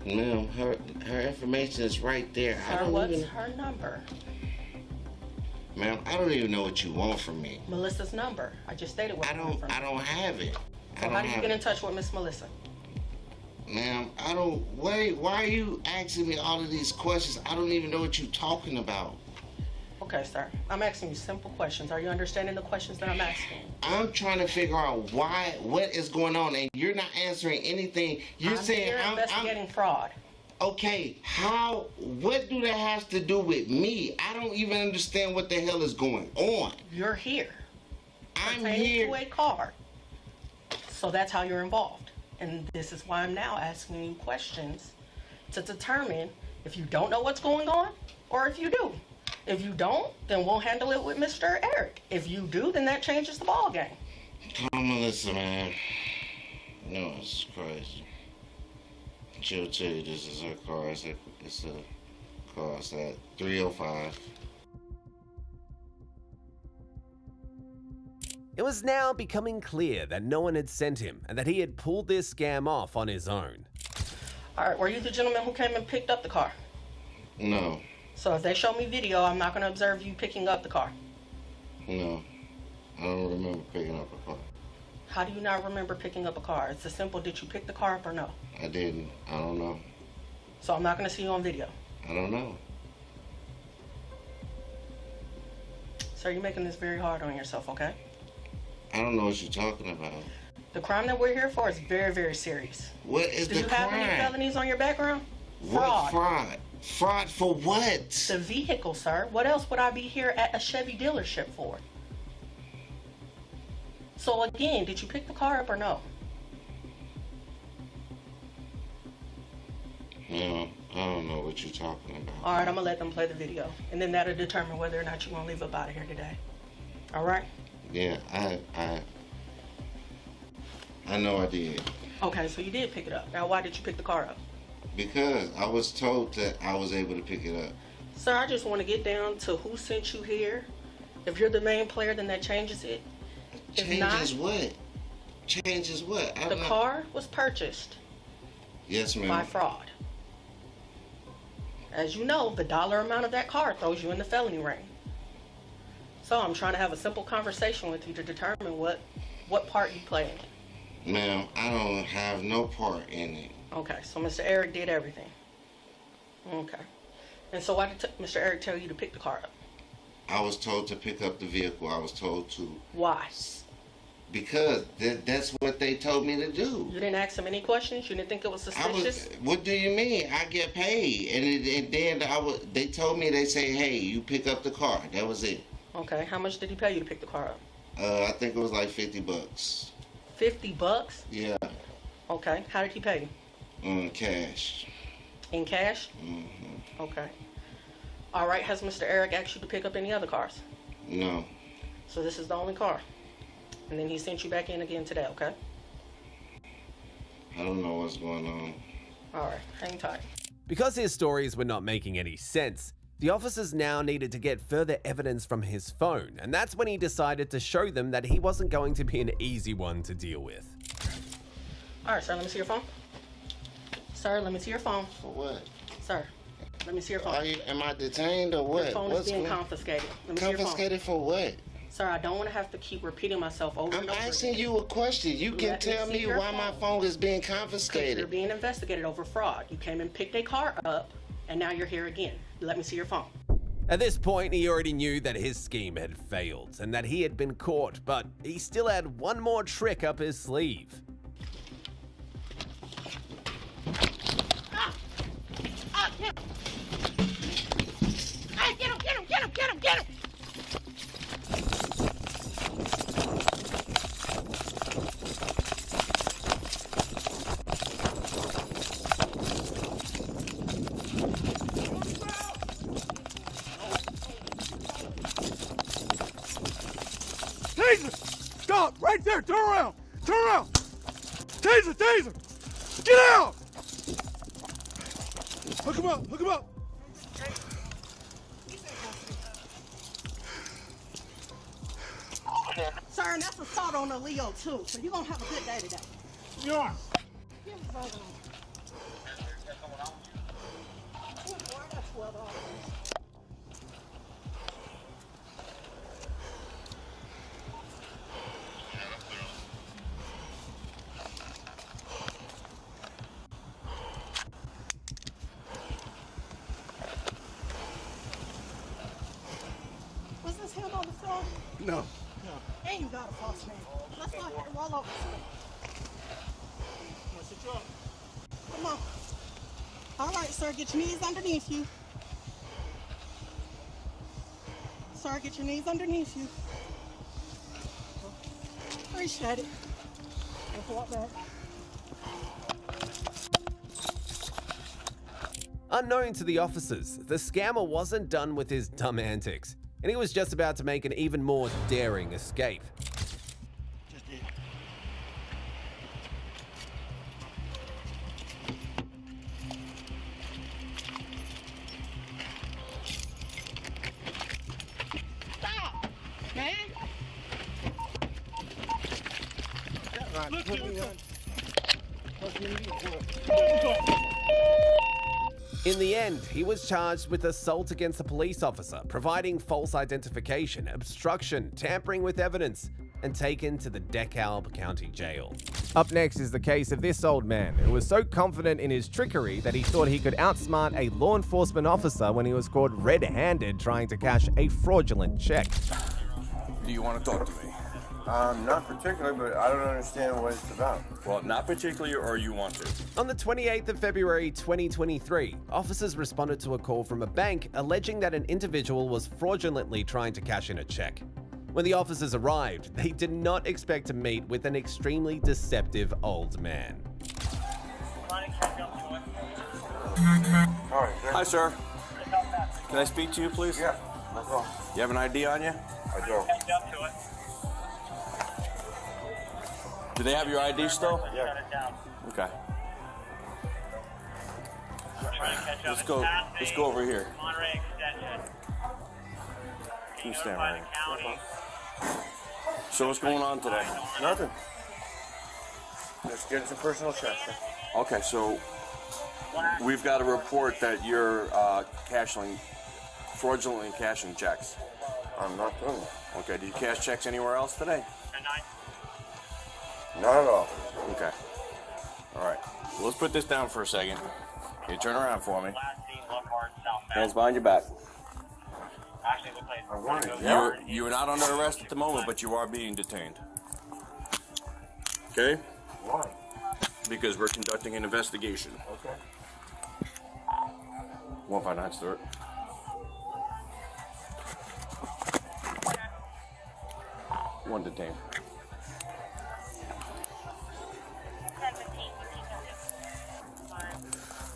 Ma'am, her information is right there. I Sir, don't what's even. her number? Ma'am, I don't even know what you want from me. Melissa's number. I just stated what I don't have it. So how do you get in touch with Miss Melissa? Ma'am, I don't, why are you asking me all of these questions? I don't even know what you're talking about. Okay, sir. I'm asking you simple questions. Are you understanding the questions that I'm asking? I'm trying to figure out what is going on, and you're not answering anything. You're saying I'm investigating fraud. Okay, what do that have to do with me? I don't even understand what the hell is going on. You're here. I'm pertaining here. to a car. So that's how you're involved. And this is why I'm now asking you questions to determine if you don't know what's going on or if you do. If you don't, then we'll handle it with Mr. Eric. If you do, then that changes the ball game. Come on, listen, man. No, it's crazy. She'll tell you this is her car. It's a car. It's at 305. It was now becoming clear that no one had sent him and that he had pulled this scam off on his own. All right, were you the gentleman who came and picked up the car? No. So if they show me video, I'm not going to observe you picking up the car. No. I don't remember picking up a car. How do you not remember picking up a car? It's a simple, did you pick the car up or no? I didn't. I don't know. So I'm not going to see you on video. I don't know. Sir, you're making this very hard on yourself, okay? I don't know what you're talking about. The crime that we're here for is very, very serious. What is the crime? Do you have any felonies on your background? What fraud? Fraud for what? The vehicle, sir. What else would I be here at a Chevy dealership for? So again, did you pick the car up or no? No, I don't know what you're talking about. All right, I'm going to let them play the video. And then that'll determine whether or not you're going to leave up out of here today. All right? Yeah, I know I did. Okay, so you did pick it up. Now, why did you pick the car up? Because I was told that I was able to pick it up. Sir, I just want to get down to who sent you here. If you're the main player, then that changes it. Changes what? Changes what? The car was purchased. Yes, ma'am. By fraud. As you know, the dollar amount of that car throws you in the felony ring. So I'm trying to have a simple conversation with you to determine what part you play in it. Ma'am, I don't have no part in it. Okay, so Mr. Eric did everything. Okay. And so why did Mr. Eric tell you to pick the car up? I was told to pick up the vehicle. I was told to. Why? Because that's what they told me to do. You didn't ask him any questions? You didn't think it was suspicious? What do you mean? I get paid. And then they told me, they say, hey, you pick up the car. That was it. Okay, how much did he pay you to pick the car up? I think it was like $50. $50? Yeah. Okay, how did he pay you? Cash. In cash? Mm-hmm. Okay. All right, has Mr. Eric asked you to pick up any other cars? No. So this is the only car? And then he sent you back in again today, okay? I don't know what's going on. All right, hang tight. Because his stories were not making any sense, the officers now needed to get further evidence from his phone, and that's when he decided to show them that he wasn't going to be an easy one to deal with. All right, sir, let me see your phone. Sir, let me see your phone. For what? Sir, let me see your phone. Am I detained or what? Your phone is being confiscated. Let me see your phone. Confiscated for what? Sir, I don't want to have to keep repeating myself over and over. I'm asking you a question. You can tell me why my phone is being confiscated. You're being investigated over fraud. You came and picked a car up, and now you're here again. Let me see your phone. At this point, he already knew that his scheme had failed and that he had been caught, but he still had one more trick up his sleeve. Get him! Taser! Stop! Right there! Turn around! Turn around! Taser! Taser! Get out! Hook him up! Hook him up! Sir, and that's assault on a Leo too, so you're gonna have a good day today. Yeah. No. And you got a false name. Let's go ahead and roll over. Come on. All right, sir, get your knees underneath you. Sir, get your knees underneath you. Appreciate it. Let's walk back. Unknown to the officers, the scammer wasn't done with his dumb antics, and he was just about to make an even more daring escape. Stop, man. In the end, he was charged with assault against a police officer, providing false identification, obstruction, tampering with evidence, and taken to the DeKalb County Jail. Up next is the case of this old man who was so confident in his trickery that he thought he could outsmart a law enforcement officer when he was caught red-handed trying to cash a fraudulent check. Do you want to talk to me? Not particularly, but I don't understand what it's about. Well, not particularly, or you want to? On the 28th of February 2023, officers responded to a call from a bank alleging that an individual was fraudulently trying to cash in a check. When the officers arrived, they did not expect to meet with an extremely deceptive old man. Hi, sir. Can I speak to you, please? Yeah, no problem. You have an ID on you? I do. Do they have your ID still? Yeah. Okay. Let's go over here. Can you stand right here? So what's going on today? Nothing. Just getting some personal checks. Okay, so we've got a report that you're fraudulently cashing checks. I'm not doing it. Okay, did you cash checks anywhere else today? Not at all. Okay. All right. Well, let's put this down for a second. You turn around for me. Hands behind your back. You're not under arrest at the moment, but you are being detained. Okay? Why? Because we're conducting an investigation. Okay. 159 Stewart. One detained.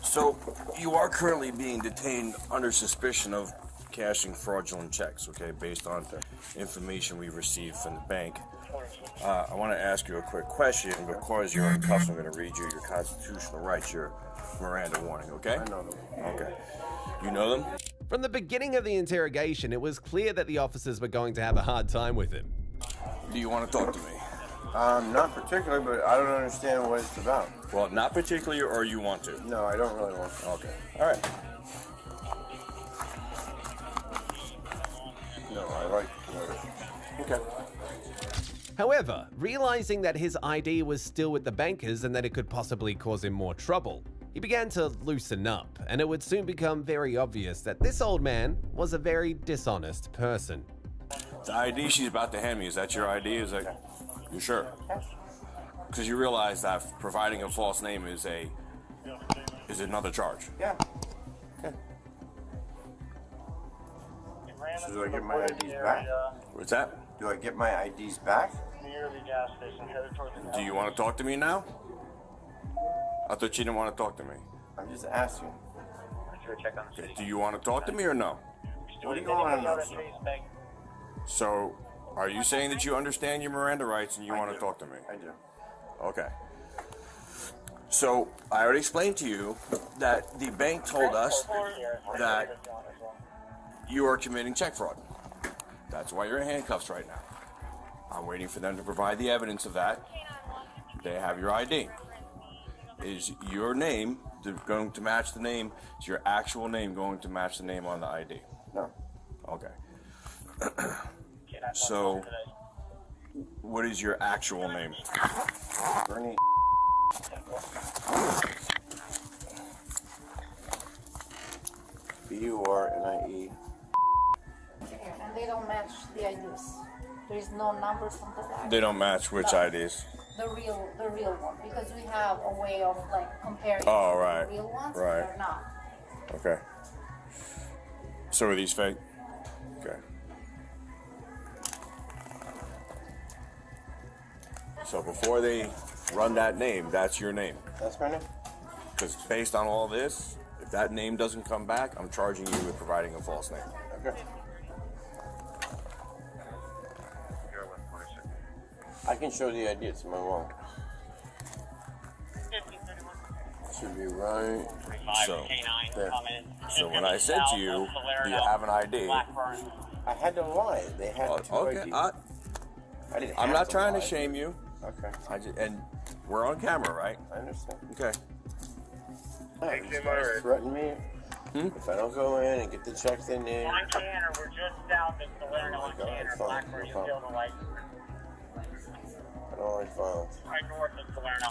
So, you are currently being detained under suspicion of cashing fraudulent checks, okay, based on information we received from the bank. I want to ask you a quick question. Because you're in cuffs, I'm going to read you your constitutional rights, your Miranda warning, okay? I know them. Okay. You know them? From the beginning of the interrogation, it was clear that the officers were going to have a hard time with him. Do you want to talk to me? Not particularly, but I don't understand what it's about. Well, not particularly, or you want to? No, I don't really want to. Okay. All right. No, I like it. Okay. However, realizing that his ID was still with the bankers and that it could possibly cause him more trouble, he began to loosen up, and it would soon become very obvious that this old man was a very dishonest person. The ID she's about to hand me, is that your ID? Is that... You sure? Because you realize that providing a false name is another charge. Yeah. Okay. So do I get my IDs back? What's that? Do I get my IDs back? Do you want to talk to me now? I thought you didn't want to talk to me. I'm just asking. Okay. Do you want to talk to me or no? What do you want to know? So, are you saying that you understand your Miranda rights and you want to talk to me? I do. Okay. So, I already explained to you that the bank told us that you are committing check fraud. That's why you're in handcuffs right now. I'm waiting for them to provide the evidence of that. They have your ID. Is your name going to match the name? Is your actual name going to match the name on the ID? No. Okay. So, what is your actual name? Bernie. B-U-R-N-I-E. And they don't match the IDs. There's no numbers on the back. They don't match which IDs? The real one, because we have a way of like comparing Oh, right. the real ones, Right. but they're not. Okay. So are these fake? Okay. So before they run that name, that's your name. That's my name. Because based on all this, if that name doesn't come back, I'm charging you with providing a false name. Okay. I can show the ID. It's in my wallet. Should be right. So, so when I said to you, do you have an ID? I had to lie. They had two okay. IDs. I didn't I'm have not to trying lie. to shame you. Okay. And we're on camera, right? I understand. Okay. These guys threaten me. If I don't go in and get the checks they need. On Tanner, we're just south of Salerno on Tanner. Blackburn is still the light. I don't like violence. Right north of Salerno.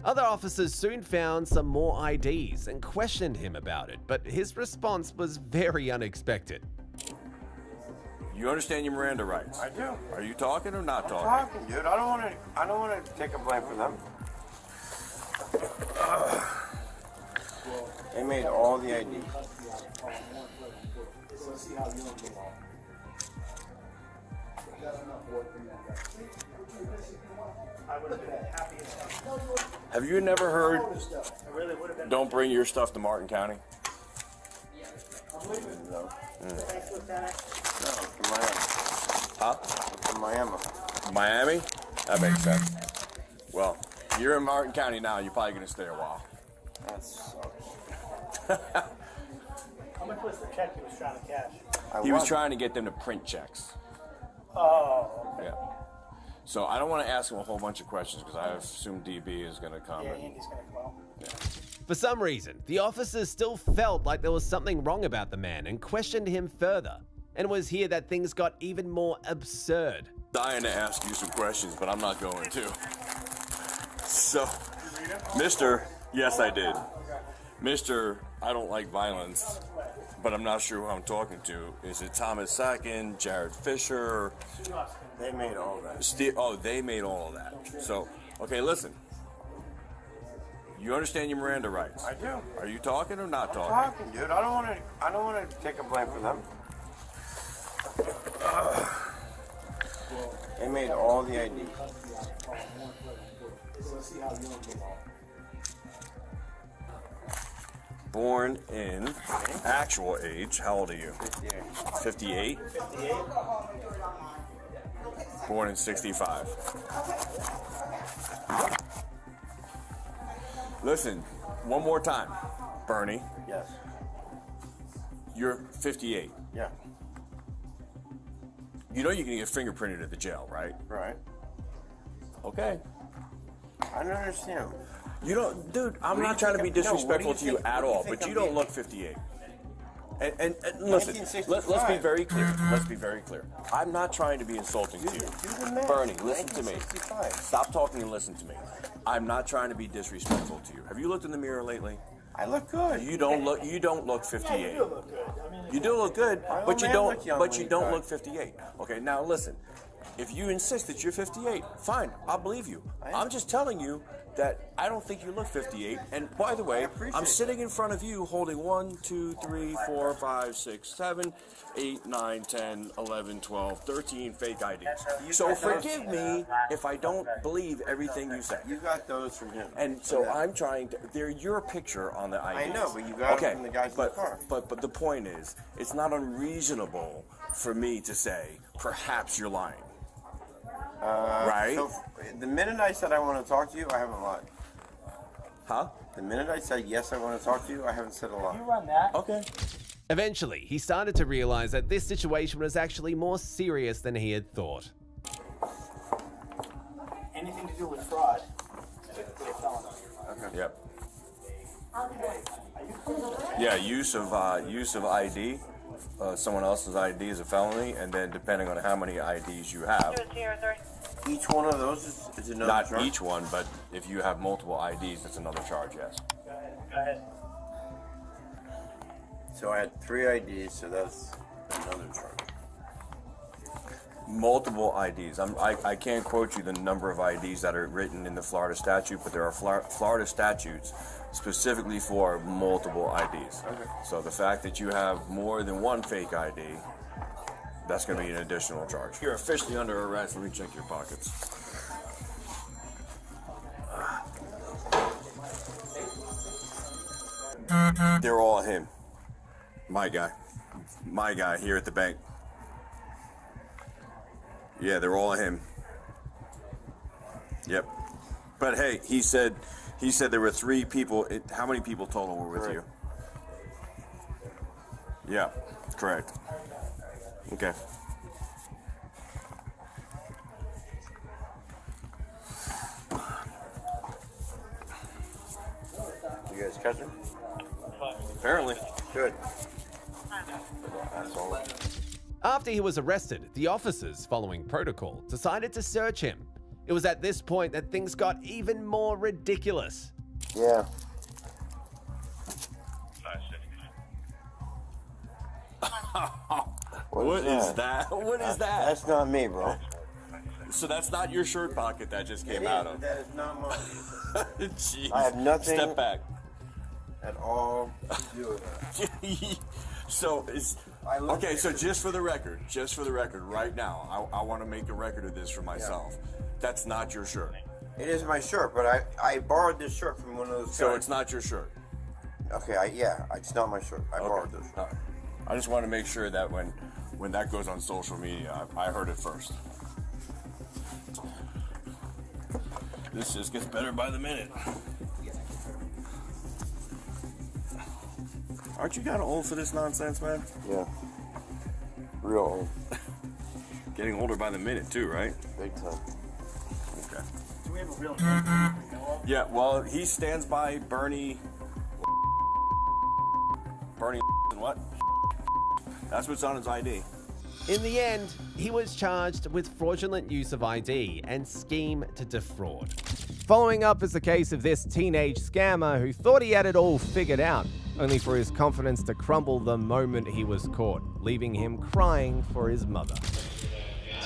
Other officers soon found some more IDs and questioned him about it, but his response was very unexpected. You understand your Miranda rights? I do. Are you talking or not talking? Talking, dude. I don't want to take a blame for them. They made all the IDs. Have you never heard, don't bring your stuff to Martin County? No. Mm. No, from Miami. Huh? From Miami. Miami? That makes sense. Well, you're in Martin County now. You're probably going to stay a while. That sucks. How much was the check he was trying to cash? He was trying to get them to print checks. Oh, okay. Yeah. So I don't want to ask him a whole bunch of questions because I assume DB is going to come. Yeah, and, Andy's going to come out. yeah. For some reason, the officers still felt like there was something wrong about the man and questioned him further. And it was here that things got even more absurd. Dying to ask you some questions, but I'm not going to. So, Mr. Yes, I did. Mr. I don't like violence, but I'm not sure who I'm talking to. Is it Thomas Sacken, Jared Fisher? They made all that. They made all of that. So, okay, listen. You understand your Miranda rights? I do. Are you talking or not talking? Talking, dude. I don't want to take a blame for them. They made all the IDs. Born in actual age, how old are you? 58. 58. Born in 65. Listen, one more time, Bernie. Yes. You're 58. Yeah. You know you can get fingerprinted at the jail, right? Right. Okay. I don't understand. You don't, dude, I'm What do not you trying to be think I'm- no, what do disrespectful you to you think- at what do you all, think but you I'm don't being- look 58. And listen, let's be 1965. very clear. Let's be very clear. I'm not trying to be insulting to you. Bernie, listen to me. 1965. Stop talking and listen to me. I'm not trying to be disrespectful to you. Have you looked in the mirror lately? I look good. You don't look 58. Yeah, you do look good. I mean, You do look good, My but old you man don't. looked young But when you he don't died. look 58. Okay, now listen. If you insist that you're 58, fine, I'll believe you. I'm just telling you that I don't think you look 58. And by the way, I'm sitting in front of you holding 1, 2, 3, 4, 5, 6, 7, 8, 9, 10, 11, 12, 13 fake IDs. So forgive me if I don't believe everything you say. You got those from him. And so I'm trying to. They're your picture on the IDs. I know, but you got them from the guys in the car. But the point is, it's not unreasonable for me to say, perhaps you're lying. Right? So the minute I said I want to talk to you, I haven't lied. Huh? The minute I said yes, I want to talk to you, I haven't said a lie. you run that. Okay. Eventually, he started to realize that this situation was actually more serious than he had thought. Anything to do with fraud, it's a felony. Okay. Yep. Yeah, use of ID, someone else's ID is a felony, and then depending on how many IDs you have, Each one of those is another not charge? each one, but if you have multiple IDs, that's another charge. Yes. Go ahead. So I had 3 IDs, so that's another charge. multiple IDs. I can't quote you the number of IDs that are written in the Florida statute, but there are Florida statutes specifically for multiple IDs. Okay. So the fact that you have more than one fake ID, that's going to be an additional charge. You're officially under arrest. Let me check your pockets. They're all him. My guy here at the bank. Yeah, they're all him. Yep. But hey, he said there were 3 people. How many people total were with you? Yeah, correct. Okay. You guys catch him? Apparently. Good. After he was arrested, the officers, following protocol, decided to search him. It was at this point that things got even more ridiculous. Yeah. What is that? What is that? That's not me, bro. So that's not your shirt pocket that just came out of. That is not mine. Jeez. I have nothing. Step back. At all to do with that. So it's okay. So just for the record, right now, I want to make a record of this for myself. Yeah. That's not your shirt. It is my shirt, but I borrowed this shirt from one of those guys. So it's not your shirt. Okay, it's not my shirt. I borrowed this. Right. I just want to make sure that when that goes on social media, I heard it first. This just gets better by the minute. Aren't you kind of old for this nonsense, man? Yeah. Real old. Getting older by the minute, too, right? Big time. Okay. Do we have a real Yeah, well, he stands by Bernie and what? That's what's on his ID. In the end, he was charged with fraudulent use of ID and scheme to defraud. Following up is the case of this teenage scammer who thought he had it all figured out, only for his confidence to crumble the moment he was caught, leaving him crying for his mother.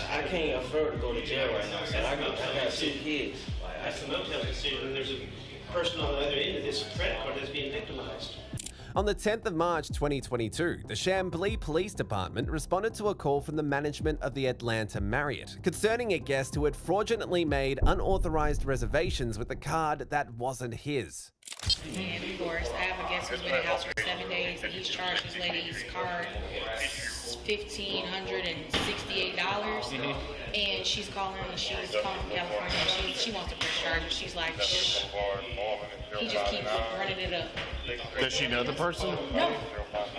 I can't afford to go to jail right now, son. I got 2 kids. That's another decision. There's a person on the other end of this credit card that's being victimized. On the 10th of March 2022, the Chambly Police Department responded to a call from the management of the Atlanta Marriott concerning a guest who had fraudulently made unauthorized reservations with a card that wasn't his. And of course, I have a guest who's been in the house for 7 days, and he's charged his lady's card $1,568. And she's calling from California. She wants to press charges. She's like, shh. He just keeps running it up. Does she know the person? No.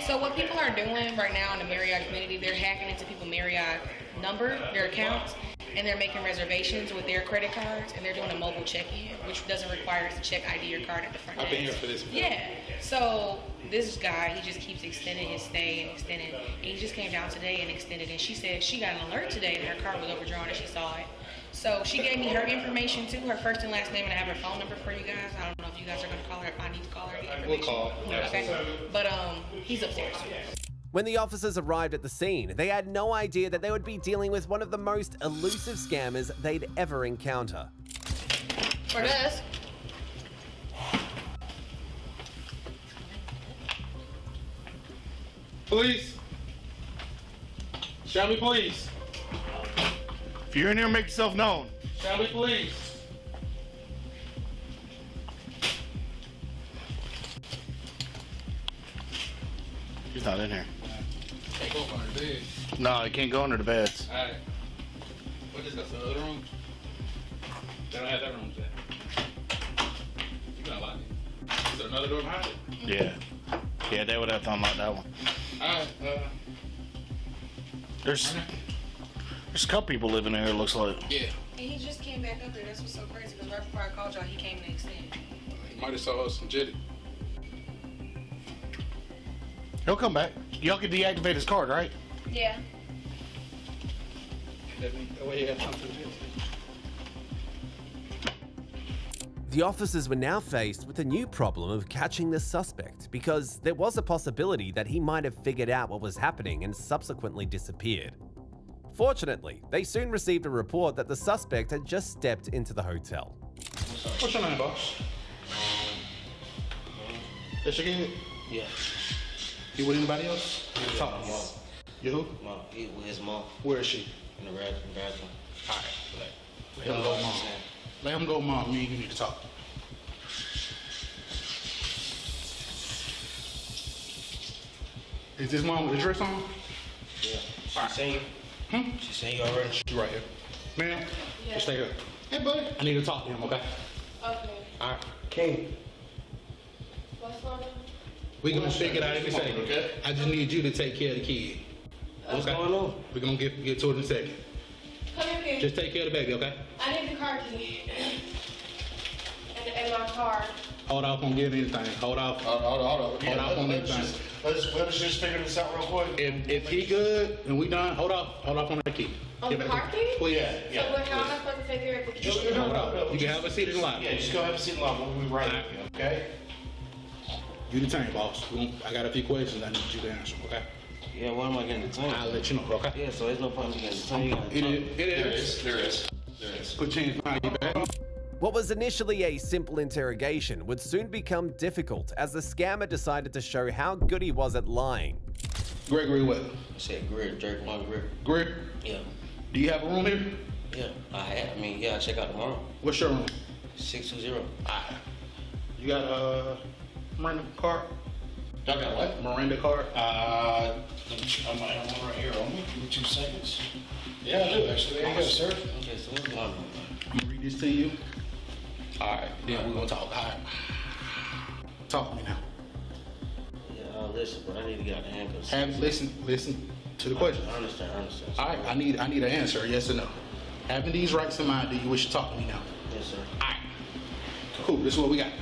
So what people are doing right now in the Marriott community, they're hacking into people's Marriott number, their accounts, and they're making reservations with their credit cards, and they're doing a mobile check-in, which doesn't require us to check ID or card at the front desk. I've been here for this. Yeah. So this guy, he just keeps extending his stay and extending. And he just came down today and extended. And she said she got an alert today that her card was overdrawn and she saw it. So she gave me her information too, her first and last name, and I have her phone number for you guys. I don't know if you guys are gonna call her, if I need to call her. We'll call. Okay. But he's upstairs. When the officers arrived at the scene, they had no idea that they would be dealing with one of the most elusive scammers they'd ever encounter. For us. Police. Shelby Police. If you're in here, make yourself known. Shelby Police. He's not in here. Can't go under the bed. No, he can't go under the beds. Alright. What is that, the other room? They don't have that room set. You gotta lock it. Is there another door behind it? Yeah. Yeah, they would have to unlock that one. Alright, There's a couple people living in here, it looks like. Yeah. And he just came back up there. That's what's so crazy, because right before I called y'all, he came and extended. He might have saw us some jitty. He'll come back. Y'all can deactivate his card, right? Yeah. That way he had something to do. The officers were now faced with a new problem of catching the suspect, because there was a possibility that he might have figured out what was happening and subsequently disappeared. Fortunately, they soon received a report that the suspect had just stepped into the hotel. What's your name, boss? That's your kid? Yeah. You with anybody else? Yeah, Talk to me. mom. You who? Mom. He with his mom. Where is she? In the bathroom. All right. Let him go, mom. Let him go, mom. You need to talk. Is this mom with the dress on? Yeah. She seen you? She seen you already? She right here. Ma'am, just stay here. Hey, buddy. I need to talk to him, okay? Okay. All right. King. What's going on? We gonna figure it out in a second. Okay. I just need you to take care of the kid. What's going on? We're gonna get to it in a second. Come here, King. Just take care of the baby, okay? I need the car key. and my car. Hold off on getting anything. Hold off. Hold off on anything. Let's just figure this out real quick. If he good and we done, hold off on that key. On the car key? Please. So how am I supposed to take care of the key? Hold off. You can have a seat in the lobby. Yeah, just go have a seat in the lobby. We'll be right with you, okay? You detain, boss. I got a few questions I need you to answer, okay? Yeah, what am I getting detained? I'll let you know, okay? Yeah, so there's no point in getting detained. There is. Put your hands behind your back. What was initially a simple interrogation would soon become difficult as the scammer decided to show how good he was at lying. Gregory what? I said Greer, Dirk One Greer. Greer? Yeah. Do you have a room here? Yeah, I check out tomorrow. What's your room? 620. You got a Miranda card? Y'all got what? Miranda card? I might have one right here on me. Give me 2 seconds. Yeah, I do actually. There you go, sir. Okay, so what's going on? I'm gonna read this to you. All right, then we're gonna talk. All right. Talk to me now. Yeah, listen, bro. I need to get out the handcuffs. Listen to the question. I understand. All right, I need an answer, yes or no. Having these rights in mind, do you wish to talk to me now? Yes, sir. All right. Cool. This is what we got.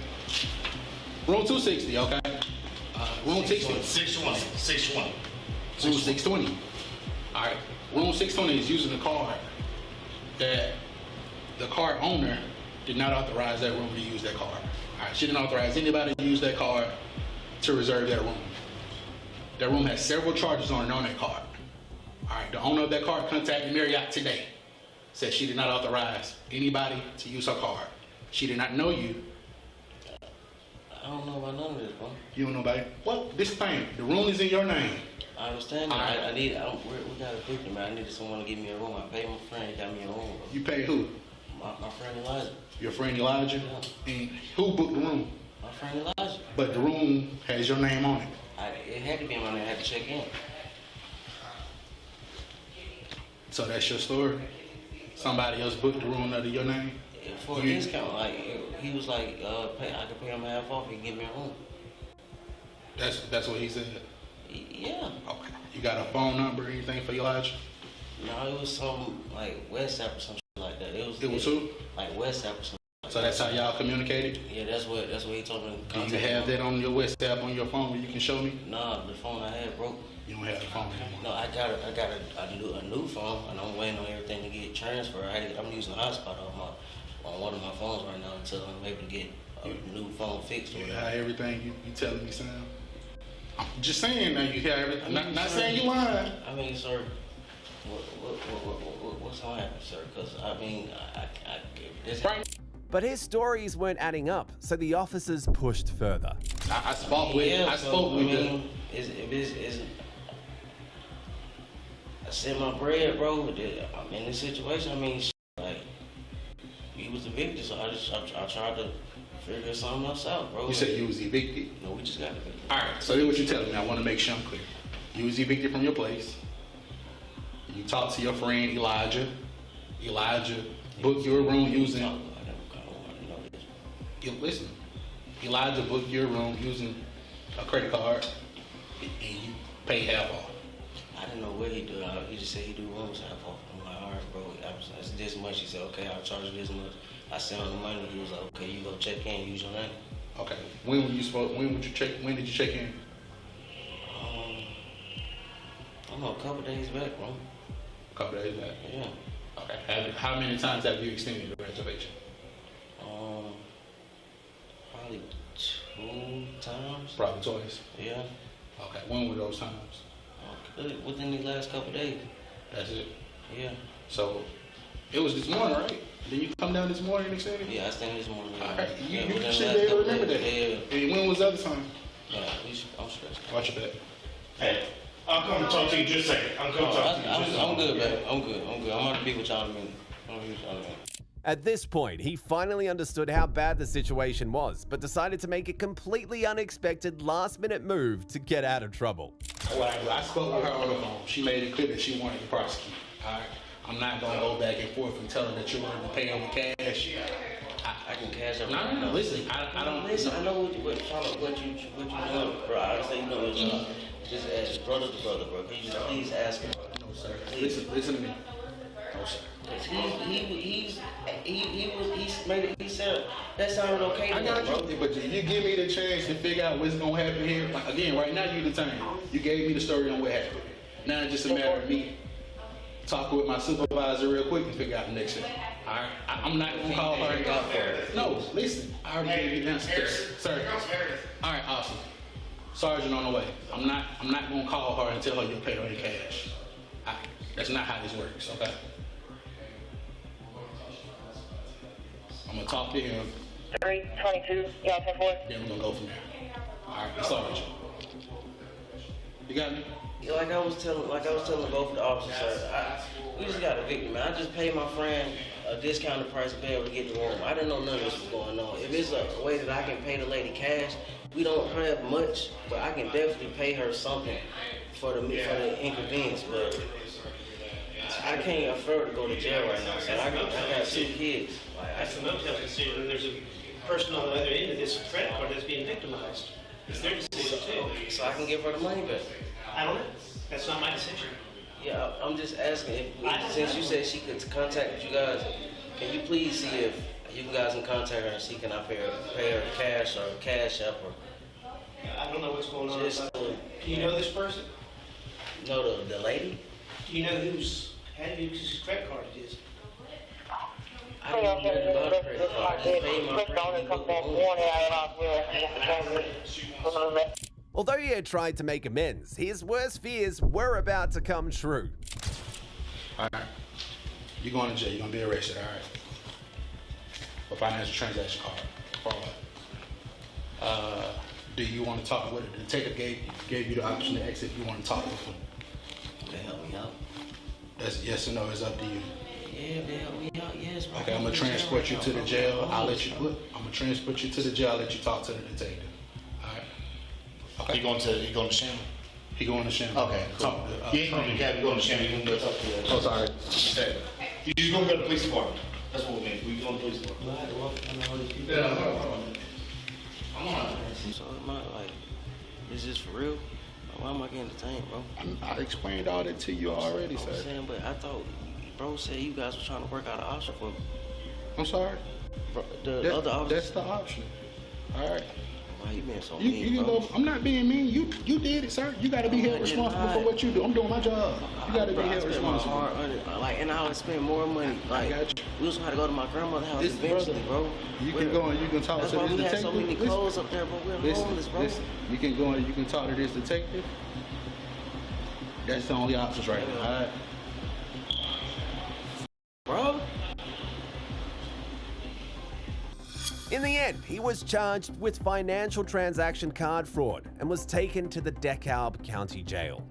Room 260, okay? Room 620. 620. Room 620. All right. Room 620 is using a card that the card owner did not authorize that room to use that card. All right. She didn't authorize anybody to use that card to reserve that room. That room has several charges on it on that card. All right. The owner of that card contacted Marriott today. Said she did not authorize anybody to use her card. She did not know you. I don't know about none of this, bro. You don't know about it? What? This thing. The room is in your name. I understand that. We got a victim, man. I needed someone to give me a room. I paid my friend, he got me a room, bro. You paid who? My friend Elijah. Your friend Elijah? Yeah. And who booked the room? My friend Elijah. But the room has your name on it. It had to be in my name. I had to check in. So that's your story? Somebody else booked the room under your name? For a discount, he was like, I could pay him half off. He can give me a room. That's what he said. Yeah. Okay. You got a phone number or anything for Elijah? No, it was some like WhatsApp or some shit like that. It was who? Like WhatsApp or something. So that's how y'all communicated? Yeah, that's what he told me. Do you have that on your WhatsApp on your phone where you can show me? Nah, the phone I had broke. You don't have the phone anymore? No, I got a new phone, and I'm waiting on everything to get transferred. I'm using a hotspot on one of my phones right now until I'm able to get a new phone fixed. You have everything you telling me, Sam? I'm just saying now you have everything. Not saying you lying. I mean, sir, what's gonna happen, sir? Because I mean, this. But his stories weren't adding up, so the officers pushed further. I spoke with him. I sent my bread, bro. I'm in this situation. I mean, like, he was evicted, so I tried to figure something else out, bro. You said you was evicted? No, we just got evicted. All right, so here's what you're telling me. I want to make sure I'm clear. You was evicted from your place. You talked to your friend Elijah. Elijah booked your room using. Listen, Elijah booked your room using a credit card, and you pay half off. I didn't know what he do. He just said he do rooms half off. I'm like, all right, bro. That's this much. He said, okay, I'll charge you this much. I sent him the money. He was like, okay, you go check in, use your name. Okay. When did you check in? I don't know, a couple days back, bro. A couple days back? Yeah. Okay. How many times have you extended the reservation? Probably 2 times. Probably twice? Yeah. Okay. When were those times? Within the last couple days. That's it? Yeah. So it was this morning, right? Then you come down this morning and extend it? Yeah, I stayed this morning. All right. You within should the be last able to couple remember that. days. Yeah. And when was the other time? Yeah, I'm stressed. Watch your back. Hey, I'll come and talk to you in just a second. I'm coming to talk to you. I'm good, man. I'm good. I'm going to be with y'all in a minute. At this point, he finally understood how bad the situation was, but decided to make a completely unexpected last-minute move to get out of trouble. Well, I spoke with her on the phone. She made it clear that she wanted to prosecute. All right? I'm not going to go back and forth and tell her that you're willing to pay her with cash. I can cash up. No, listen. I don't listen. I know what you doing, bro. I say you know what you're doing. Just ask brother to brother, bro. Can you just please ask him? No, sir. Listen to me. No, sir. He said that sounded okay. I got you, but if you give me the chance to figure out what's gonna happen here, like, again, right now you the attorney. You gave me the story on what happened. Now it's just a matter of me talking with my supervisor real quick and figure out the next step. All right, I'm not gonna call her. No, listen, I already gave you the answer, sir. All right, awesome. Sergeant on the way. I'm not gonna call her and tell her you'll pay her in cash. That's not how this works, okay? I'm gonna talk to him. 322, yeah, 10-4. Then we're gonna go from there. All right, it's all right. You got me? Yeah, like I was telling both of the officers, we just got a victim, man. I just paid my friend a discounted price to be able to get the room. I didn't know none of this was going on. If it's a way that I can pay the lady cash, we don't have much, but I can definitely pay her something for the inconvenience. But I can't afford to go to jail right now, so I got 2 kids. That's another decision. There's a person on the other end of this credit card that's being victimized. It's their decision too. So I can give her the money back. I don't know. That's not my decision. Yeah, I'm just asking if since you said she could contact you guys, can you please see if you guys can contact her and see can I pay her cash or cash up or. I don't know what's going on. Just, do you know this person? No, the lady. Do you know whose credit card it is? I don't know nothing about a credit card. I just paid my friend. Although he had tried to make amends, his worst fears were about to come true. All right. You're going to jail. You're going to be arrested, all right? For financial transaction card. Fraud. Do you want to talk with her? The detective gave you the option to exit if you want to talk with him. They help me out. That's yes or no. It's up to you. Yeah, they help me out. Yes, bro. Okay, I'm going to transport you to the jail. I'm going to transport you to the jail. I'll let you talk to the detective. All right? Okay. You going to Shannon? He going to Shannon. Okay, cool. You ain't going to cab, you going to Shannon. You going to go talk to the oh, sorry. You going to go to the police department. That's what we mean. We going to the police department. I'm on. So like, is this for real? Why am I getting detained, bro? I explained all that to you already, sir. I'm saying, but I thought bro said you guys were trying to work out an option for me. I'm sorry? Bro, the other option. That's the option. All right. Why you being so You mean, can bro? go, I'm not being mean. You did it, sir. You got to be held responsible for what you do. I'm doing my job. You got to be held responsible. And I would spend more money. Like, we was going to go to my grandmother's house eventually, bro. You can go and you can talk to this detective. That's why we had so many clothes up there, bro. We're homeless, bro. Listen. You can go and you can talk to this detective. That's the only options right now. All right. Bro. In the end, he was charged with financial transaction card fraud and was taken to the DeKalb County Jail.